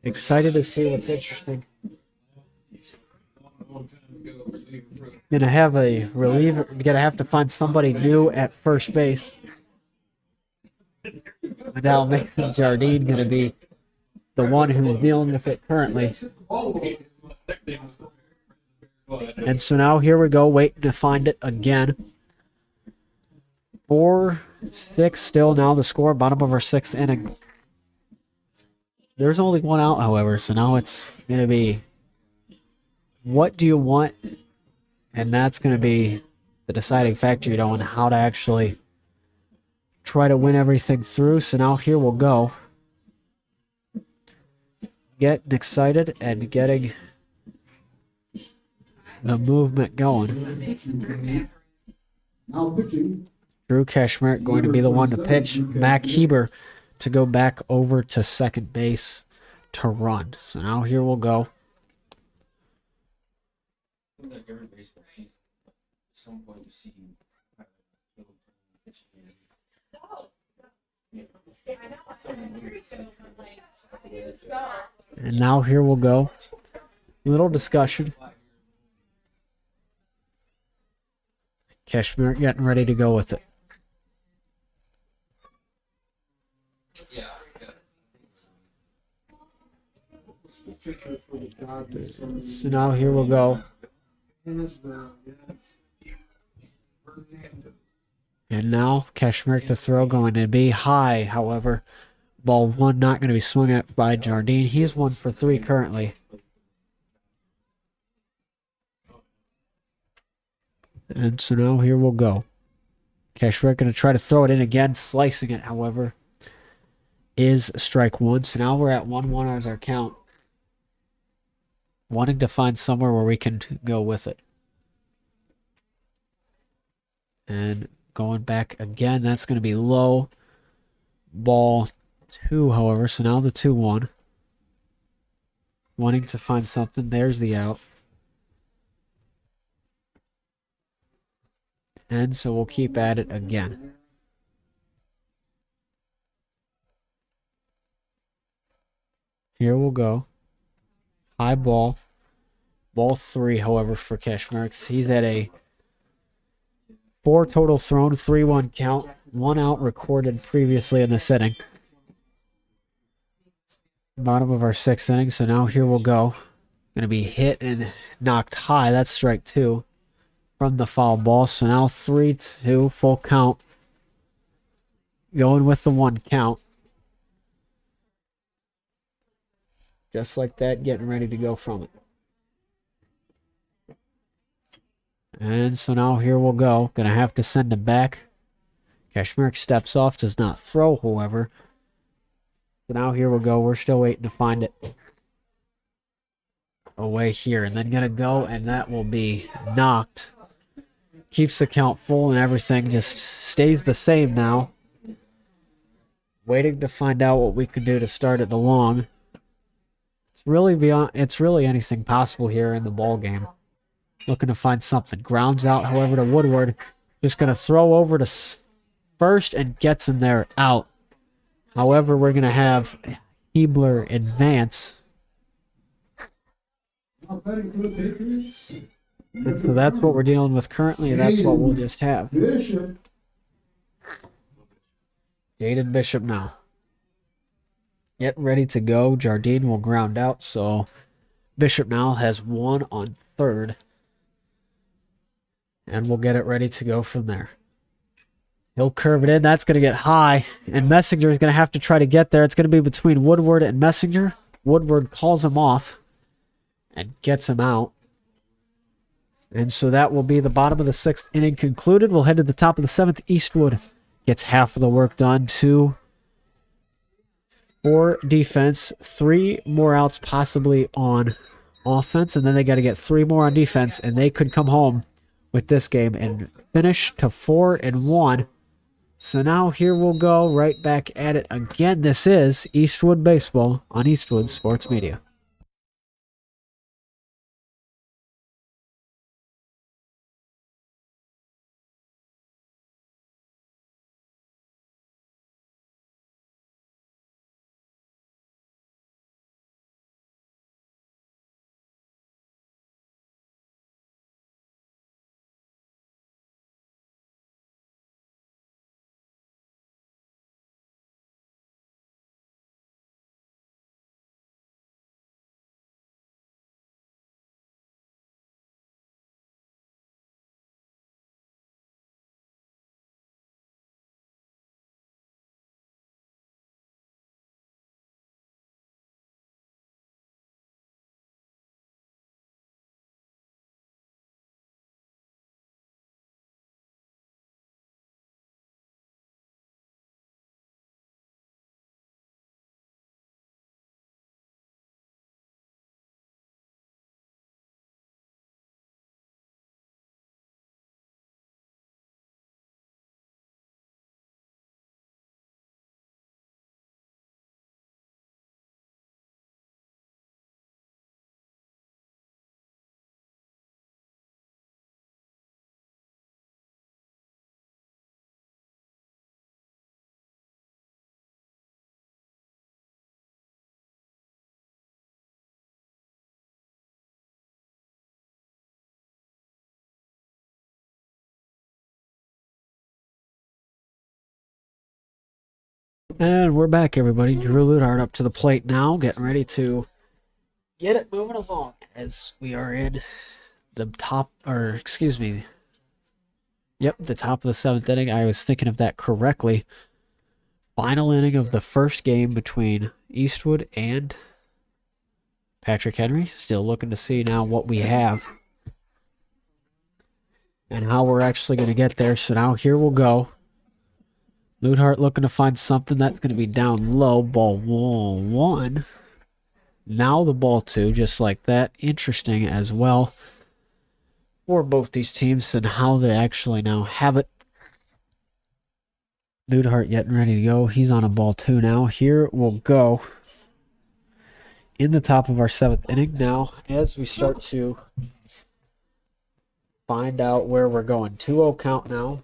excited to see what's interesting. Gonna have a reliever. Gonna have to find somebody new at first base. And now Mason Jardine gonna be the one who's dealing with it currently. And so now here we go, waiting to find it again. 4-6 still now the score, bottom of our 6th inning. There's only 1 out, however, so now it's going to be what do you want? And that's going to be the deciding factor, on how to actually try to win everything through. So now here we'll go. Getting excited and getting the movement going. Now pitching. Drew Kashmerick going to be the one to pitch. Mac Heber to go back over to second base to run. So now here we'll go. And now here we'll go. Little discussion. Kashmir getting ready to go with it. So now here we'll go. And now Kashmir to throw, going to be high, however. Ball 1 not going to be swung at by Jardine. He's 1 for 3 currently. And so now here we'll go. Kashmir going to try to throw it in again. Slicing it, however, is strike 1. So now we're at 1-1 as our count. Wanting to find somewhere where we can go with it. And going back again, that's going to be low. Ball 2, however, so now the 2-1. Wanting to find something. There's the out. And so we'll keep at it again. Here we'll go. High ball. Ball 3, however, for Kashmir. He's at a 4 total thrown, 3-1 count. 1 out recorded previously in this inning. Bottom of our 6th inning, so now here we'll go. Going to be hit and knocked high. That's strike 2 from the foul ball. So now 3-2, full count. Going with the 1 count. Just like that, getting ready to go from it. And so now here we'll go. Going to have to send him back. Kashmir steps off, does not throw, however. So now here we'll go. We're still waiting to find it away here. And then going to go, and that will be knocked. Keeps the count full, and everything just stays the same now. Waiting to find out what we can do to start it along. It's really anything possible here in the ball game. Looking to find something. Grounds out, however, to Woodward. Just going to throw over to first and gets him there out. However, we're going to have Hebler advance. And so that's what we're dealing with currently, and that's what we'll just have. Bishop. Jaden Bishop now. getting ready to go. Jardine will ground out, so Bishop now has 1 on 3rd. And we'll get it ready to go from there. He'll curve it in. That's going to get high. And Messenger is going to have to try to get there. It's going to be between Woodward and Messenger. Woodward calls him off and gets him out. And so that will be the bottom of the 6th inning concluded. We'll head to the top of the 7th. Eastwood gets half of the work done. 2 for defense. 3 more outs possibly on offense. And then they got to get 3 more on defense. And they could come home with this game and finish to 4-1. So now here we'll go right back at it again. This is Eastwood Baseball on Eastwood Sports Media. And we're back, everybody. Drew Ludhart up to the plate now, getting ready to get it moving along as we are in the top, or excuse me, yep, the top of the 7th inning. I was thinking of that correctly. Final inning of the first game between Eastwood and Patrick Henry. Still looking to see now what we have and how we're actually going to get there. So now here we'll go. Ludhart looking to find something. That's going to be down low. Ball 1. Now the ball 2, just like that. Interesting as well for both these teams and how they actually now have it. Ludhart getting ready to go. He's on a ball 2 now. Here we'll go in the top of our 7th inning now as we start to find out where we're going. 2-0 count now.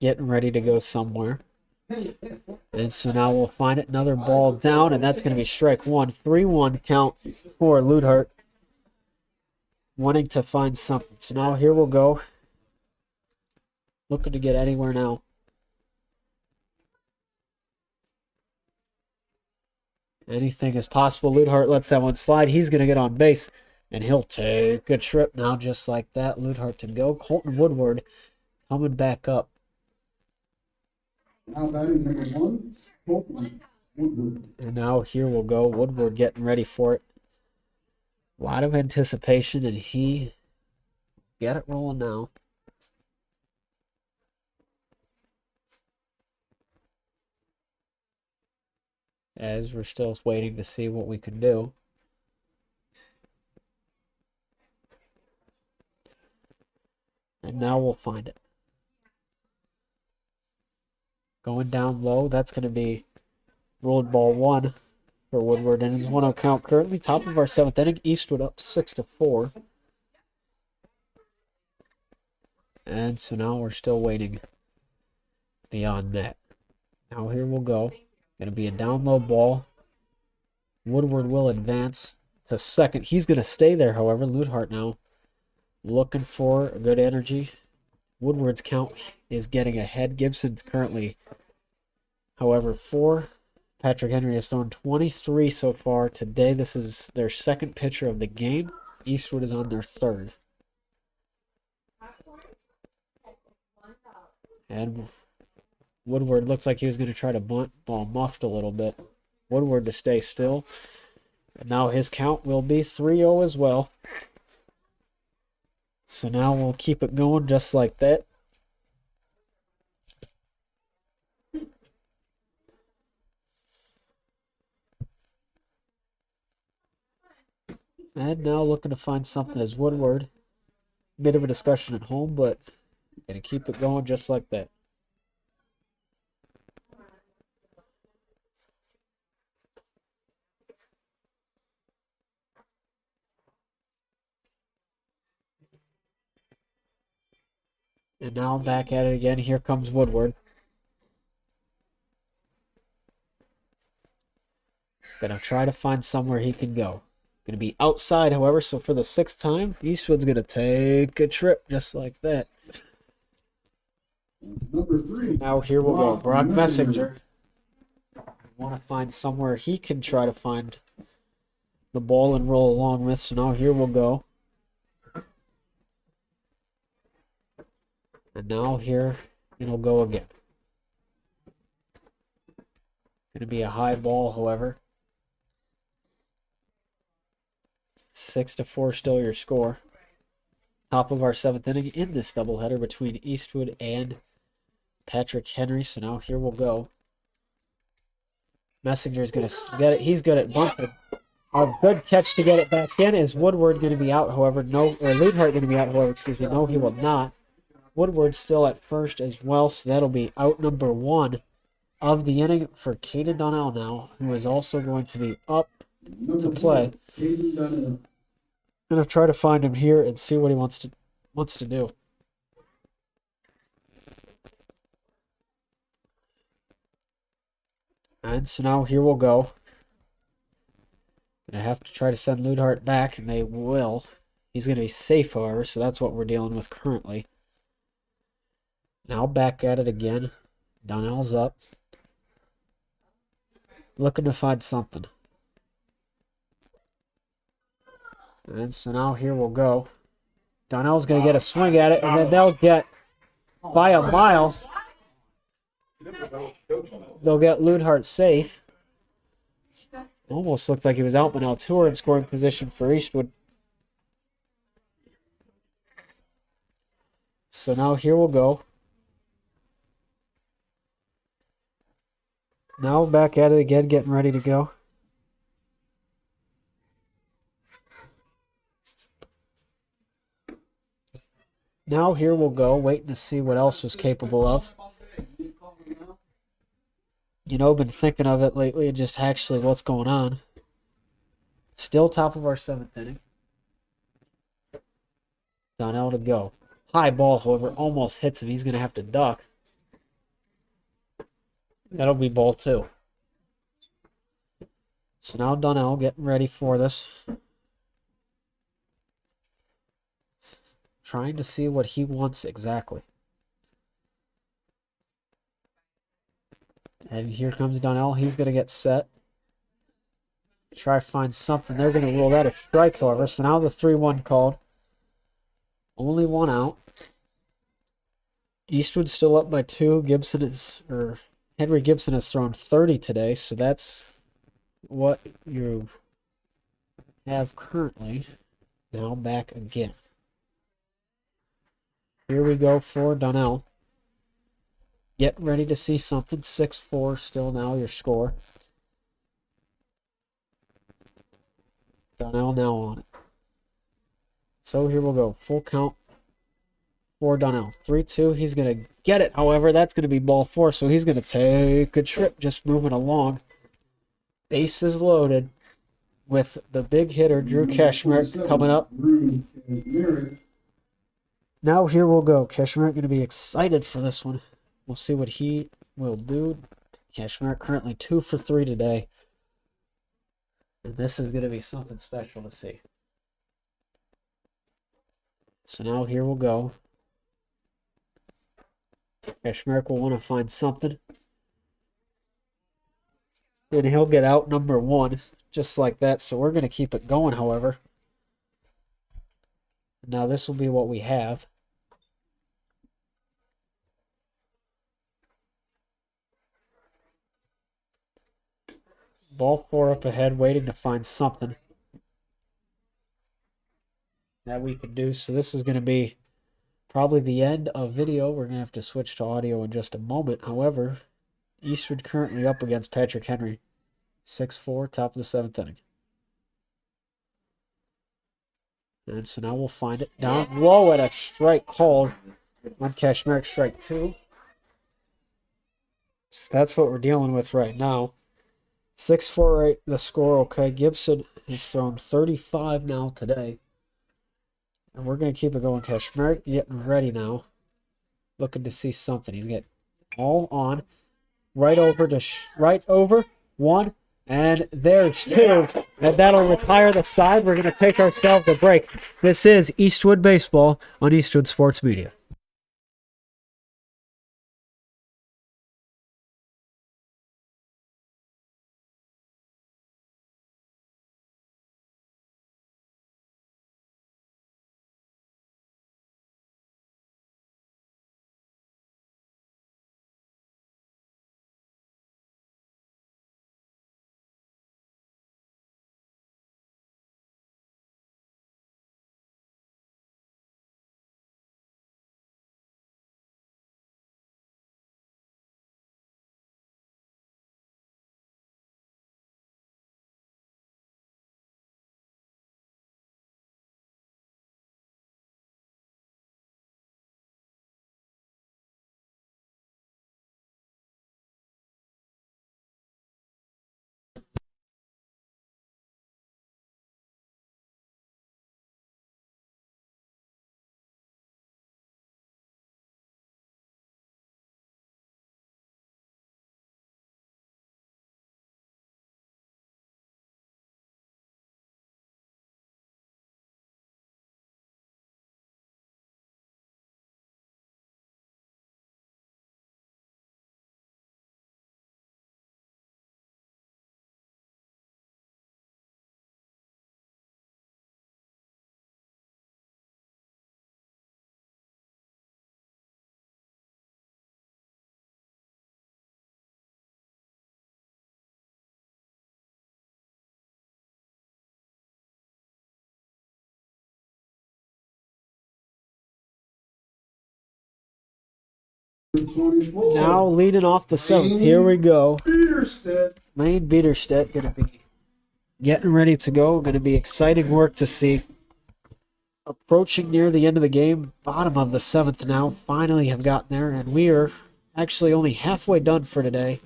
Getting ready to go somewhere. And so now we'll find it. Another ball down, and that's going to be strike 1. 3-1 count for Ludhart. Wanting to find something. So now here we'll go. Looking to get anywhere now. Anything is possible. Ludhart lets that one slide. He's going to get on base, and he'll take a trip now just like that. Ludhart to go. Colton Woodward coming back up. Now batting number 1, Colton Woodward. And now here we'll go. Woodward getting ready for it. A lot of anticipation, and he get it rolling now. As we're still waiting to see what we can do. And now we'll find it. Going down low, that's going to be rolled ball 1 for Woodward, and it's 1-0 count currently. Top of our 7th inning, Eastwood up 6-4. And so now we're still waiting beyond that. Now here we'll go. Going to be a down low ball. Woodward will advance to second. He's going to stay there, however. Ludhart now looking for a good energy. Woodward's count is getting ahead. Gibson's currently However, for Patrick Henry has thrown 23 so far today. This is their second pitcher of the game. Eastwood is on their third. And Woodward looks like he was going to try to bunt, ball muffed a little bit. Woodward to stay still. And now his count will be 3-0 as well. So now we'll keep it going just like that. And now looking to find something as Woodward. Bit of a discussion at home, but gonna keep it going just like that. And now back at it again. Here comes Woodward. Gonna try to find somewhere he can go. Gonna be outside, however, so for the 6th time, Eastwood's gonna take a trip just like that. Number 3. Now here we'll go. Brock Messenger. Want to find somewhere he can try to find the ball and roll along with. So now here we'll go. And now here it'll go again. Gonna be a high ball, however. 6-4 still your score. Top of our 7th inning in this doubleheader between Eastwood and Patrick Henry. So now here we'll go. Messenger's going to get it. He's good at bunting. A good catch to get it back in. Is Woodward going to be out, however? No. Or Leadhart going to be out, however? Excuse me. No, he will not. Woodward still at first as well. So that'll be out number 1 of the inning for Caden Donnell now, who is also going to be up to play. Gonna try to find him here and see what he wants to do. And so now here we'll go. Gonna have to try to send Leadhart back, and they will. He's gonna be safe, however, so that's what we're dealing with currently. Now back at it again. Donnell's up. Looking to find something. And so now here we'll go. Donnell's going to get a swing at it, and then they'll get, by a mile, they'll get Leadhart safe. Almost looked like he was out, but now 2 are in scoring position for Eastwood. So now here we'll go. Now back at it again, getting ready to go. Now here we'll go, waiting to see what else was capable of. You know, been thinking of it lately and just actually what's going on. Still top of our 7th inning. Donnell to go. High ball, however, almost hits him. He's going to have to duck. That'll be ball 2. So now Donnell getting ready for this. Trying to see what he wants exactly. And here comes Donnell. He's going to get set. Try to find something. They're going to rule that a strike, however. So now the 3-1 called. Only 1 out. Eastwood still up by 2. Henry Gibson has thrown 30 today, so that's what you have currently. Now back again. Here we go for Donnell. Get ready to see something. 6-4 still now your score. Donnell now on it. So here we'll go. Full count for Donnell. 3-2. He's going to get it. However, that's going to be ball 4. So he's going to take a trip just moving along. Bases loaded with the big hitter, Drew Kashmir, coming up. Now here we'll go. Kashmir going to be excited for this one. We'll see what he will do. Kashmir currently 2 for 3 today. And this is going to be something special to see. So now here we'll go. Kashmir will want to find something. And he'll get out number 1, just like that. So we're going to keep it going, however. Now this will be what we have. Ball 4 up ahead, waiting to find something that we can do. So this is going to be probably the end of video. We're going to have to switch to audio in just a moment. However, Eastwood currently up against Patrick Henry. 6-4, top of the 7th inning. And so now we'll find it down low at a strike called on Kashmir, strike 2. So that's what we're dealing with right now. 6-4 the score. Okay, Gibson has thrown 35 now today. And we're going to keep it going. Kashmir getting ready now. Looking to see something. He's getting all on. Right over to right over. 1. And there's 2. And that'll retire the side. We're going to take ourselves a break. This is Eastwood Baseball on Eastwood Sports Media. Now leading off the 7th. Here we go. Lane Biederstedt going to be getting ready to go. Going to be exciting work to see. Approaching near the end of the game. Bottom of the 7th now. Finally have gotten there. And we are actually only halfway done for today.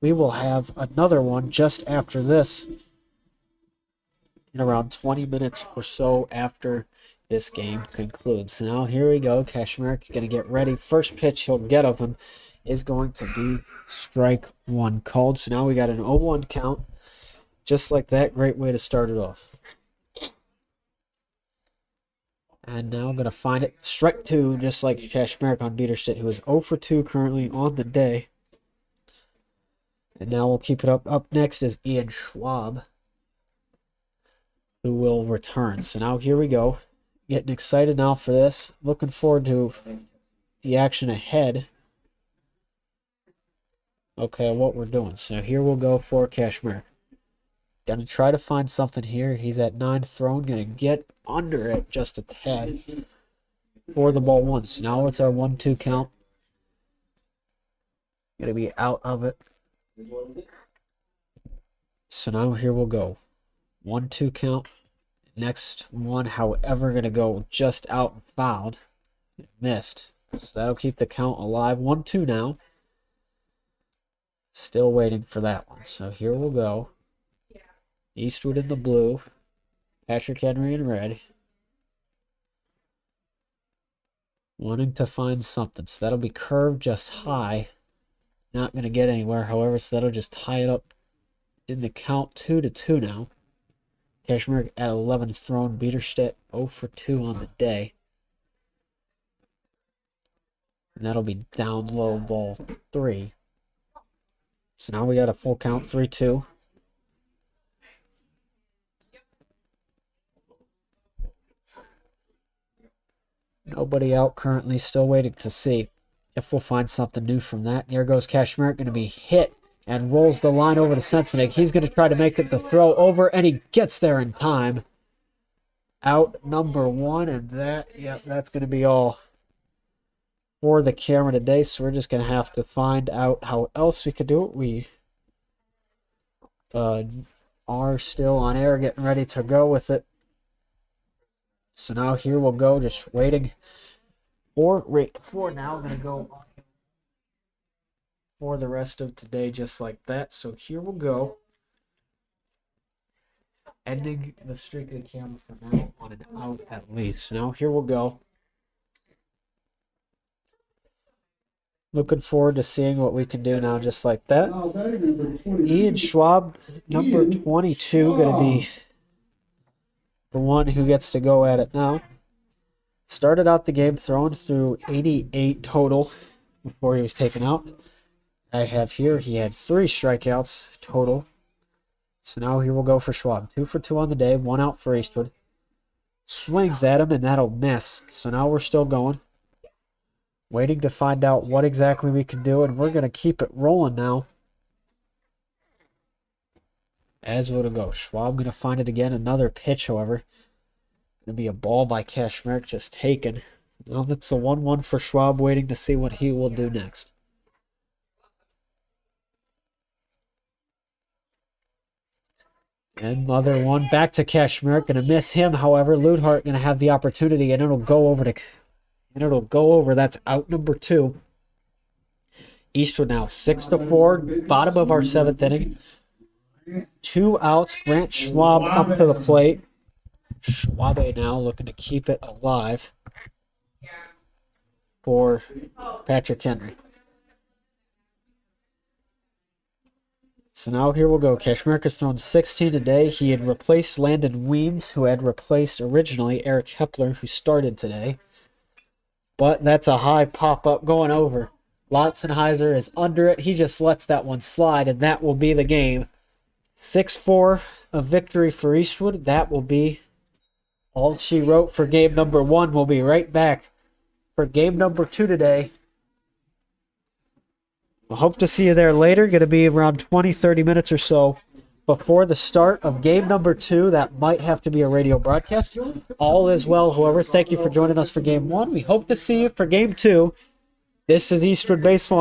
We will have another one just after this. In around 20 minutes or so after this game concludes. So now here we go. Kashmir going to get ready. First pitch he'll get of him is going to be strike 1 called. So now we got an 0-1 count. Just like that. Great way to start it off. And now I'm going to find it. Strike 2, just like Kashmir on Biederstedt, who is 0 for 2 currently on the day. And now we'll keep it up. Up next is Ian Schwab, who will return. So now here we go. Getting excited now for this. Looking forward to the action ahead. Okay, what we're doing. So here we'll go for Kashmir. Gonna try to find something here. He's at 9 thrown. Gonna get under it just a tad for the ball 1. So now it's our 1-2 count. Gonna be out of it. So now here we'll go. 1-2 count. Next one, however, going to go just out and fouled. Missed. So that'll keep the count alive. 1-2 now. Still waiting for that one. So here we'll go. Eastwood in the blue. Patrick Henry in red. Wanting to find something. So that'll be curved just high. Not going to get anywhere, however, so that'll just tie it up in the count. 2-2 now. Kashmir at 11 thrown. Biederstedt 0 for 2 on the day. And that'll be down low ball 3. So now we got a full count, 3-2. Nobody out currently, still waiting to see if we'll find something new from that. Here goes Kashmir, going to be hit and rolls the line over to Sensenig. He's going to try to make it the throw over, and he gets there in time. Out number 1, and that's going to be all for the camera today, so we're just going to have to find out how else we could do it. We are still on air, getting ready to go with it. So now here we'll go, just waiting for now. I'm going to go for the rest of today just like that. So here we'll go. Ending the streak of the camera for now on an out at least. Now here we'll go. Looking forward to seeing what we can do now just like that. Ian Schwab, number 22, going to be the one who gets to go at it now. Started out the game throwing through 88 total before he was taken out. I have here, he had 3 strikeouts total. So now here we'll go for Schwab. 2 for 2 on the day, 1 out for Eastwood. Swings at him, and that'll miss. So now we're still going. Waiting to find out what exactly we can do, and we're going to keep it rolling now. As would it go. Schwab going to find it again. Another pitch, however. Going to be a ball by Kashmir, just taken. Now that's the 1-1 for Schwab, waiting to see what he will do next. And another one back to Kashmir. Going to miss him, however. Ludhart going to have the opportunity, and it'll go over. That's out number 2. Eastwood now 6-4, bottom of our 7th inning. 2 outs. Grant Schwab up to the plate. Schwabe now looking to keep it alive for Patrick Henry. So now here we'll go. Kashmir has thrown 16 today. He had replaced Landon Weems, who had replaced originally Eric Hepler, who started today. But that's a high pop-up going over. Lotzenheiser is under it. He just lets that one slide, and that will be the game. 6-4, a victory for Eastwood. That will be all she wrote for game number 1. We'll be right back for game number 2 today. We'll hope to see you there later. Going to be around 20, 30 minutes or so before the start of game number 2. That might have to be a radio broadcast. All is well, however. Thank you for joining us for game 1. We hope to see you for game 2. This is Eastwood Baseball.